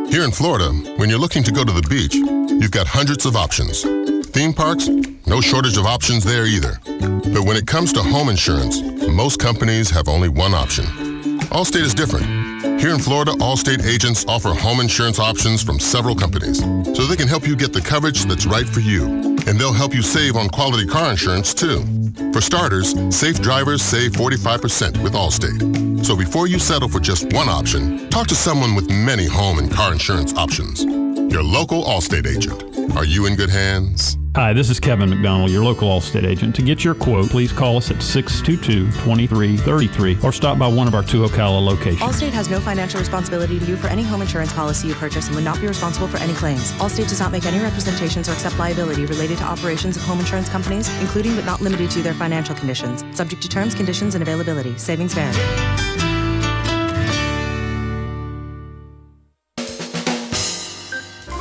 Here in Florida, when you're looking to go to the beach, you've got hundreds of options. Theme parks, no shortage of options there either. But when it comes to home insurance, most companies have only one option. Allstate is different. Here in Florida, Allstate agents offer home insurance options from several companies, so they can help you get the coverage that's right for you. And they'll help you save on quality car insurance, too. For starters, safe drivers save 45% with Allstate. So before you settle for just one option, talk to someone with many home and car insurance options. Your local Allstate agent. Are you in good hands? Hi, this is Kevin McDonald, your local Allstate agent. To get your quote, please call us at 622-2333 or stop by one of our 2 Ocala locations. Allstate has no financial responsibility to you for any home insurance policy you purchase and would not be responsible for any claims. Allstate does not make any representations or accept liability related to operations of home insurance companies, including but not limited to their financial conditions. Subject to terms, conditions, and availability. Savings vary.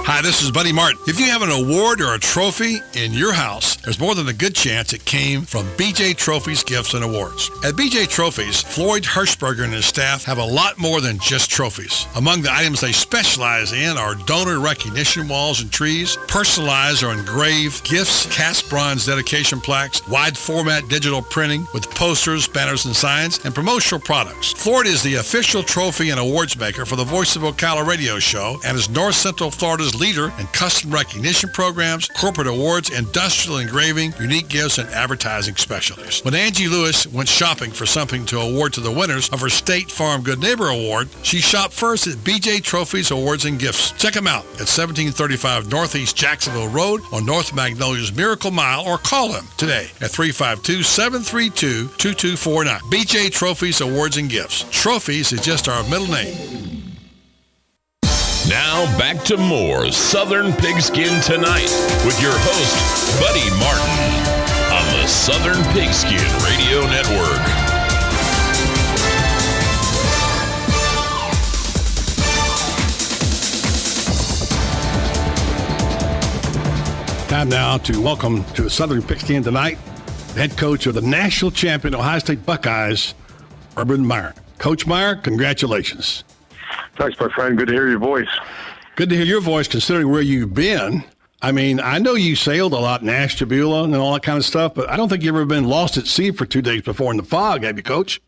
Hi, this is Buddy Martin. If you have an award or a trophy in your house, there's more than a good chance it came from BJ Trophies Gifts and Awards. At BJ Trophies, Floyd Hirschberger and his staff have a lot more than just trophies. Among the items they specialize in are donor recognition walls and trees, personalized or engraved gifts, cast bronze dedication plaques, wide format digital printing with posters, banners, and signs, and promotional products. Floyd is the official trophy and awards maker for the Voice of Ocala radio show and is North Central Florida's leader in custom recognition programs, corporate awards, industrial engraving, unique gifts, and advertising specialties. When Angie Lewis went shopping for something to award to the winners of her State Farm Good Neighbor Award, she shopped first at BJ Trophies Awards and Gifts. Check them out at 1735 Northeast Jacksonville Road on North Magnolia's Miracle Mile, or call them today at 352-732-2249. BJ Trophies Awards and Gifts. Trophies is just our middle name. Now back to more Southern Pigskin Tonight with your host, Buddy Martin, on the Southern Pigskin Radio Network. Time now to welcome to Southern Pigskin Tonight, the head coach of the national champion Ohio State Buckeyes, Urban Meyer. Coach Meyer, congratulations. Thanks, my friend. Good to hear your voice. Good to hear your voice, considering where you've been. I mean, I know you sailed a lot, Nash, Tabula, and all that kind of stuff, but I don't think you've ever been lost at sea for 2 days before in the fog, have you, Coach?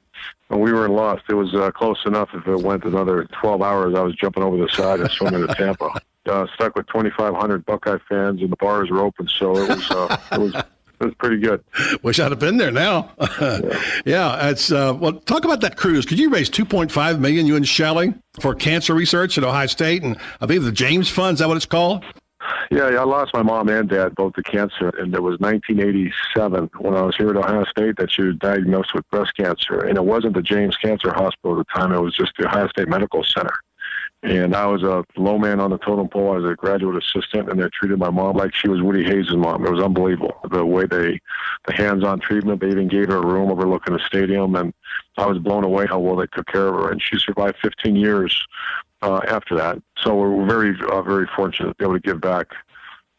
Well, we weren't lost. It was close enough. If it went another 12 hours, I was jumping over the side and swimming to Tampa. Stuck with 2,500 Buckeye fans, and the bars were open, so it was pretty good. Wish I'd have been there now. Yeah, it's well. Talk about that cruise. Could you raise $2.5 million, you and Shelley, for cancer research at Ohio State, and I believe the James Fund? Is that what it's called? Yeah, I lost my mom and dad both to cancer, and it was 1987 when I was here at Ohio State that she was diagnosed with breast cancer, and it wasn't the James Cancer Hospital at the time. It was just the Ohio State Medical Center. And I was a low man on the totem pole. I was a graduate assistant, and they treated my mom like she was Woody Hayes' mom. It was unbelievable. The way the hands-on treatment, they even gave her a room overlooking the stadium, and I was blown away how well they took care of her. And she survived 15 years after that. So we're very, very fortunate to be able to give back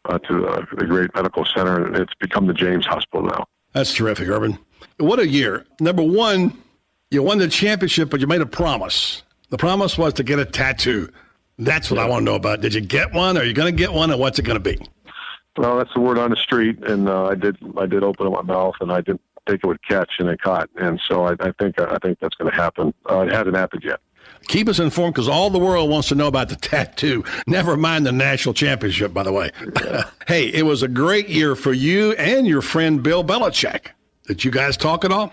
to the great medical center, and it's become the James Hospital now. That's terrific, Urban. What a year. Number one, you won the championship, but you made a promise. The promise was to get a tattoo. That's what I want to know about. Did you get one? Are you going to get one? And what's it going to be? Well, that's the word on the street. And I did open up my mouth, and I didn't think it would catch, and it caught. And so I think that's going to happen. It hasn't happened yet. Keep us informed, because all the world wants to know about the tattoo. Never mind the national championship, by the way. Yeah. Hey, it was a great year for you and your friend Bill Belichick. Did you guys talk at all?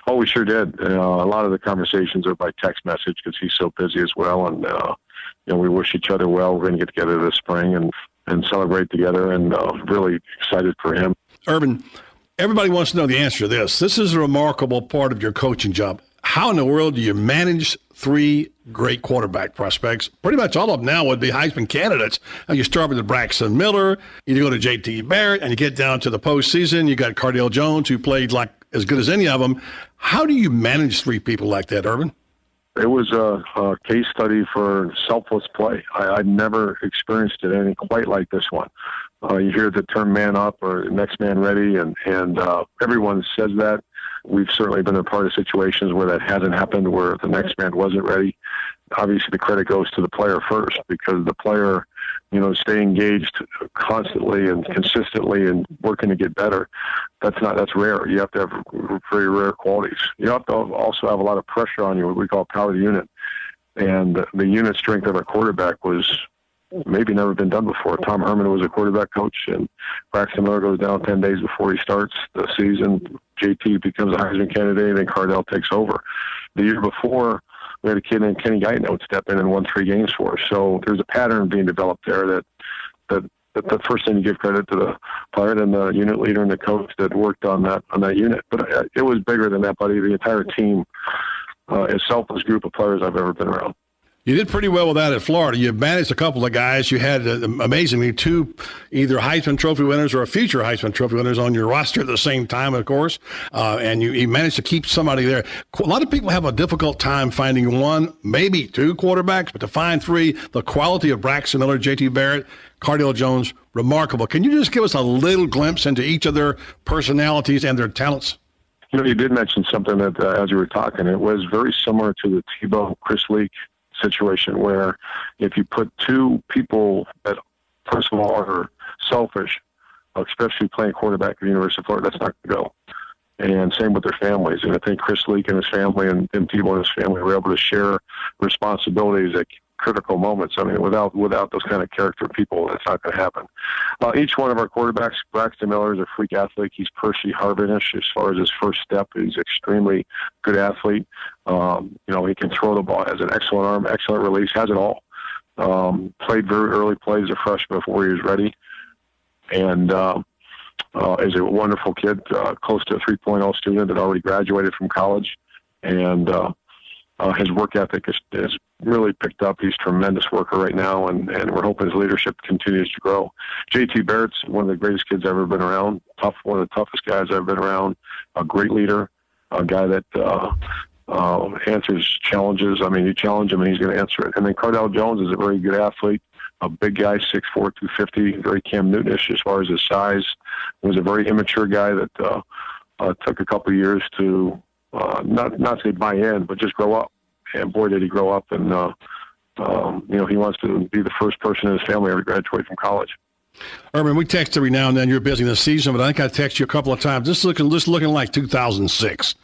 Oh, we sure did. A lot of the conversations are by text message because he's so busy as well. And, we wish each other well. We're going to get together this spring and celebrate together, and really excited for him. Urban, everybody wants to know the answer to this. This is a remarkable part of your coaching job. How in the world do you manage 3 great quarterback prospects? Pretty much all of them now would be Heisman candidates. And you start with Braxton Miller, you go to J.T. Barrett, and you get down to the postseason. You got Cardale Jones, who played like as good as any of them. How do you manage 3 people like that, Urban? It was a case study for selfless play. I'd never experienced it anything quite like this one. You hear the term man up or next man ready, and everyone says that. We've certainly been a part of situations where that hasn't happened, where the next man wasn't ready. Obviously, the credit goes to the player first, because the player, stay engaged constantly and consistently and working to get better. That's rare. You have to have very rare qualities. You have to also have a lot of pressure on you, what we call power of the unit. And the unit strength of our quarterback was maybe never been done before. Tom Herman was a quarterback coach, and Braxton Miller goes down 10 days before he starts the season. JT becomes a Heisman candidate, and then Cardale takes over. The year before, we had a kid named Kenny Guyton that would step in and won 3 games for us. So there's a pattern being developed there that the first thing you give credit to the player, then the unit leader and the coach that worked on that unit. But it was bigger than that, buddy. The entire team, a selfless group of players I've ever been around. You did pretty well with that at Florida. You managed a couple of guys. You had, amazingly, 2 either Heisman Trophy winners or future Heisman Trophy winners on your roster at the same time, of course. And you managed to keep somebody there. A lot of people have a difficult time finding 1, maybe 2 quarterbacks, but to find 3, the quality of Braxton Miller, J.T. Barrett, Cardale Jones, remarkable. Can you just give us a little glimpse into each of their personalities and their talents? You know, you did mention something that, as you were talking, it was very similar to the Tebow-Chris Leak situation, where if you put 2 people that, first of all, are selfish, especially playing quarterback at the University of Florida, that's not going to go. And same with their families. And I think Chris Leak and his family and Tim Tebow and his family were able to share responsibilities at critical moments. I mean, without those kind of character people, that's not going to happen. Each one of our quarterbacks, Braxton Miller is a freak athlete. He's Percy Harvinish as far as his first step. He's extremely good athlete. You know, he can throw the ball, has an excellent arm, excellent release, has it all. Played very early plays as a freshman before he was ready. And is a wonderful kid, close to a 3.0 student that already graduated from college. And his work ethic is really picked up. He's a tremendous worker right now, and we're hoping his leadership continues to grow. J.T. Barrett's one of the greatest kids I've ever been around, one of the toughest guys I've been around, a great leader, a guy that answers challenges. I mean, you challenge him and he's going to answer it. And then Cardale Jones is a very good athlete, a big guy, 6'4", 250, very Cam Newton-ish as far as his size. Was a very immature guy that took a couple of years to not say buy in, but just grow up. And boy, did he grow up! And you know, he wants to be the first person in his family ever to graduate from college. Urban, we text every now and then. You're busy this season, but I think I text you a couple of times. This is looking like 2006,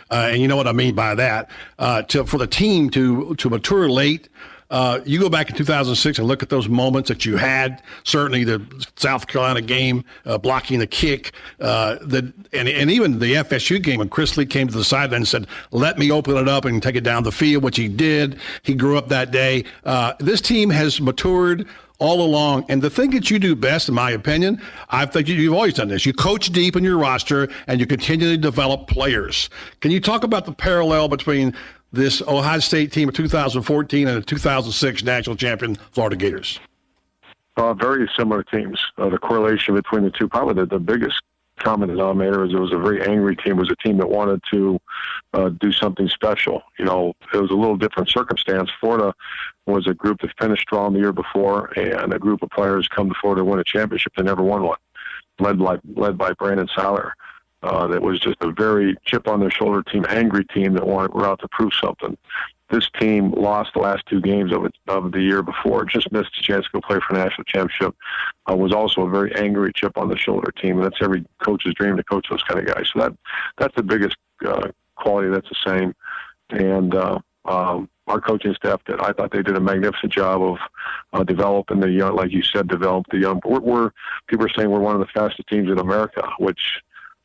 and you know what I mean by that. For the team to mature late. You go back in 2006 and look at those moments that you had. Certainly, the South Carolina game, blocking the kick, and even the FSU game when Chris Lee came to the sideline and said, "Let me open it up and take it down the field," which he did. He grew up that day. This team has matured all along, and the thing that you do best, in my opinion, I think you've always done this. You coach deep in your roster, and you continually develop players. Can you talk about the parallel between this Ohio State team of 2014 and the 2006 national champion Florida Gators? Very similar teams. The correlation between the two, probably the biggest common denominator is it was a very angry team. It was a team that wanted to do something special. You know, it was a little different circumstance. Florida was a group that finished strong the year before, and a group of players come to Florida to win a championship. They never won one, led by Brandon Seiler. That was just a very chip-on-their-shoulder team, angry team that were out to prove something. This team lost the last 2 games of the year before, just missed a chance to go play for a national championship, was also a very angry chip-on-the-shoulder team, and that's every coach's dream to coach those kind of guys. So that's the biggest quality that's the same. And our coaching staff I thought they did a magnificent job of developing the young, like you said, develop the young. People are saying we're one of the fastest teams in America, which,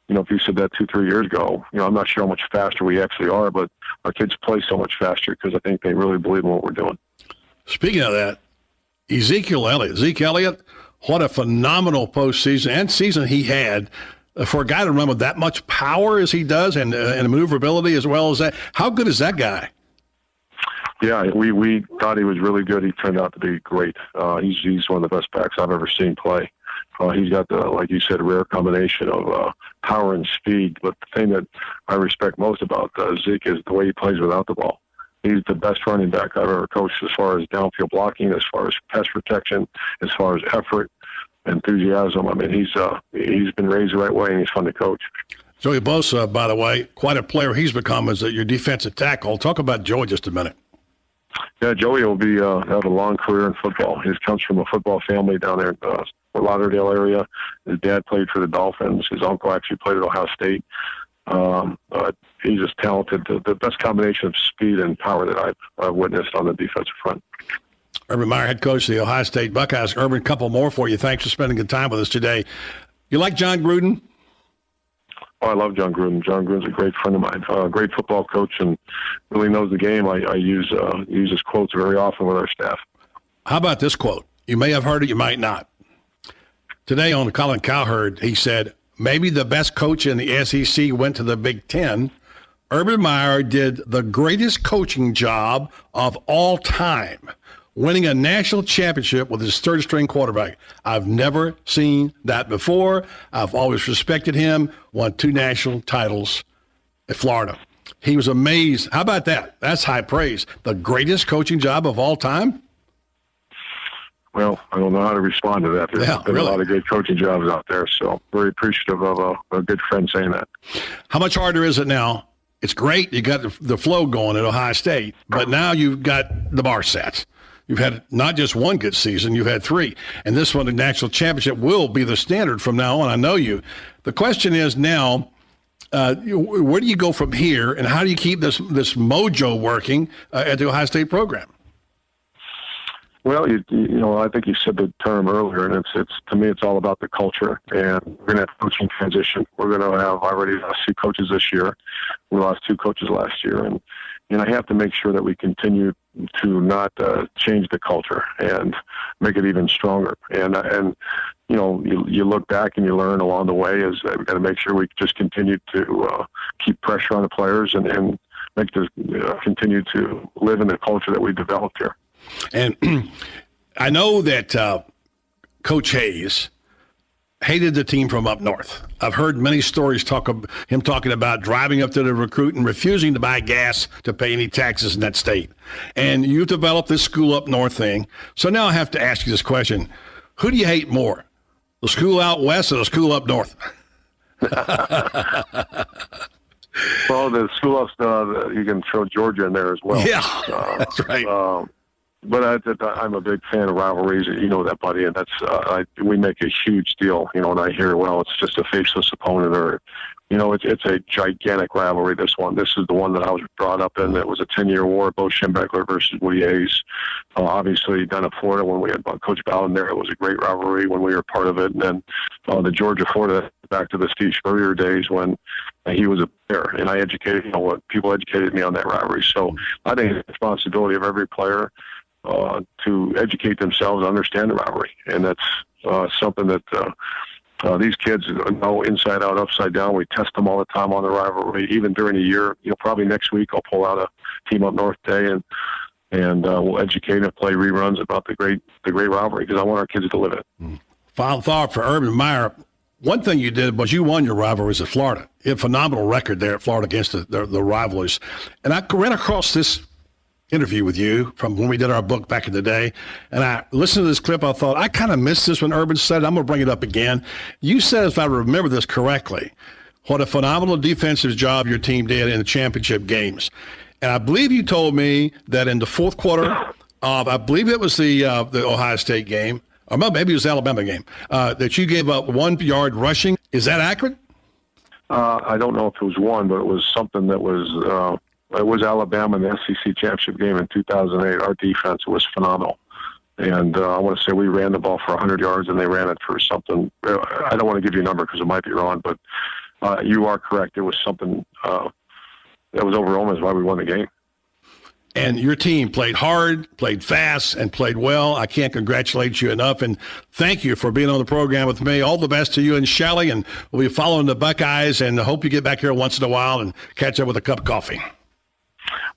you know, if you said that 2-3 years ago, you know, I'm not sure how much faster we actually are, but our kids play so much faster because I think they really believe in what we're doing. Speaking of that, Zeke Elliott, what a phenomenal postseason and season he had. For a guy to run with that much power as he does and maneuverability as well as that, how good is that guy? Yeah, we thought he was really good. He turned out to be great. He's one of the best backs I've ever seen play. He's got the, like you said, rare combination of power and speed. But the thing that I respect most about Zeke is the way he plays without the ball. He's the best running back I've ever coached as far as downfield blocking, as far as pass protection, as far as effort, enthusiasm. I mean, he's been raised the right way, and he's fun to coach. Joey Bosa, by the way, quite a player he's become as your defensive tackle. Talk about Joey just a minute. Yeah, Joey will be have a long career in football. He comes from a football family down there in Fort Lauderdale area. His dad played for the Dolphins. His uncle actually played at Ohio State. He's just talented. The best combination of speed and power that I've witnessed on the defensive front. Urban Meyer, head coach of the Ohio State Buckeyes. Urban, a couple more for you. Thanks for spending good time with us today. You like John Gruden? Oh, I love John Gruden. John Gruden's a great friend of mine, a great football coach, and really knows the game. I use his quotes very often with our staff. How about this quote? You may have heard it, you might not. Today on Colin Cowherd, he said, maybe the best coach in the SEC went to the Big Ten, Urban Meyer did the greatest coaching job of all time, winning a national championship with his third-string quarterback. I've never seen that before. I've always respected him, won 2 national titles at Florida. He was amazed. How about that? That's high praise. The greatest coaching job of all time? Well, I don't know how to respond to that. There's been really a lot of great coaching jobs out there, so very appreciative of a good friend saying that. How much harder is it now? It's great. You got the flow going at Ohio State, but now you've got the bar set. You've had not just one good season, you've had 3. And this one, the national championship, will be the standard from now on. I know you. The question is now, where do you go from here, and how do you keep this mojo working at the Ohio State program? Well, you know, I think you said the term earlier, and it's to me, it's all about the culture. And we're going to have coaching transition. We're going to have already lost 2 coaches this year. We lost 2 coaches last year, and I have to make sure that we continue to not change the culture and make it even stronger. And you know, you look back and you learn along the way. Is that we got to make sure we just continue to keep pressure on the players and make this continue to live in the culture that we developed here. And I know that Coach Hayes hated the team from up north. I've heard many stories him talking about driving up to the recruit and refusing to buy gas to pay any taxes in that state. And you've developed this school up north thing. So now I have to ask you this question. Who do you hate more, the school out west or the school up north? Well, the school up, you can throw Georgia in there as well. Yeah, that's right. But I'm a big fan of rivalries. You know that, buddy, and that's we make a huge deal. You know, and I hear, well, it's just a faceless opponent, or, you know, it's a gigantic rivalry. This is the one that I was brought up in. It was a 10-year war, Bo Schembechler versus Woody Hayes. Obviously, down in Florida when we had Coach Bowden there, it was a great rivalry when we were part of it. And then the Georgia-Florida, back to the Steve Spurrier days when he was a player, and I educated, people educated me on that rivalry. So I think it's the responsibility of every player to educate themselves, understand the rivalry. And that's something that these kids know inside out, upside down. We test them all the time on the rivalry, even during the year. You know, probably next week I'll pull out a team up north day and we'll educate and play reruns about the great rivalry, because I want our kids to live it. Final thought for Urban Meyer. One thing you did was you won your rivalries at Florida. You had a phenomenal record there at Florida against the rivalries. And I ran across this interview with you from when we did our book back in the day, and I listened to this clip. I thought, I kind of missed this when Urban said it. I'm going to bring it up again. You said, if I remember this correctly, what a phenomenal defensive job your team did in the championship games. And I believe you told me that in the fourth quarter of, I believe it was the Ohio State game, or maybe it was the Alabama game, that you gave up 1 yard rushing. Is that accurate? I don't know if it was 1, but it was something that was it was Alabama in the SEC championship game in 2008. Our defense was phenomenal. And I want to say we ran the ball for 100 yards, and they ran it for something. I don't want to give you a number because it might be wrong, but you are correct. It was something that was overwhelming, is why we won the game. And your team played hard, played fast, and played well. I can't congratulate you enough. And thank you for being on the program with me. All the best to you and Shelly. And we'll be following the Buckeyes, and I hope you get back here once in a while and catch up with a cup of coffee.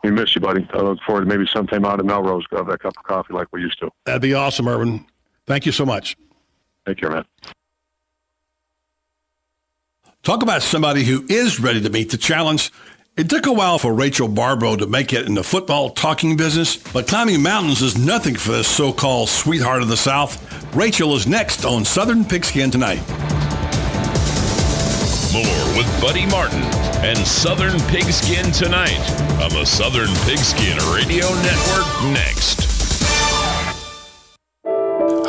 We miss you, buddy. I look forward to maybe sometime out in Melrose, have that cup of coffee like we used to. That'd be awesome, Urban. Thank you so much. Take care, man. Talk about somebody who is ready to meet the challenge. It took a while for Rachel Barbro to make it in the football talking business, but climbing mountains is nothing for this so-called sweetheart of the South. Rachel is next on Southern Pigskin Tonight. More with Buddy Martin and Southern Pigskin Tonight on the Southern Pigskin Radio Network next.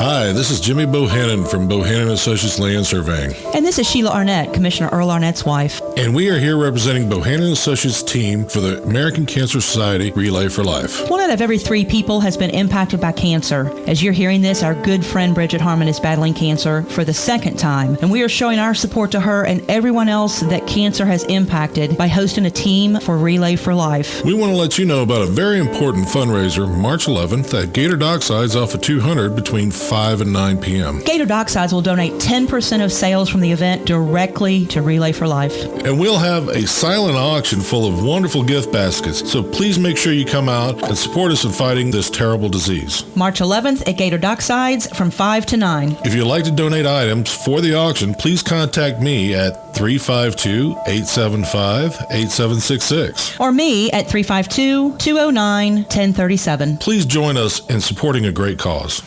Hi, this is Jimmy Bohannon from Bohannon Associates Land Surveying. And this is Sheila Arnett, Commissioner Earl Arnett's wife. And we are here representing Bohannon Associates team for the American Cancer Society Relay for Life. 1 out of every 3 people has been impacted by cancer. As you're hearing this, our good friend Bridget Harmon is battling cancer for the 2nd time. And we are showing our support to her and everyone else that cancer has impacted by hosting a team for Relay for Life. We want to let you know about a very important fundraiser March 11th at Gator Docksides off of 200 between 5 and 9 p.m. Gator Docksides will donate 10% of sales from the event directly to Relay for Life. And we'll have a silent auction full of wonderful gift baskets, so please make sure you come out and support us in fighting this terrible disease. March 11th at Gator Docksides from 5 to 9. If you'd like to donate items for the auction, please contact me at 352-875-8766. Or me at 352-209-1037. Please join us in supporting a great cause.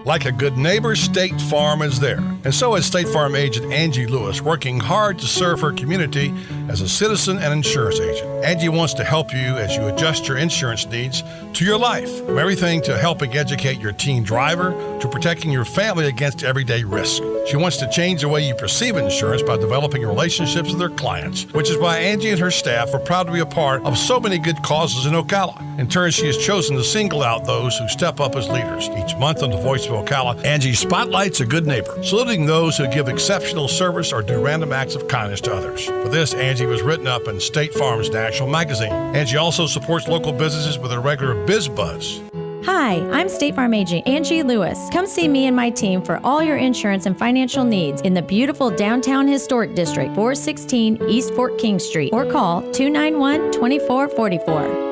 Like a good neighbor, State Farm is there. And so is State Farm agent Angie Lewis, working hard to serve her community as a citizen and insurance agent. Angie wants to help you as you adjust your insurance needs to your life, from everything to helping educate your teen driver to protecting your family against everyday risk. She wants to change the way you perceive insurance by developing relationships with her clients, which is why Angie and her staff are proud to be a part of so many good causes in Ocala. In turn, she has chosen to single out those who step up as leaders. Each month on the Voice of Ocala, Angie spotlights a good neighbor, saluting those who give exceptional service or do random acts of kindness to others. For this, Angie was written up in State Farm's National Magazine. Angie also supports local businesses with a regular Biz Buzz. Hi, I'm State Farm agent Angie Lewis. Come see me and my team for all your insurance and financial needs in the beautiful downtown historic district, 416 East Fort King Street, or call 291-2444.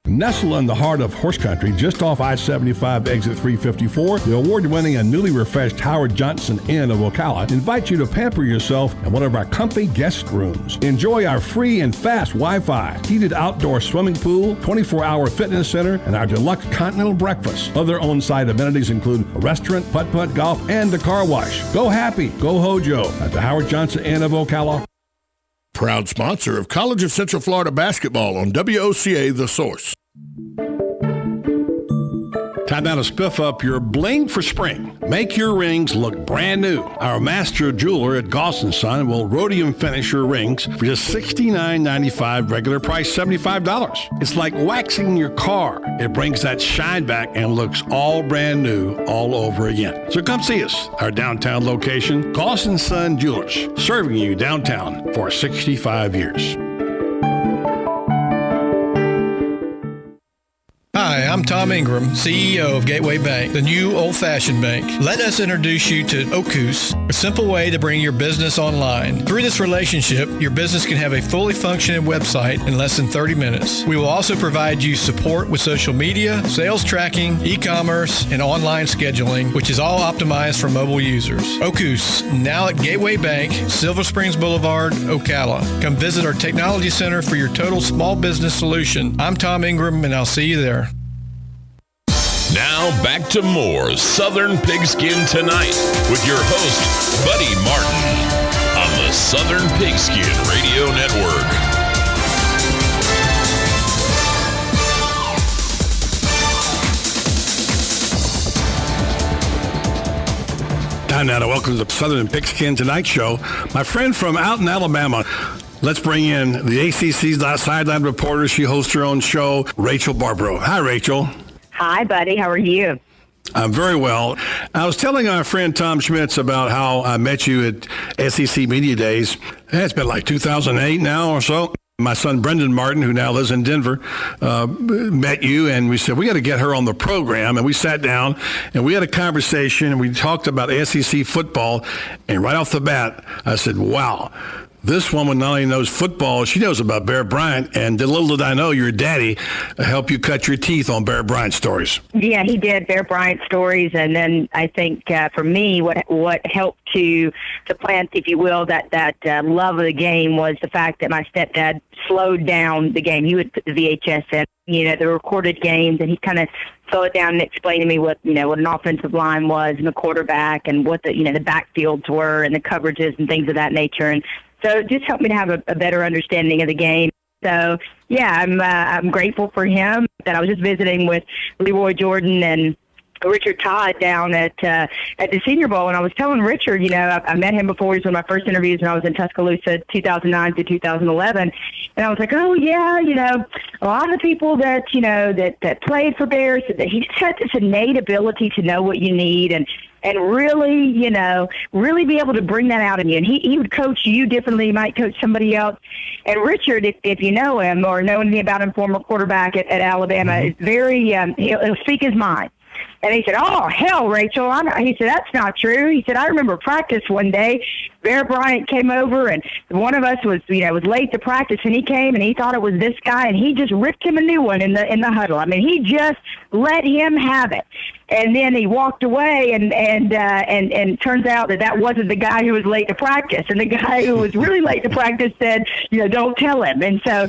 Nestled in the heart of horse country, just off I-75 exit 354, the award-winning and newly refreshed Howard Johnson Inn of Ocala invites you to pamper yourself in one of our comfy guest rooms. Enjoy our free and fast Wi-Fi, heated outdoor swimming pool, 24-hour fitness center, and our deluxe continental breakfast. Other on-site amenities include a restaurant, putt-putt golf, and a car wash. Go happy, go Hojo at the Howard Johnson Inn of Ocala. Proud sponsor of College of Central Florida basketball on WOCA The Source. Time now to spiff up your bling for spring. Make your rings look brand new. Our master jeweler at Goss & Son will rhodium finish your rings for just $69.95, regular price $75. It's like waxing your car. It brings that shine back and looks all brand new all over again. So come see us. Our downtown location, Goss & Son Jewelers, serving you downtown for 65 years. Hi, I'm Tom Ingram, CEO of Gateway Bank, the new old-fashioned bank. Let us introduce you to Ocus, a simple way to bring your business online. Through this relationship, your business can have a fully functioning website in less than 30 minutes. We will also provide you support with social media, sales tracking, e-commerce, and online scheduling, which is all optimized for mobile users. Ocus, now at Gateway Bank, Silver Springs Boulevard, Ocala. Come visit our technology center for your total small business solution. I'm Tom Ingram, and I'll see you there. Now back to more Southern Pigskin Tonight with your host, Buddy Martin, on the Southern Pigskin Radio Network. Time now to welcome to the Southern Pigskin Tonight show. My friend from out in Alabama. Let's bring in the ACC's sideline reporter. She hosts her own show, Rachel Barbaro. Hi, Rachel. Hi, buddy. How are you? I'm very well. I was telling our friend Tom Schmitz about how I met you at SEC Media Days. It's been like 2008 now or so. My son, Brendan Martin, who now lives in Denver, met you, and we said, we got to get her on the program. And we sat down, and we had a conversation, and we talked about SEC football. And right off the bat, I said, wow. This woman not only knows football, she knows about Bear Bryant, and little did I know your daddy helped you cut your teeth on Bear Bryant stories. Yeah, he did, Bear Bryant stories, and then I think for me, what helped to plant, if you will, that love of the game was the fact that my stepdad slowed down the game. He would put the VHS in, the recorded games, and he kind of slow it down and explain to me what an offensive line was and the quarterback and what the backfields were and the coverages and things of that nature. And so it just helped me to have a better understanding of the game. So, yeah, I'm grateful for him. That I was just visiting with Leroy Jordan and Richard Todd down at the Senior Bowl, and I was telling Richard, I met him before. He was one of my first interviews when I was in Tuscaloosa, 2009 to 2011, and I was like, oh yeah, a lot of the people that that played for Bears, that he just had this innate ability to know what you need and really, really be able to bring that out in you. And he would coach you differently. He might coach somebody else. And Richard, if you know him or know anything about him, former quarterback at Alabama, is very, he'll speak his mind. And he said, oh, hell, Rachel. He said, that's not true. He said, I remember practice one day. Bear Bryant came over, and one of us was late to practice, and he came, and he thought it was this guy, and he just ripped him a new one in the huddle. I mean, he just let him have it. And then he walked away, and turns out that wasn't the guy who was late to practice. And the guy who was really late to practice said, don't tell him. And so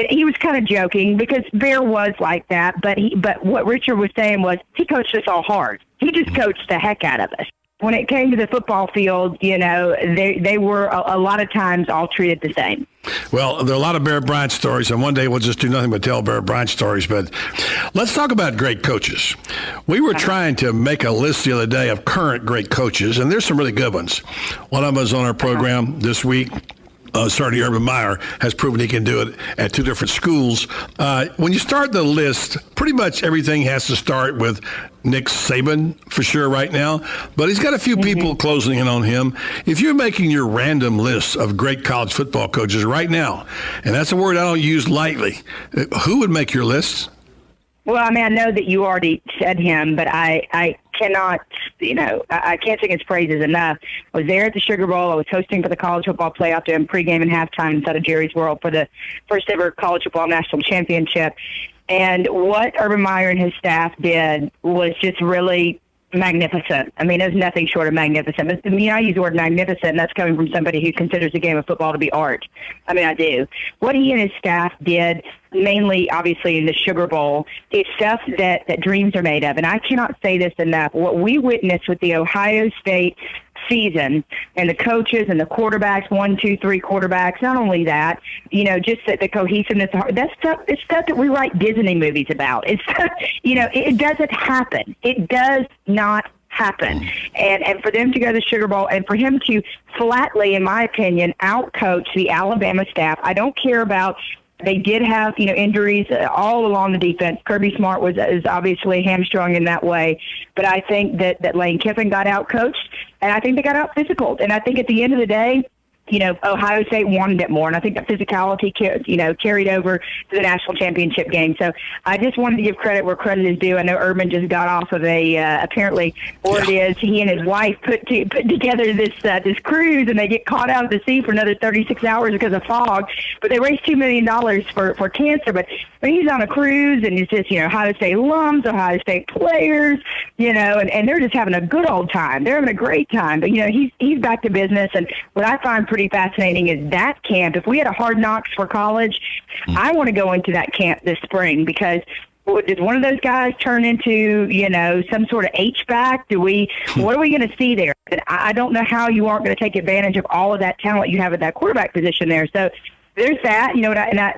he was kind of joking because Bear was like that. But what Richard was saying was he coached us all hard. He just coached the heck out of us. When it came to the football field, they were a lot of times all treated the same. Well, there are a lot of Bear Bryant stories, and one day we'll just do nothing but tell Bear Bryant stories. But let's talk about great coaches. We were trying to make a list the other day of current great coaches, and there's some really good ones. One of them is on our program this week. Certainly Urban Meyer has proven he can do it at two different schools. When you start the list, pretty much everything has to start with Nick Saban for sure right now, but he's got a few people closing in on him. If you're making your random list of great college football coaches right now, and that's a word I don't use lightly, who would make your list? Well, I mean, I know that you already said him, but I cannot, I can't sing his praises enough. I was there at the Sugar Bowl. I was hosting for the college football playoff, doing pregame and halftime inside of Jerry's World for the first ever college football national championship. And what Urban Meyer and his staff did was just really magnificent. I mean, there's nothing short of magnificent. But, I use the word magnificent, and that's coming from somebody who considers the game of football to be art. I mean, I do. What he and his staff did, mainly, obviously, in the Sugar Bowl, is stuff that dreams are made of. And I cannot say this enough. What we witnessed with the Ohio State season and the coaches and the quarterbacks, 1, 2, 3 quarterbacks, not only that, just the cohesiveness, it's stuff that we write Disney movies about. It's stuff, it doesn't happen. It does not happen. And for them to go to the Sugar Bowl and for him to flatly, in my opinion, outcoach the Alabama staff. I don't care about. They did have, injuries all along the defense. Kirby Smart is obviously hamstrung in that way. But I think that Lane Kiffin got out-coached, and I think they got out-physicaled. And I think at the end of the day, Ohio State wanted it more, and I think that physicality, carried over to the national championship game. So I just wanted to give credit where credit is due. I know Urban just got off of apparently, it is, he and his wife put together this cruise, and they get caught out at the sea for another 36 hours because of fog. But they raised $2 million for cancer. But he's on a cruise, and it's just, Ohio State alums, Ohio State players, and they're just having a good old time. They're having a great time. But, he's back to business, and what I find pretty fascinating is that camp. If we had a Hard Knocks for college, I want to go into that camp this spring because does one of those guys turn into, some sort of H-back? What are we going to see there? I don't know how you aren't going to take advantage of all of that talent you have at that quarterback position there. So there's that,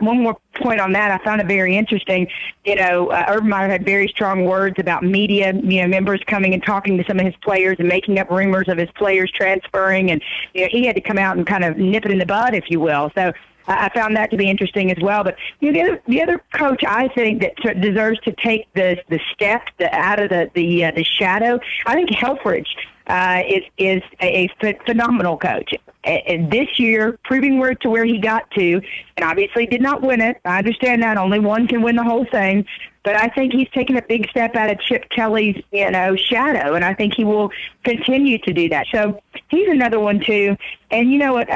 one more point on that. I found it very interesting. Urban Meyer had very strong words about media, members coming and talking to some of his players and making up rumors of his players transferring. And, he had to come out and kind of nip it in the bud, if you will. So I found that to be interesting as well. But the other coach I think that deserves to take the step out of the shadow, I think Helfrich is a phenomenal coach. And this year, proving where he got to, and obviously did not win it. I understand that only one can win the whole thing. But I think he's taken a big step out of Chip Kelly's, shadow, and I think he will continue to do that. So he's another one too. And you know what?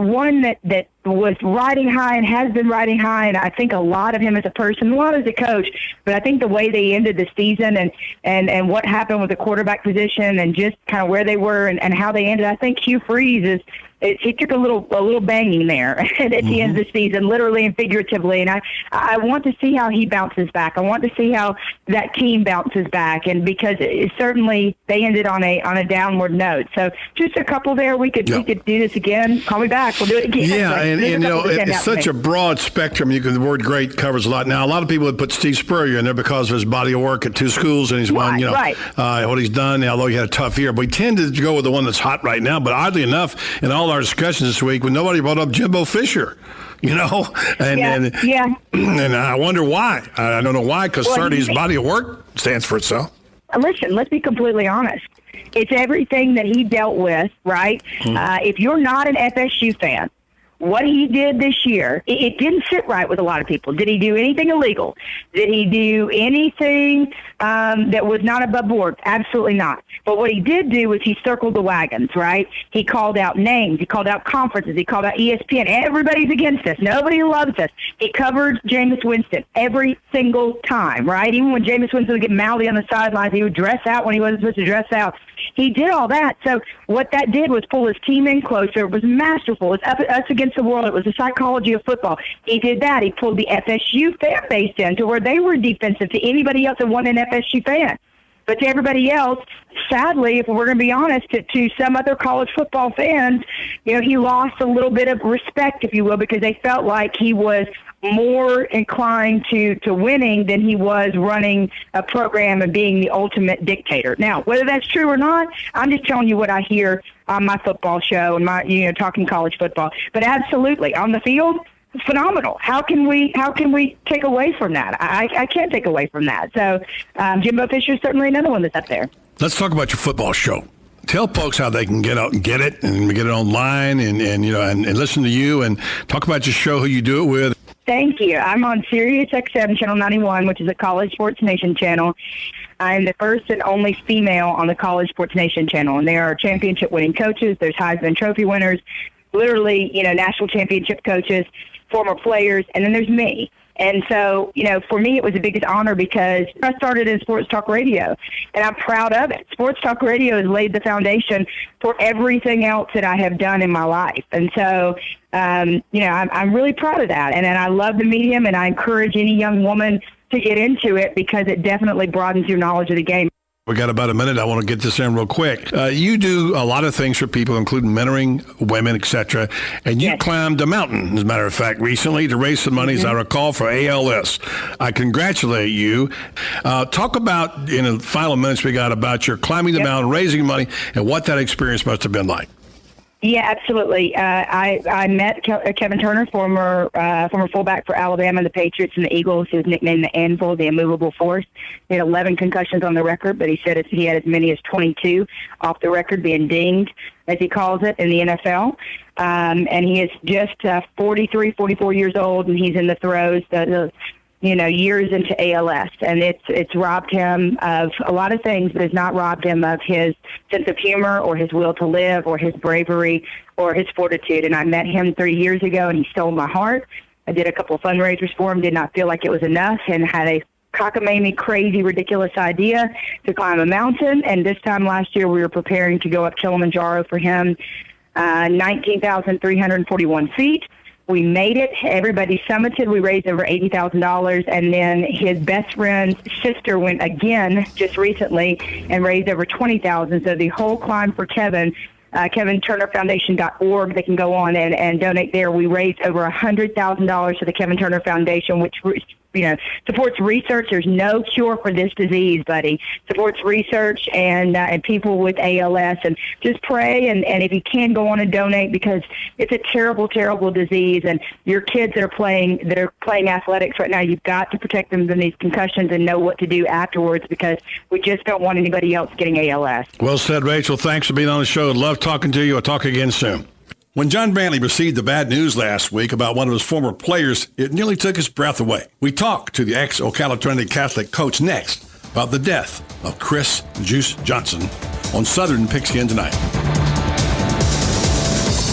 One that was riding high and has been riding high, and I think a lot of him as a person, a lot as a coach. But I think the way they ended the season and what happened with the quarterback position and just kind of where they were and how they ended, I think Hugh Freeze he took a little banging there at the end of the season, literally and figuratively. And I want to see how he bounces back. I want to see how that team bounces back, and because certainly they ended on a downward note. So just a couple there. We could do this again. Call me back. We'll do it again. Yeah, And you know, it's such a broad spectrum. The word great covers a lot. Now, a lot of people would put Steve Spurrier in there because of his body of work at 2 schools, and he's won, what he's done, although he had a tough year. But we tended to go with the one that's hot right now. But oddly enough, in all our discussions this week, when nobody brought up Jimbo Fisher, and I wonder why. I don't know why, because 30's body of work stands for itself. Listen, let's be completely honest. It's everything that he dealt with, right? If you're not an FSU fan, what he did this year, it didn't sit right with a lot of people. Did he do anything illegal? Did he do anything that was not above board? Absolutely not. But what he did do was he circled the wagons, right? He called out names. He called out conferences. He called out ESPN. Everybody's against us. Nobody loves us. He covered Jameis Winston every single time, right? Even when Jameis Winston would get mouthy on the sidelines, he would dress out when he wasn't supposed to dress out. He did all that. So what that did was pull his team in closer. It was masterful. It was us against the world. It was the psychology of football. He did that. He pulled the FSU fan base in to where they were defensive to anybody else that wasn't an FSU fan. But to everybody else, sadly, if we're going to be honest, to some other college football fans, he lost a little bit of respect, if you will, because they felt like he was more inclined to winning than he was running a program and being the ultimate dictator. Now, whether that's true or not, I'm just telling you what I hear on my football show and my, talking college football. But absolutely, on the field, phenomenal. How can we take away from that? I can't take away from that. So Jimbo Fisher is certainly another one that's up there. Let's talk about your football show. Tell folks how they can get out and get it and get it online and listen to you and talk about your show, who you do it with. Thank you. I'm on Sirius XM Channel 91, which is a College Sports Nation channel. I'm the first and only female on the College Sports Nation channel, and there are championship-winning coaches. There's Heisman Trophy winners, literally, national championship coaches, former players, and then there's me. And so, for me, it was the biggest honor because I started in sports talk radio, and I'm proud of it. Sports talk radio has laid the foundation for everything else that I have done in my life. And so, I'm really proud of that. And I love the medium, and I encourage any young woman to get into it because it definitely broadens your knowledge of the game. We got about a minute. I want to get this in real quick. You do a lot of things for people, including mentoring women, etc. And you climbed a mountain, as a matter of fact, recently to raise some money, as I recall, for ALS. I congratulate you. Talk about, in the final minutes we got, about your climbing the mountain, raising money, and what that experience must have been like. Yeah, absolutely. I met Kevin Turner, former fullback for Alabama, the Patriots, and the Eagles. He was nicknamed the Anvil, the immovable force. He had 11 concussions on the record, but he said he had as many as 22 off the record, being dinged, as he calls it, in the NFL. And he is just 43, 44 years old, and he's in the throes, years into ALS, and it's robbed him of a lot of things, but it's not robbed him of his sense of humor or his will to live or his bravery or his fortitude. And I met him 3 years ago, and he stole my heart. I did a couple of fundraisers for him, did not feel like it was enough, and had a cockamamie, crazy, ridiculous idea to climb a mountain. And this time last year, we were preparing to go up Kilimanjaro for him, 19,341 feet. We made it. Everybody summited. We raised over $80,000. And then his best friend's sister went again just recently and raised over $20,000. So the whole climb for Kevin, KevinTurnerFoundation.org, they can go on and donate there. We raised over $100,000 to the Kevin Turner Foundation, which supports research. There's no cure for this disease, buddy. Supports research and people with ALS. And just pray, and if you can, go on and donate, because it's a terrible, terrible disease. And your kids that are playing athletics right now, you've got to protect them from these concussions and know what to do afterwards, because we just don't want anybody else getting ALS. Well said, Rachel. Thanks for being on the show. Love talking to you. I'll talk again soon. When John Brantley received the bad news last week about one of his former players, it nearly took his breath away. We talked to the ex-Ocala Trinity Catholic coach next about the death of Chris Juice Johnson on Southern Pigskin Tonight.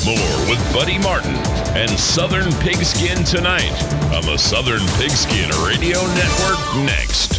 More with Buddy Martin and Southern Pigskin Tonight on the Southern Pigskin Radio Network next.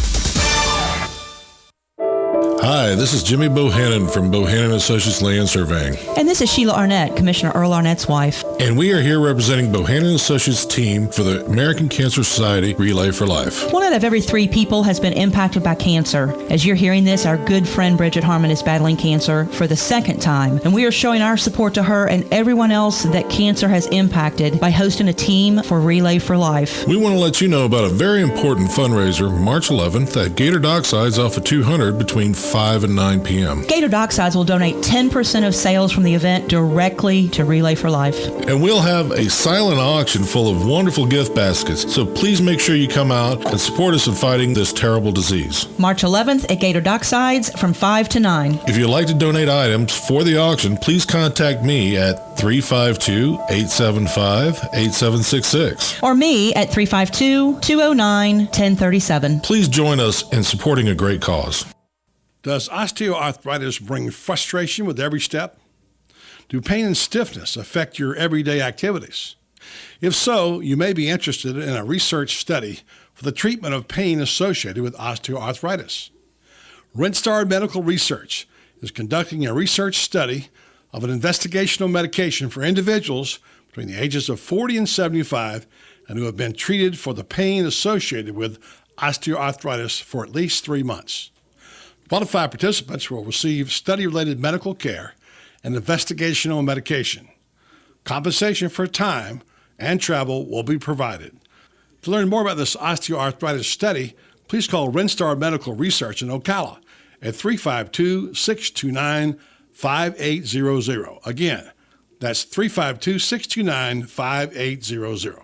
Hi, this is Jimmy Bohannon from Bohannon Associates Land Surveying. And this is Sheila Arnett, Commissioner Earl Arnett's wife. and we are here representing Bohannon Associates team for the American Cancer Society Relay for Life. 1 out of every 3 people has been impacted by cancer. As you're hearing this, our good friend Bridget Harmon is battling cancer for the second time, and we are showing our support to her and everyone else that cancer has impacted by hosting a team for Relay for Life. We want to let you know about a very important fundraiser March 11th at Gator Docksides off of 200 between 5 and 9 p.m. Gator Docksides will donate 10% of sales from the event directly to Relay for Life. And we'll have a silent auction full of wonderful gift baskets, so please make sure you come out and support us in fighting this terrible disease. March 11th at Gator Docksides from 5 to 9. If you'd like to donate items for the auction, please contact me at 352-875-8766. Or me at 352-209-1037. Please join us in supporting a great cause. Does osteoarthritis bring frustration with every step? Do pain and stiffness affect your everyday activities? If so, you may be interested in a research study for the treatment of pain associated with osteoarthritis. Rinstar Medical Research is conducting a research study of an investigational medication for individuals between the ages of 40 and 75 and who have been treated for the pain associated with osteoarthritis for at least 3 months. Qualified participants will receive study-related medical care and investigational medication. Compensation for time and travel will be provided. To learn more about this osteoarthritis study, please call Rinstar Medical Research in Ocala at 352-629-5800. Again, that's 352-629-5800.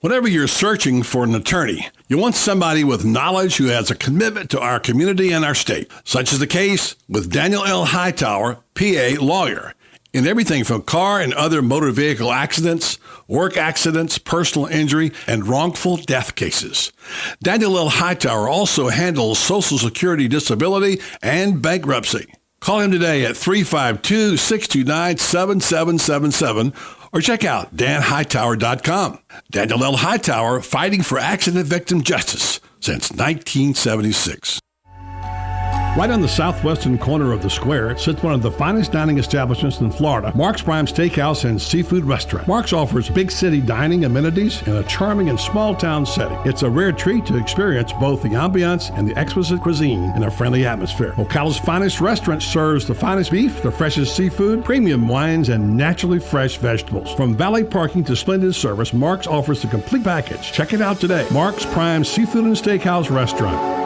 Whenever you're searching for an attorney, you want somebody with knowledge who has a commitment to our community and our state. Such is the case with Daniel L. Hightower, PA lawyer, in everything from car and other motor vehicle accidents, work accidents, personal injury, and wrongful death cases. Daniel L. Hightower also handles Social Security disability and bankruptcy. Call him today at 352-629-7777 or check out danhightower.com. Daniel L. Hightower, fighting for accident victim justice since 1976. Right on the southwestern corner of the square sits one of the finest dining establishments in Florida, Mark's Prime Steakhouse and Seafood Restaurant. Mark's offers big city dining amenities in a charming and small town setting. It's a rare treat to experience both the ambiance and the exquisite cuisine in a friendly atmosphere. Ocala's finest restaurant serves the finest beef, the freshest seafood, premium wines, and naturally fresh vegetables. From valet parking to splendid service, Mark's offers the complete package. Check it out today. Mark's Prime Seafood and Steakhouse Restaurant.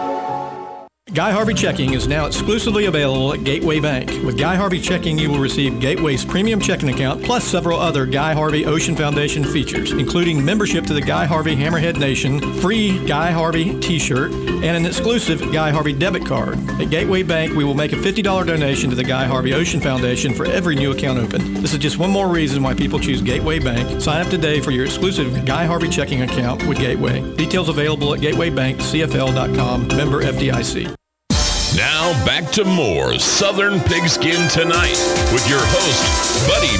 Guy Harvey Checking is now exclusively available at Gateway Bank. With Guy Harvey Checking, you will receive Gateway's premium checking account, plus several other Guy Harvey Ocean Foundation features, including membership to the Guy Harvey Hammerhead Nation, free Guy Harvey t-shirt, and an exclusive Guy Harvey debit card. At Gateway Bank, we will make a $50 donation to the Guy Harvey Ocean Foundation for every new account opened. This is just one more reason why people choose Gateway Bank. Sign up today for your exclusive Guy Harvey Checking account with Gateway. Details available at gatewaybankcfl.com, member FDIC. Now back to more Southern Pigskin Tonight with your host, Buddy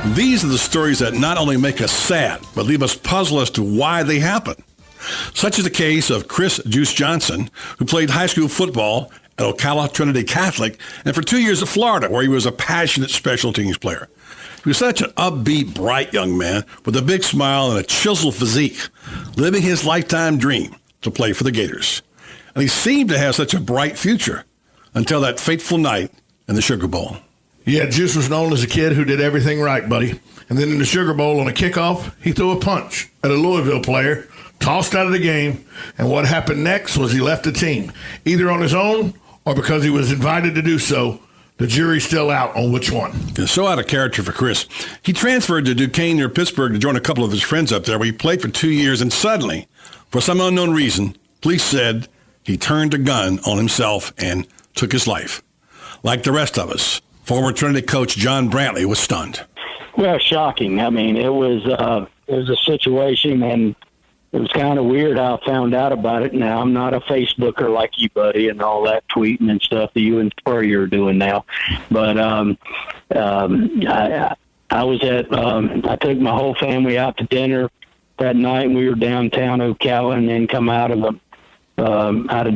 Martin. These are the stories that not only make us sad, but leave us puzzled as to why they happen. Such is the case of Chris Juice Johnson, who played high school football at Ocala Trinity Catholic and for 2 years at Florida, where he was a passionate special teams player. He was such an upbeat, bright young man with a big smile and a chiseled physique, living his lifetime dream to play for the Gators. And he seemed to have such a bright future until that fateful night in the Sugar Bowl. Yeah, Juice was known as a kid who did everything right, buddy. And then in the Sugar Bowl on a kickoff, he threw a punch at a Louisville player, tossed out of the game, and what happened next was he left the team, either on his own or because he was invited to do so. The jury's still out on which one. It's so out of character for Chris. He transferred to Duquesne near Pittsburgh to join a couple of his friends up there, where he played for 2 years, and suddenly, for some unknown reason, police said he turned a gun on himself and took his life. Like the rest of us, former Trinity coach John Brantley was stunned. Well, shocking. I mean, it was a situation, and it was kind of weird how I found out about it. Now, I'm not a Facebooker like you, buddy, and all that tweeting and stuff that you and Spurrier are doing now. But I was at I took my whole family out to dinner that night, and we were downtown Ocala, and then come out of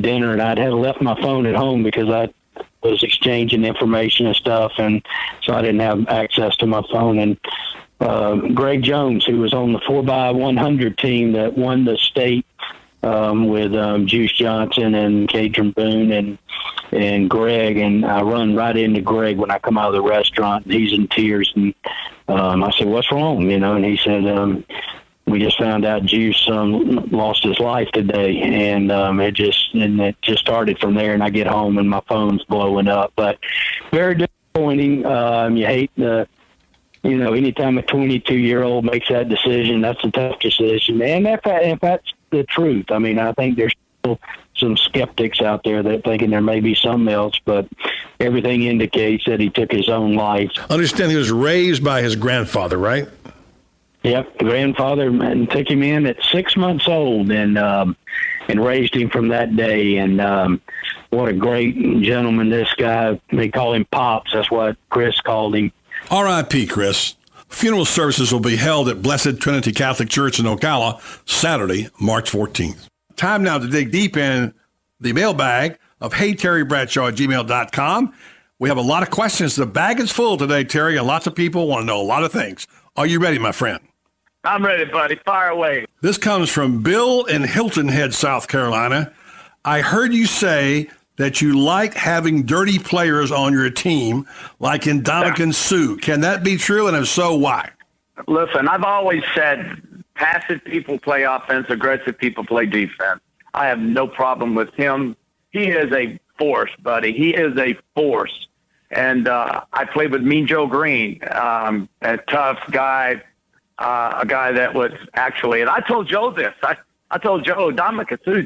dinner, and I'd had left my phone at home because was exchanging information and stuff, and so I didn't have access to my phone. And Greg Jones, who was on the 4x100 team that won the state with Juice Johnson and Cadron Boone and Greg, and I run right into Greg when I come out of the restaurant, and he's in tears, and I said, "What's wrong?" And he said, "We just found out Juice lost his life today," and it just started from there. And I get home and my phone's blowing up, but very disappointing. You hate anytime a 22-year-old makes that decision, that's a tough decision, and if that's the truth. I mean, I think there's still some skeptics out there that thinking there may be something else, but everything indicates that he took his own life. Understand he was raised by his grandfather, right? Yep, the grandfather took him in at 6 months old and raised him from that day. And what a great gentleman this guy. They call him Pops. That's what Chris called him. R.I.P. Chris. Funeral services will be held at Blessed Trinity Catholic Church in Ocala Saturday, March 14th. Time now to dig deep in the mailbag of HeyTerryBradshaw@gmail.com. We have a lot of questions. The bag is full today, Terry, and lots of people want to know a lot of things. Are you ready, my friend? I'm ready, buddy. Fire away. This comes from Bill in Hilton Head, South Carolina. I heard you say that you like having dirty players on your team, like in Dominican Sue. Can that be true? And if so, why? Listen, I've always said passive people play offense, aggressive people play defense. I have no problem with him. He is a force, buddy. He is a force. And I played with Mean Joe Green, a tough guy, a guy that was actually, and I told Joe this. I told Joe, Dominican Sue,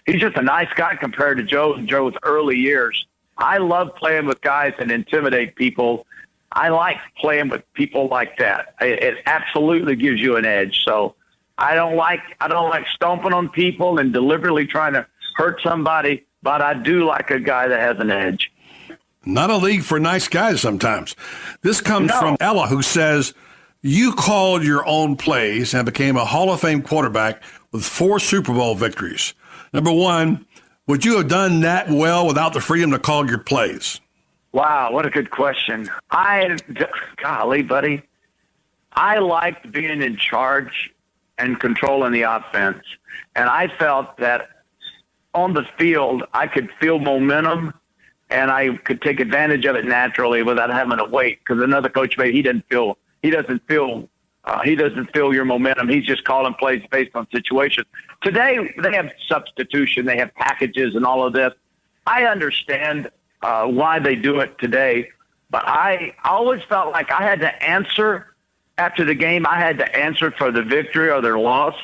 he's just a nice guy compared to Joe's early years. I love playing with guys that intimidate people. I like playing with people like that. It absolutely gives you an edge. So I don't like stomping on people and deliberately trying to hurt somebody, but I do like a guy that has an edge. Not a league for nice guys sometimes. This comes from Ella, who says, you called your own plays and became a Hall of Fame quarterback with 4 Super Bowl victories. Number one, would you have done that well without the freedom to call your plays? Wow, what a good question. Golly, buddy. I liked being in charge and controlling the offense. And I felt that on the field, I could feel momentum and I could take advantage of it naturally without having to wait. Because another coach, he doesn't feel your momentum. He's just calling plays based on situation. Today, they have substitution. They have packages and all of this. I understand why they do it today, but I always felt like I had to answer after the game. I had to answer for the victory or their loss,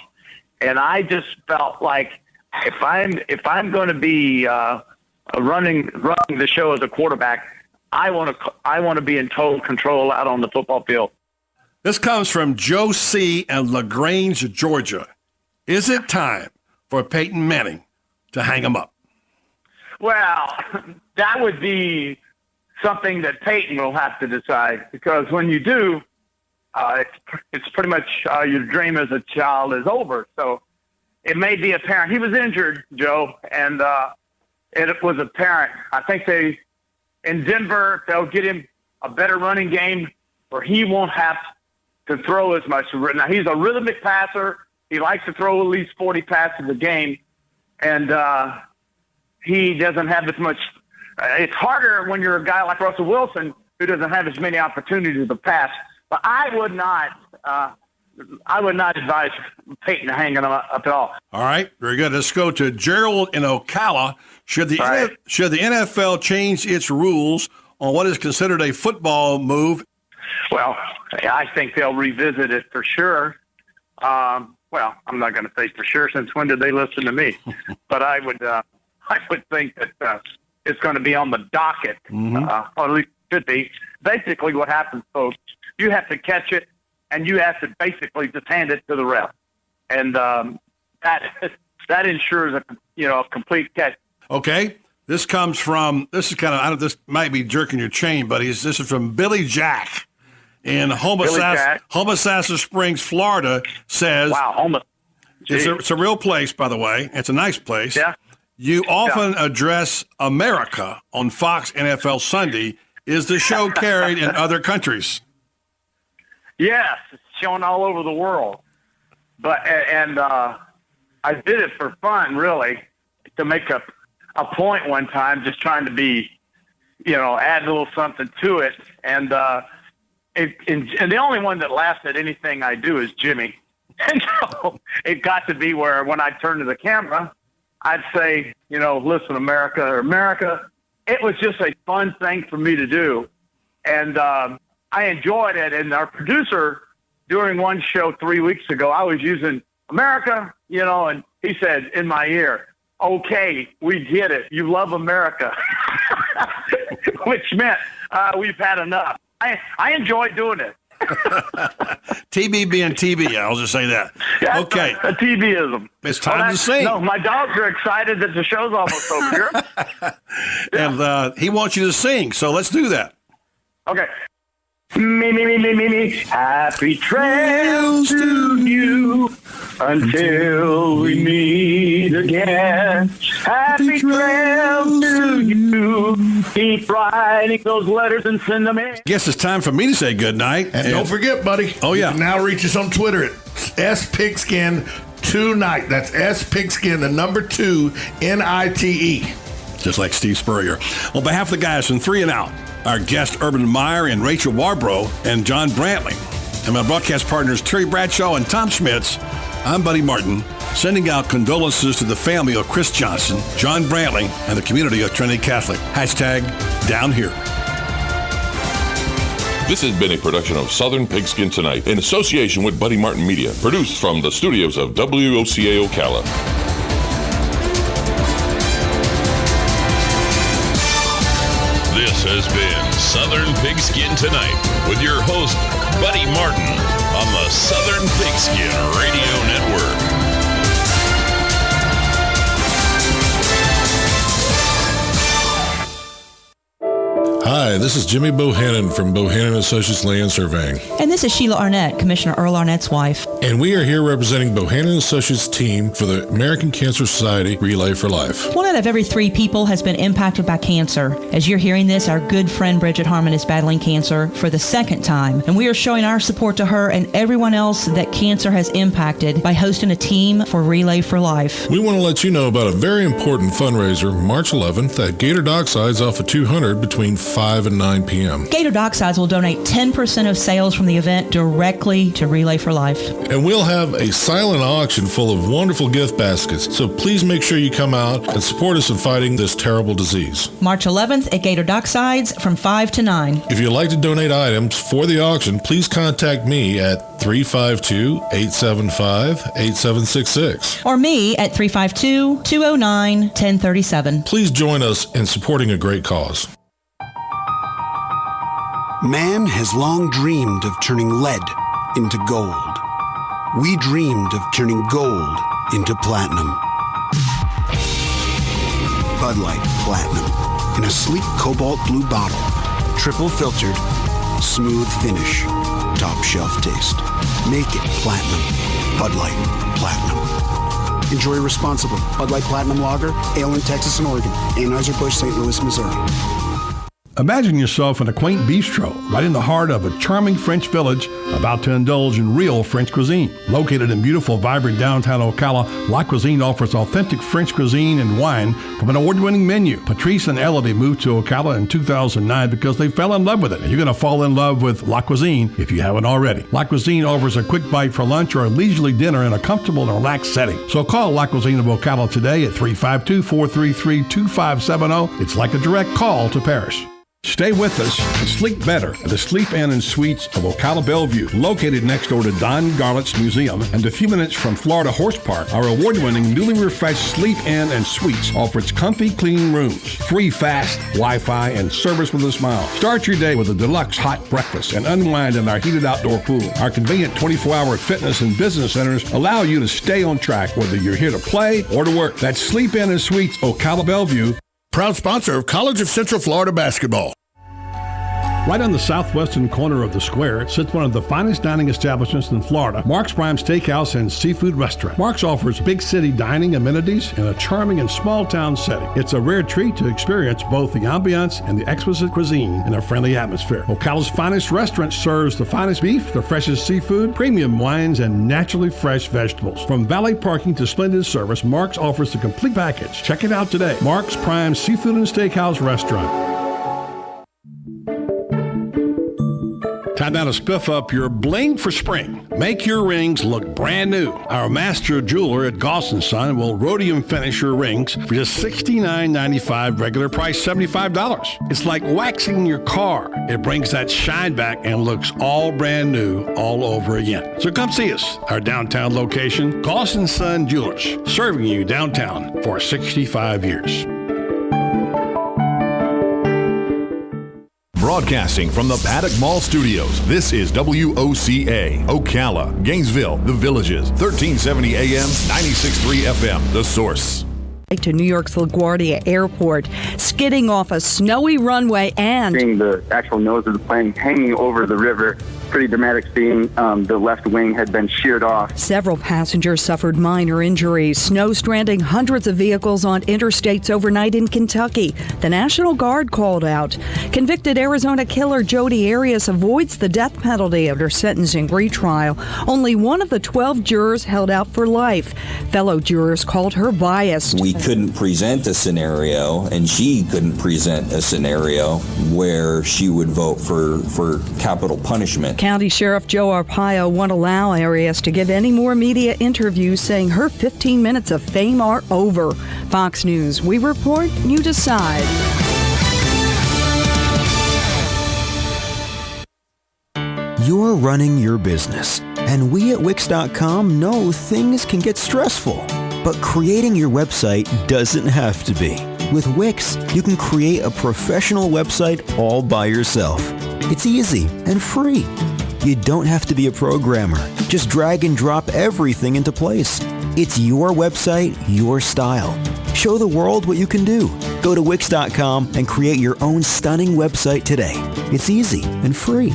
and I just felt like if I'm going to be running the show as a quarterback, I want to be in total control out on the football field. This comes from Joe C. in LaGrange, Georgia. Is it time for Peyton Manning to hang him up? Well, that would be something that Peyton will have to decide, because when you do, it's pretty much your dream as a child is over. So it may be apparent. He was injured, Joe, and it was apparent. I think in Denver, they'll get him a better running game where he won't have to throw as much. Now, he's a rhythmic passer. He likes to throw at least 40 passes a game, and he doesn't have as much. It's harder when you're a guy like Russell Wilson who doesn't have as many opportunities to pass. But I would not advise Peyton hanging him up at all. All right, very good. Let's go to Gerald in Ocala. Should the NFL change its rules on what is considered a football move? Well, I think they'll revisit it for sure. Well, I'm not going to say for sure, since when did they listen to me? But I would think that it's going to be on the docket, or at least it should be. Basically, what happens, folks, you have to catch it, and you have to basically just hand it to the ref, and that ensures a complete catch. Okay, this comes from this might be jerking your chain, but this is from Billy Jack in Homosassa Springs, Florida. Says, wow, it's a real place, by the way. It's a nice place. Yeah. You often address America on Fox NFL Sunday. Is the show carried in other countries? Yes, it's shown all over the world. But I did it for fun, really, to make a point one time, just trying to be, add a little something to it. And the only one that laughs at anything I do is Jimmy. And so it got to be where when I turned to the camera, I'd say, listen, America. It was just a fun thing for me to do. And I enjoyed it. And our producer, during one show 3 weeks ago, I was using America, and he said in my ear, okay, we get it. You love America, which meant we've had enough. I enjoy doing it. TB being TB, I'll just say that. Yeah, okay. A TBism. It's time to sing. No, my dogs are excited that the show's almost over here. And he wants you to sing, so let's do that. Okay. Me. Happy trails to you until we meet again. Happy trails to you. Keep writing those letters and send them in. Guess it's time for me to say goodnight. And don't forget, buddy. Oh, yeah. You can now reach us on Twitter at SPigskin Tonight. That's SPigskin, the number 2, NITE. Just like Steve Spurrier. On behalf of the guys from 3 and Out, our guests Urban Meyer and Rachel Warbrough and John Brantley, and my broadcast partners Terry Bradshaw and Tom Schmitz, I'm Buddy Martin, sending out condolences to the family of Chris Johnson, John Brantley, and the community of Trinity Catholic. #down here. This has been a production of Southern Pigskin Tonight in association with Buddy Martin Media, produced from the studios of WOCA Ocala. This has been Southern Pigskin Tonight with your host, Buddy Martin, on the Southern Pigskin Radio Network. Hi, this is Jimmy Bohannon from Bohannon Associates Land Surveying. And this is Sheila Arnett, Commissioner Earl Arnett's wife. And we are here representing Bohannon Associates team for the American Cancer Society Relay for Life. 1 out of every 3 people has been impacted by cancer. As you're hearing this, our good friend Bridget Harmon is battling cancer for the 2nd time. And we are showing our support to her and everyone else that cancer has impacted by hosting a team for Relay for Life. We want to let you know about a very important fundraiser March 11th at Gator Docksides off of 200 between 5 and 9 p.m. Gator Docksides will donate 10% of sales from the event directly to Relay for Life. And we'll have a silent auction full of wonderful gift baskets, so please make sure you come out and support us in fighting this terrible disease. March 11th at Gator Docksides from 5 to 9. If you'd like to donate items for the auction, please contact me at 352-875-8766. Or me at 352-209-1037. Please join us in supporting a great cause. Man has long dreamed of turning lead into gold. We dreamed of turning gold into platinum. Bud Light Platinum in a sleek cobalt blue bottle, triple filtered, smooth finish, top shelf taste. Make it platinum. Bud Light Platinum. Enjoy responsibly. Bud Light Platinum Lager, ale in Texas and Oregon. Anheuser-Busch, St. Louis, Missouri. Imagine yourself in a quaint bistro right in the heart of a charming French village about to indulge in real French cuisine. Located in beautiful, vibrant downtown Ocala, La Cuisine offers authentic French cuisine and wine from an award-winning menu. Patrice and Elodie moved to Ocala in 2009 because they fell in love with it. And you're going to fall in love with La Cuisine if you haven't already. La Cuisine offers a quick bite for lunch or a leisurely dinner in a comfortable and relaxed setting. So call La Cuisine of Ocala today at 352-433-2570. It's like a direct call to Paris. Stay with us and sleep better at the Sleep Inn and Suites of Ocala Bellevue, located next door to Don Garlett's Museum and a few minutes from Florida Horse Park. Our award-winning, newly refreshed Sleep Inn and Suites offers comfy, clean rooms, free fast Wi-Fi, and service with a smile. Start your day with a deluxe hot breakfast and unwind in our heated outdoor pool. Our convenient 24-hour fitness and business centers allow you to stay on track whether you're here to play or to work. That's Sleep Inn and Suites, Ocala Bellevue. Proud sponsor of College of Central Florida basketball. Right on the southwestern corner of the square sits one of the finest dining establishments in Florida, Mark's Prime Steakhouse and Seafood Restaurant. Mark's offers big city dining amenities in a charming and small town setting. It's a rare treat to experience both the ambiance and the exquisite cuisine in a friendly atmosphere. Ocala's finest restaurant serves the finest beef, the freshest seafood, premium wines, and naturally fresh vegetables. From valet parking to splendid service, Mark's offers the complete package. Check it out today. Mark's Prime Seafood and Steakhouse Restaurant. Time now to spiff up your bling for spring. Make your rings look brand new. Our master jeweler at Goss & Son will rhodium finish your rings for just $69.95, regular price $75. It's like waxing your car. It brings that shine back and looks all brand new all over again. So come see us. Our downtown location, Goss & Son Jewelers, serving you downtown for 65 years. Broadcasting from the Paddock Mall Studios, this is WOCA, Ocala, Gainesville, The Villages, 1370 AM, 96.3 FM, The Source. To New York's LaGuardia Airport, skidding off a snowy runway and seeing the actual nose of the plane hanging over the river. Pretty dramatic scene. The left wing had been sheared off. Several passengers suffered minor injuries. Snow stranding hundreds of vehicles on interstates overnight in Kentucky. The National Guard called out. Convicted Arizona killer Jodi Arias avoids the death penalty after sentencing retrial. Only one of the 12 jurors held out for life. Fellow jurors called her biased. We couldn't present a scenario, and she couldn't present a scenario where she would vote for capital punishment. County Sheriff Joe Arpaio won't allow Arias to give any more media interviews, saying her 15 minutes of fame are over. Fox News, we report, you decide. You're running your business, and we at Wix.com know things can get stressful. But creating your website doesn't have to be. With Wix, you can create a professional website all by yourself. It's easy and free. You don't have to be a programmer. Just drag and drop everything into place. It's your website, your style. Show the world what you can do. Go to Wix.com and create your own stunning website today. It's easy and free.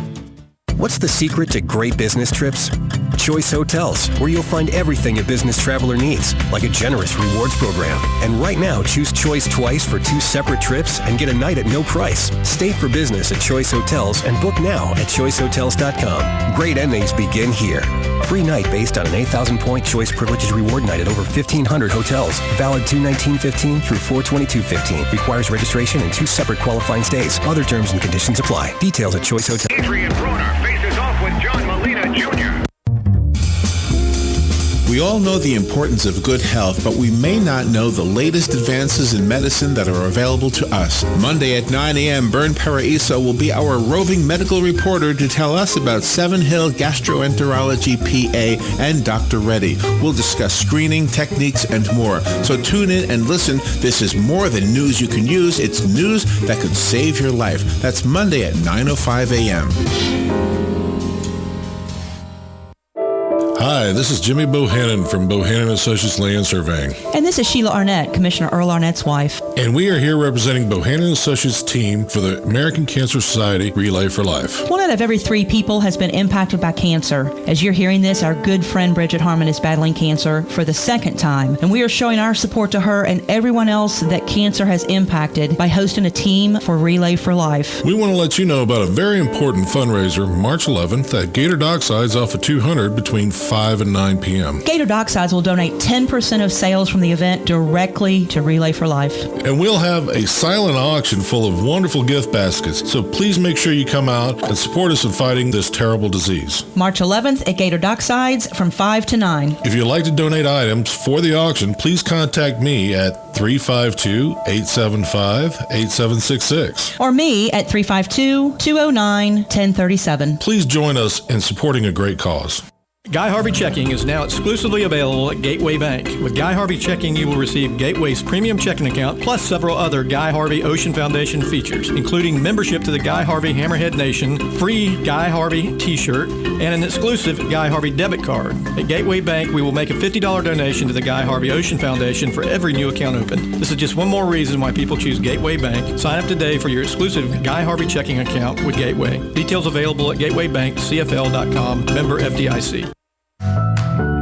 What's the secret to great business trips? Choice Hotels, where you'll find everything a business traveler needs, like a generous rewards program. And right now, choose Choice twice for 2 separate trips and get a night at no price. Stay for business at Choice Hotels and book now at choicehotels.com. Great endings begin here. Free night based on an 8,000-point Choice Privileges Reward night at over 1,500 hotels. Valid 2/19/15 through 4/22/15. Requires registration and 2 separate qualifying stays. Other terms and conditions apply. Details at Choice Hotels. Adrian Broner faces off with John Molina Jr. We all know the importance of good health, but we may not know the latest advances in medicine that are available to us. Monday at 9 a.m., Bern Paraiso will be our roving medical reporter to tell us about Seven Hill Gastroenterology PA and Dr. Reddy. We'll discuss screening, techniques, and more. So tune in and listen. This is more than news you can use. It's news that could save your life. That's Monday at 9:05 a.m. Hi, this is Jimmy Bohannon from Bohannon Associates Land Surveying. And this is Sheila Arnett, Commissioner Earl Arnett's wife. And we are here representing Bohannon Associates team for the American Cancer Society Relay for Life. 1 out of every 3 people has been impacted by cancer. As you're hearing this, our good friend Bridget Harmon is battling cancer for the 2nd time. And we are showing our support to her and everyone else that cancer has impacted by hosting a team for Relay for Life. We want to let you know about a very important fundraiser March 11th at Gator Docksides off of 200 between 5 and 9 p.m. Gator Docksides will donate 10% of sales from the event directly to Relay for Life. And we'll have a silent auction full of wonderful gift baskets, so please make sure you come out and support us in fighting this terrible disease. March 11th at Gator Docksides from 5 to 9. If you'd like to donate items for the auction, please contact me at 352-875-8766. Or me at 352-209-1037. Please join us in supporting a great cause. Guy Harvey Checking is now exclusively available at Gateway Bank. With Guy Harvey Checking, you will receive Gateway's premium checking account plus several other Guy Harvey Ocean Foundation features, including membership to the Guy Harvey Hammerhead Nation, free Guy Harvey t-shirt, and an exclusive Guy Harvey debit card. At Gateway Bank, we will make a $50 donation to the Guy Harvey Ocean Foundation for every new account opened. This is just one more reason why people choose Gateway Bank. Sign up today for your exclusive Guy Harvey Checking account with Gateway. Details available at gatewaybankcfl.com, member FDIC.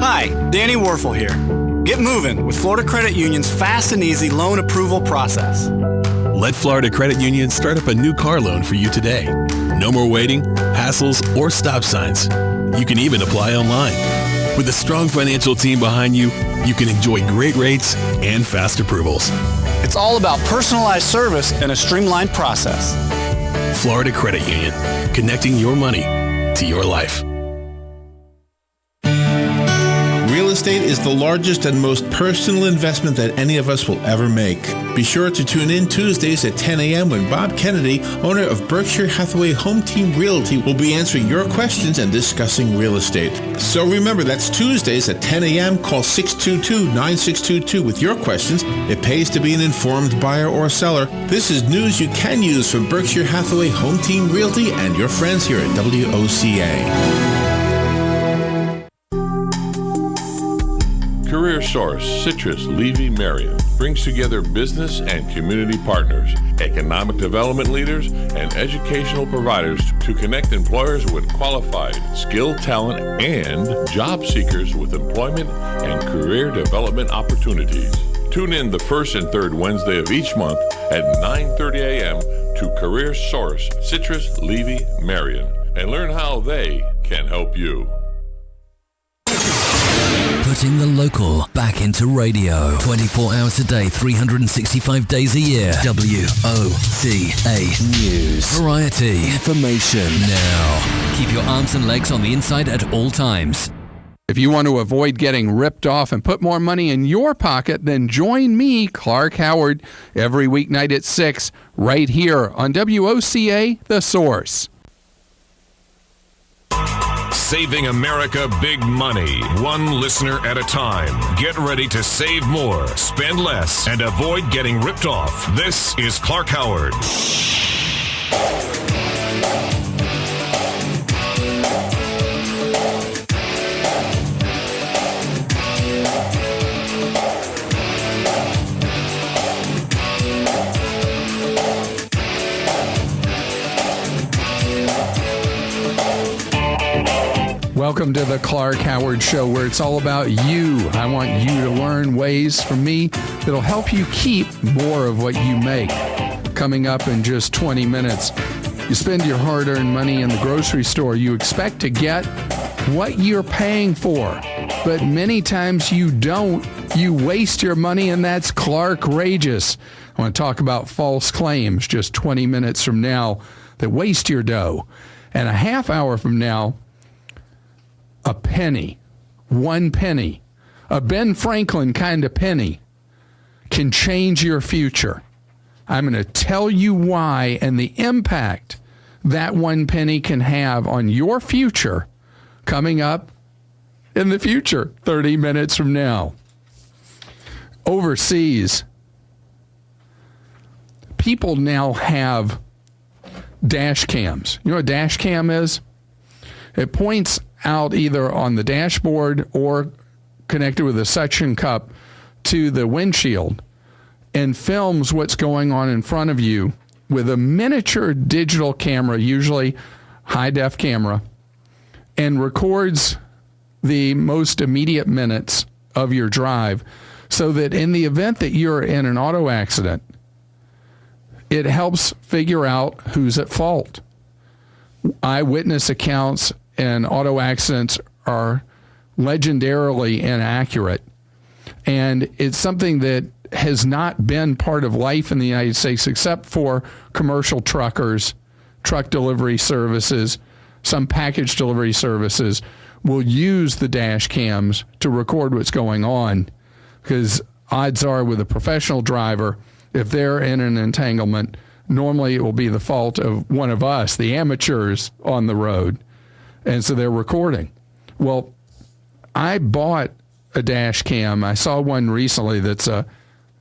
Hi, Danny Warfel here. Get moving with Florida Credit Union's fast and easy loan approval process. Let Florida Credit Union start up a new car loan for you today. No more waiting, hassles, or stop signs. You can even apply online. With a strong financial team behind you, you can enjoy great rates and fast approvals. It's all about personalized service and a streamlined process. Florida Credit Union, connecting your money to your life. Real estate is the largest and most personal investment that any of us will ever make. Be sure to tune in Tuesdays at 10 a.m. when Bob Kennedy, owner of Berkshire Hathaway Home Team Realty, will be answering your questions and discussing real estate. So remember, that's Tuesdays at 10 a.m. Call 622-9622 with your questions. It pays to be an informed buyer or seller. This is news you can use from Berkshire Hathaway Home Team Realty and your friends here at WOCA. Career Source Citrus Levy Marion brings together business and community partners, economic development leaders, and educational providers to connect employers with qualified, skilled talent and job seekers with employment and career development opportunities. Tune in the first and third Wednesday of each month at 9:30 a.m. to Career Source Citrus Levy Marion and learn how they can help you. Putting the local back into radio. 24 hours a day, 365 days a year. WOCA News. Variety. Information. Now. Keep your arms and legs on the inside at all times. If you want to avoid getting ripped off and put more money in your pocket, then join me, Clark Howard, every weeknight at 6, right here on WOCA, The Source. Saving America big money, one listener at a time. Get ready to save more, spend less, and avoid getting ripped off. This is Clark Howard. Welcome to the Clark Howard Show, where it's all about you. I want you to learn ways from me that'll help you keep more of what you make. Coming up in just 20 minutes, you spend your hard-earned money in the grocery store. You expect to get what you're paying for, but many times you don't. You waste your money, and that's Clark-rageous. I want to talk about false claims just 20 minutes from now that waste your dough. And a half hour from now, a penny, 1 penny, a Ben Franklin kind of penny can change your future. I'm going to tell you why and the impact that 1 penny can have on your future coming up in the future, 30 minutes from now. Overseas, people now have dash cams. You know what a dash cam is? It points out either on the dashboard or connected with a suction cup to the windshield and films what's going on in front of you with a miniature digital camera, usually high-def camera, and records the most immediate minutes of your drive so that in the event that you're in an auto accident, it helps figure out who's at fault. Eyewitness accounts and auto accidents are legendarily inaccurate. And it's something that has not been part of life in the United States except for commercial truckers, truck delivery services, some package delivery services will use the dash cams to record what's going on, because odds are with a professional driver, if they're in an entanglement, normally it will be the fault of one of us, the amateurs on the road. And so they're recording. Well, I bought a dash cam. I saw one recently that's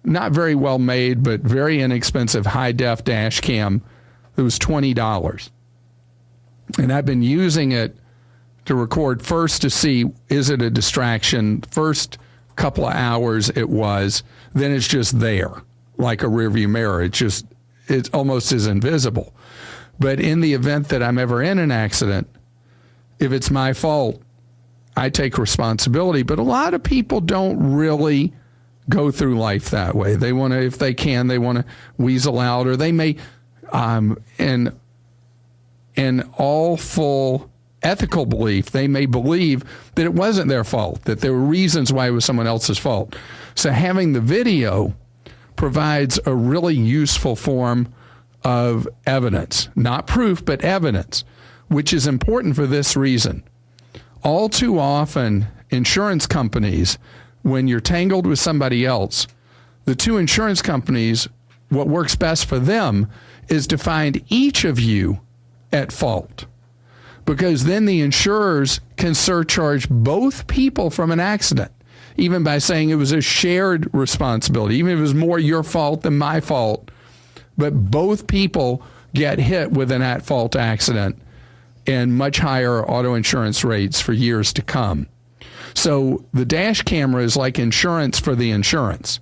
not very well made, but very inexpensive high-def dash cam. It was $20. And I've been using it to record first to see, is it a distraction? First couple of hours it was. Then it's just there, like a rearview mirror. It almost is invisible. But in the event that I'm ever in an accident, if it's my fault, I take responsibility. But a lot of people don't really go through life that way. They want to, if they can, they want to weasel out, or they may, in all full ethical belief, they may believe that it wasn't their fault, that there were reasons why it was someone else's fault. So having the video provides a really useful form of evidence, not proof, but evidence, which is important for this reason. All too often, insurance companies, when you're tangled with somebody else, the two insurance companies, what works best for them is to find each of you at fault, because then the insurers can surcharge both people from an accident, even by saying it was a shared responsibility, even if it was more your fault than my fault. But both people get hit with an at-fault accident and much higher auto insurance rates for years to come. So the dash camera is like insurance for the insurance,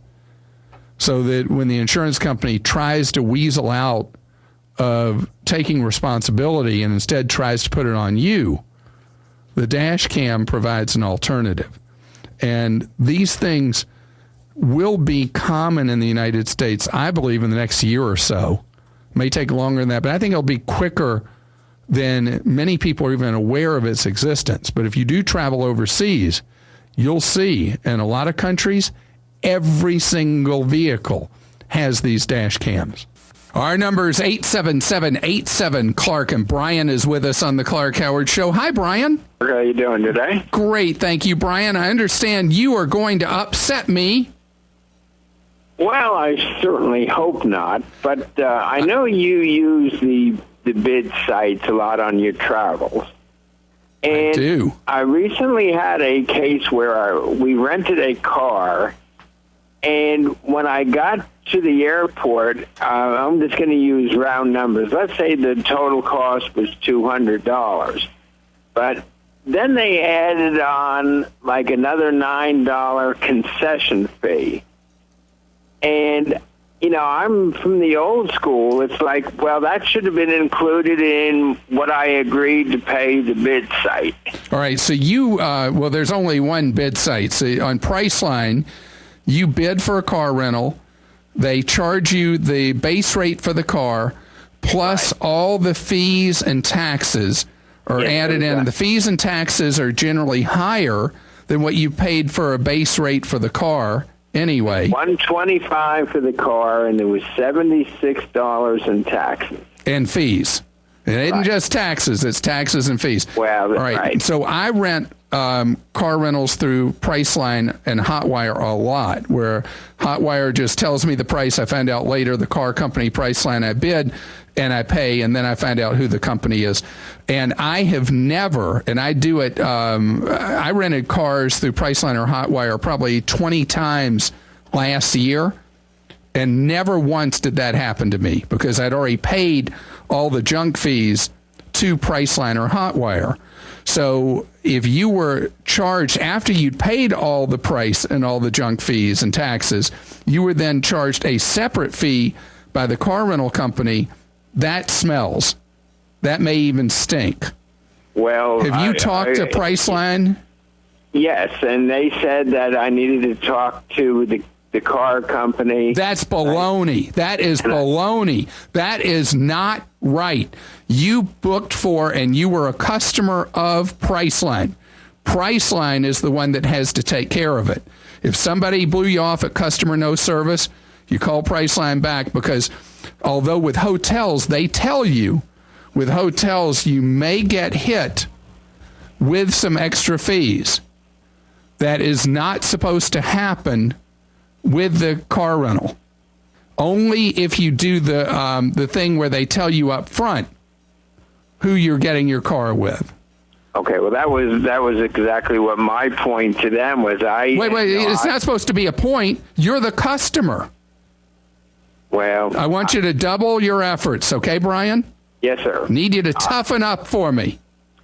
so that when the insurance company tries to weasel out of taking responsibility and instead tries to put it on you, the dash cam provides an alternative. And these things will be common in the United States, I believe, in the next year or so. It may take longer than that, but I think it'll be quicker than many people are even aware of its existence. But if you do travel overseas, you'll see in a lot of countries, every single vehicle has these dash cams. Our number is 877-87-CLARK, and Brian is with us on the Clark Howard Show. Hi, Brian. How are you doing today? Great, thank you, Brian. I understand you are going to upset me. Well, I certainly hope not, but I know you use the bid sites a lot on your travels. And I do. I recently had a case where we rented a car, and when I got to the airport, I'm just going to use round numbers. Let's say the total cost was $200. But then they added on like another $9 concession fee. And, you know, I'm from the old school. It's like, well, that should have been included in what I agreed to pay the bid site. All right, so you, well, there's only one bid site. So on Priceline, you bid for a car rental. They charge you the base rate for the car, plus all the fees and taxes are added in. The fees and taxes are generally higher than what you paid for a base rate for the car anyway. $125 for the car, and there was $76 in taxes. And fees. It isn't just taxes, it's taxes and fees. Well, all right. So I rent car rentals through Priceline and Hotwire a lot, where Hotwire just tells me the price. I find out later the car company, Priceline, I bid and I pay, and then I find out who the company is. And I have never, and I do it, I rented cars through Priceline or Hotwire probably 20 times last year, and never once did that happen to me because I'd already paid all the junk fees to Priceline or Hotwire. So if you were charged after you'd paid all the price and all the junk fees and taxes, you were then charged a separate fee by the car rental company. That smells. That may even stink. Well, have you talked to Priceline? Yes, and they said that I needed to talk to the car company. That's baloney. That is baloney. That is not right. You booked for and you were a customer of Priceline. Priceline is the one that has to take care of it. If somebody blew you off at customer no service, you call Priceline back, because although with hotels, they tell you, with hotels, you may get hit with some extra fees. That is not supposed to happen with the car rental. Only if you do the thing where they tell you up front who you're getting your car with. Okay, well, that was exactly what my point to them was. Wait, it's not supposed to be a point. You're the customer. Well, I want you to double your efforts, okay, Brian? Yes, sir. Need you to toughen up for me.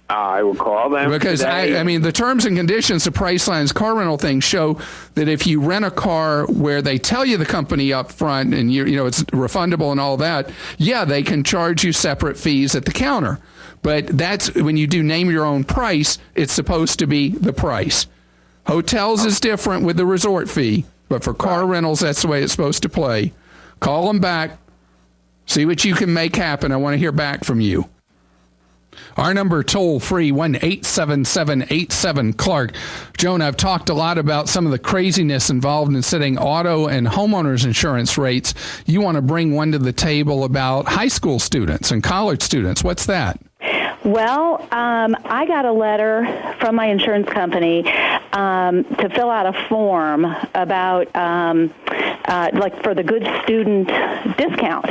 I will call them because today. I mean, the terms and conditions of Priceline's car rental thing show that if you rent a car where they tell you the company up front and you know it's refundable and all that, yeah, they can charge you separate fees at the counter. But that's when you do name your own price, it's supposed to be the price. Hotels is different with the resort fee, but for car rentals, that's the way it's supposed to play. Call them back. See what you can make happen. I want to hear back from you. Our number toll free 1-877-87-CLARK. Joan, I've talked a lot about some of the craziness involved in setting auto and homeowners insurance rates. You want to bring one to the table about high school students and college students. What's that? Well, I got a letter from my insurance company to fill out a form about like for the good student discount.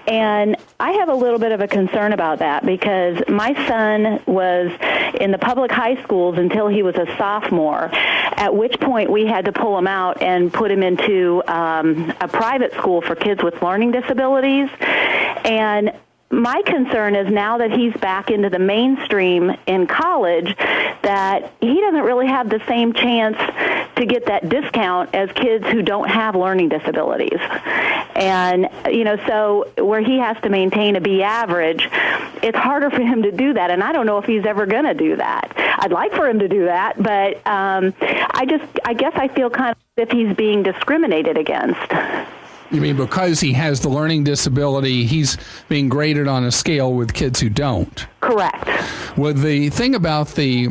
And I have a little bit of a concern about that because my son was in the public high schools until he was a sophomore, at which point we had to pull him out and put him into a private school for kids with learning disabilities. And my concern is now that he's back into the mainstream in college that he doesn't really have the same chance to get that discount as kids who don't have learning disabilities. And, you know, so where he has to maintain a B average, it's harder for him to do that. And I don't know if he's ever going to do that. I'd like for him to do that, but I guess I feel kind of as if he's being discriminated against. You mean because he has the learning disability, he's being graded on a scale with kids who don't? Correct. Well, the thing about the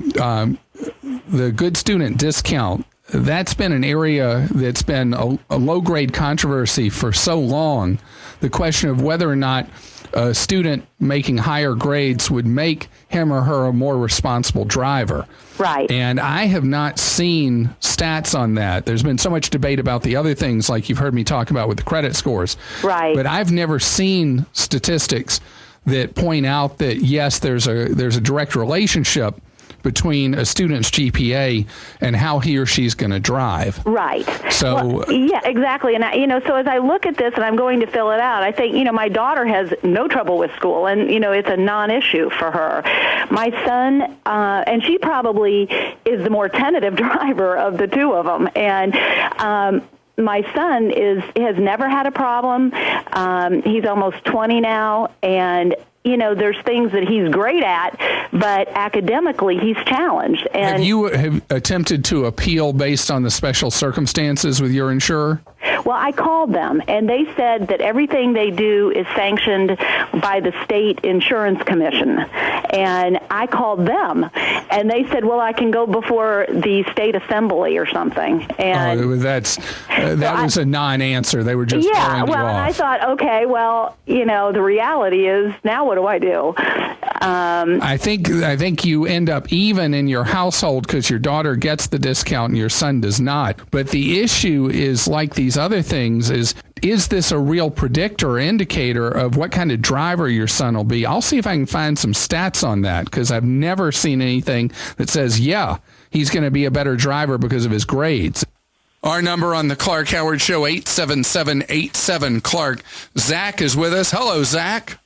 good student discount, that's been an area that's been a low-grade controversy for so long. The question of whether or not a student making higher grades would make him or her a more responsible driver. Right. And I have not seen stats on that. There's been so much debate about the other things like you've heard me talk about with the credit scores. Right. But I've never seen statistics that point out that, yes, there's a direct relationship between a student's GPA and how he or she's going to drive. Right. So well, yeah, exactly. And so as I look at this and I'm going to fill it out, I think, my daughter has no trouble with school and, it's a non-issue for her. My son, and she probably is the more tentative driver of the two of them. And, my son has never had a problem. He's almost 20 now, and there's things that he's great at, but academically he's challenged. And have you attempted to appeal based on the special circumstances with your insurer? Well, I called them, and they said that everything they do is sanctioned by the state insurance commission. And I called them, and they said, well, I can go before the state assembly or something. And that was a non-answer. They were just throwing you off. And I thought, okay, well, the reality is now what do I do? I think you end up even in your household because your daughter gets the discount and your son does not. But the issue is like these other things is this a real predictor or indicator of what kind of driver your son will be? I'll see if I can find some stats on that because I've never seen anything that says, yeah, he's going to be a better driver because of his grades. Our number on the Clark Howard Show, 877-87-CLARK. Zach is with us. Hello, Zach.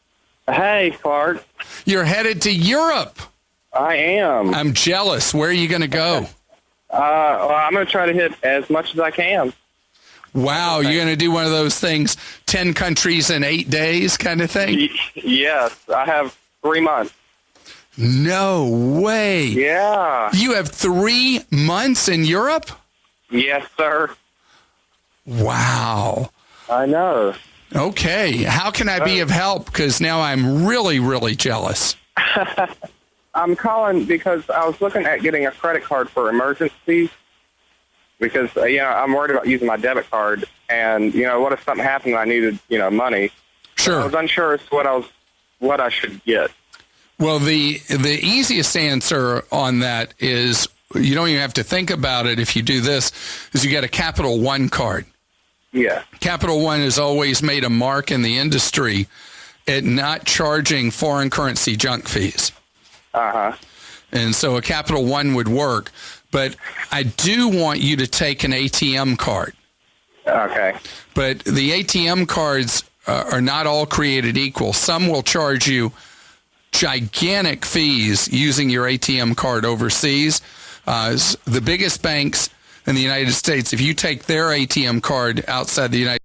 Hey, Clark. You're headed to Europe. I am. I'm jealous. Where are you going to go? Well, I'm going to try to hit as much as I can. Wow, you're going to do one of those things, 10 countries in 8 days kind of thing? Yes, I have 3 months. No way. Yeah. You have 3 months in Europe? Yes, sir. Wow. I know. Okay, how can I be of help? Because now I'm really, really jealous. I'm calling because I was looking at getting a credit card for emergencies. Because, I'm worried about using my debit card. And, what if something happened and I needed, money? Sure. I was unsure as to what I should get. Well, the easiest answer on that is you don't even have to think about it if you do this, is you get a Capital One card. Yeah. Capital One has always made a mark in the industry at not charging foreign currency junk fees. Uh-huh. And so a Capital One would work. But I do want you to take an ATM card. Okay. But the ATM cards are not all created equal. Some will charge you gigantic fees using your ATM card overseas. The biggest banks in the United States, if you take their ATM card outside the United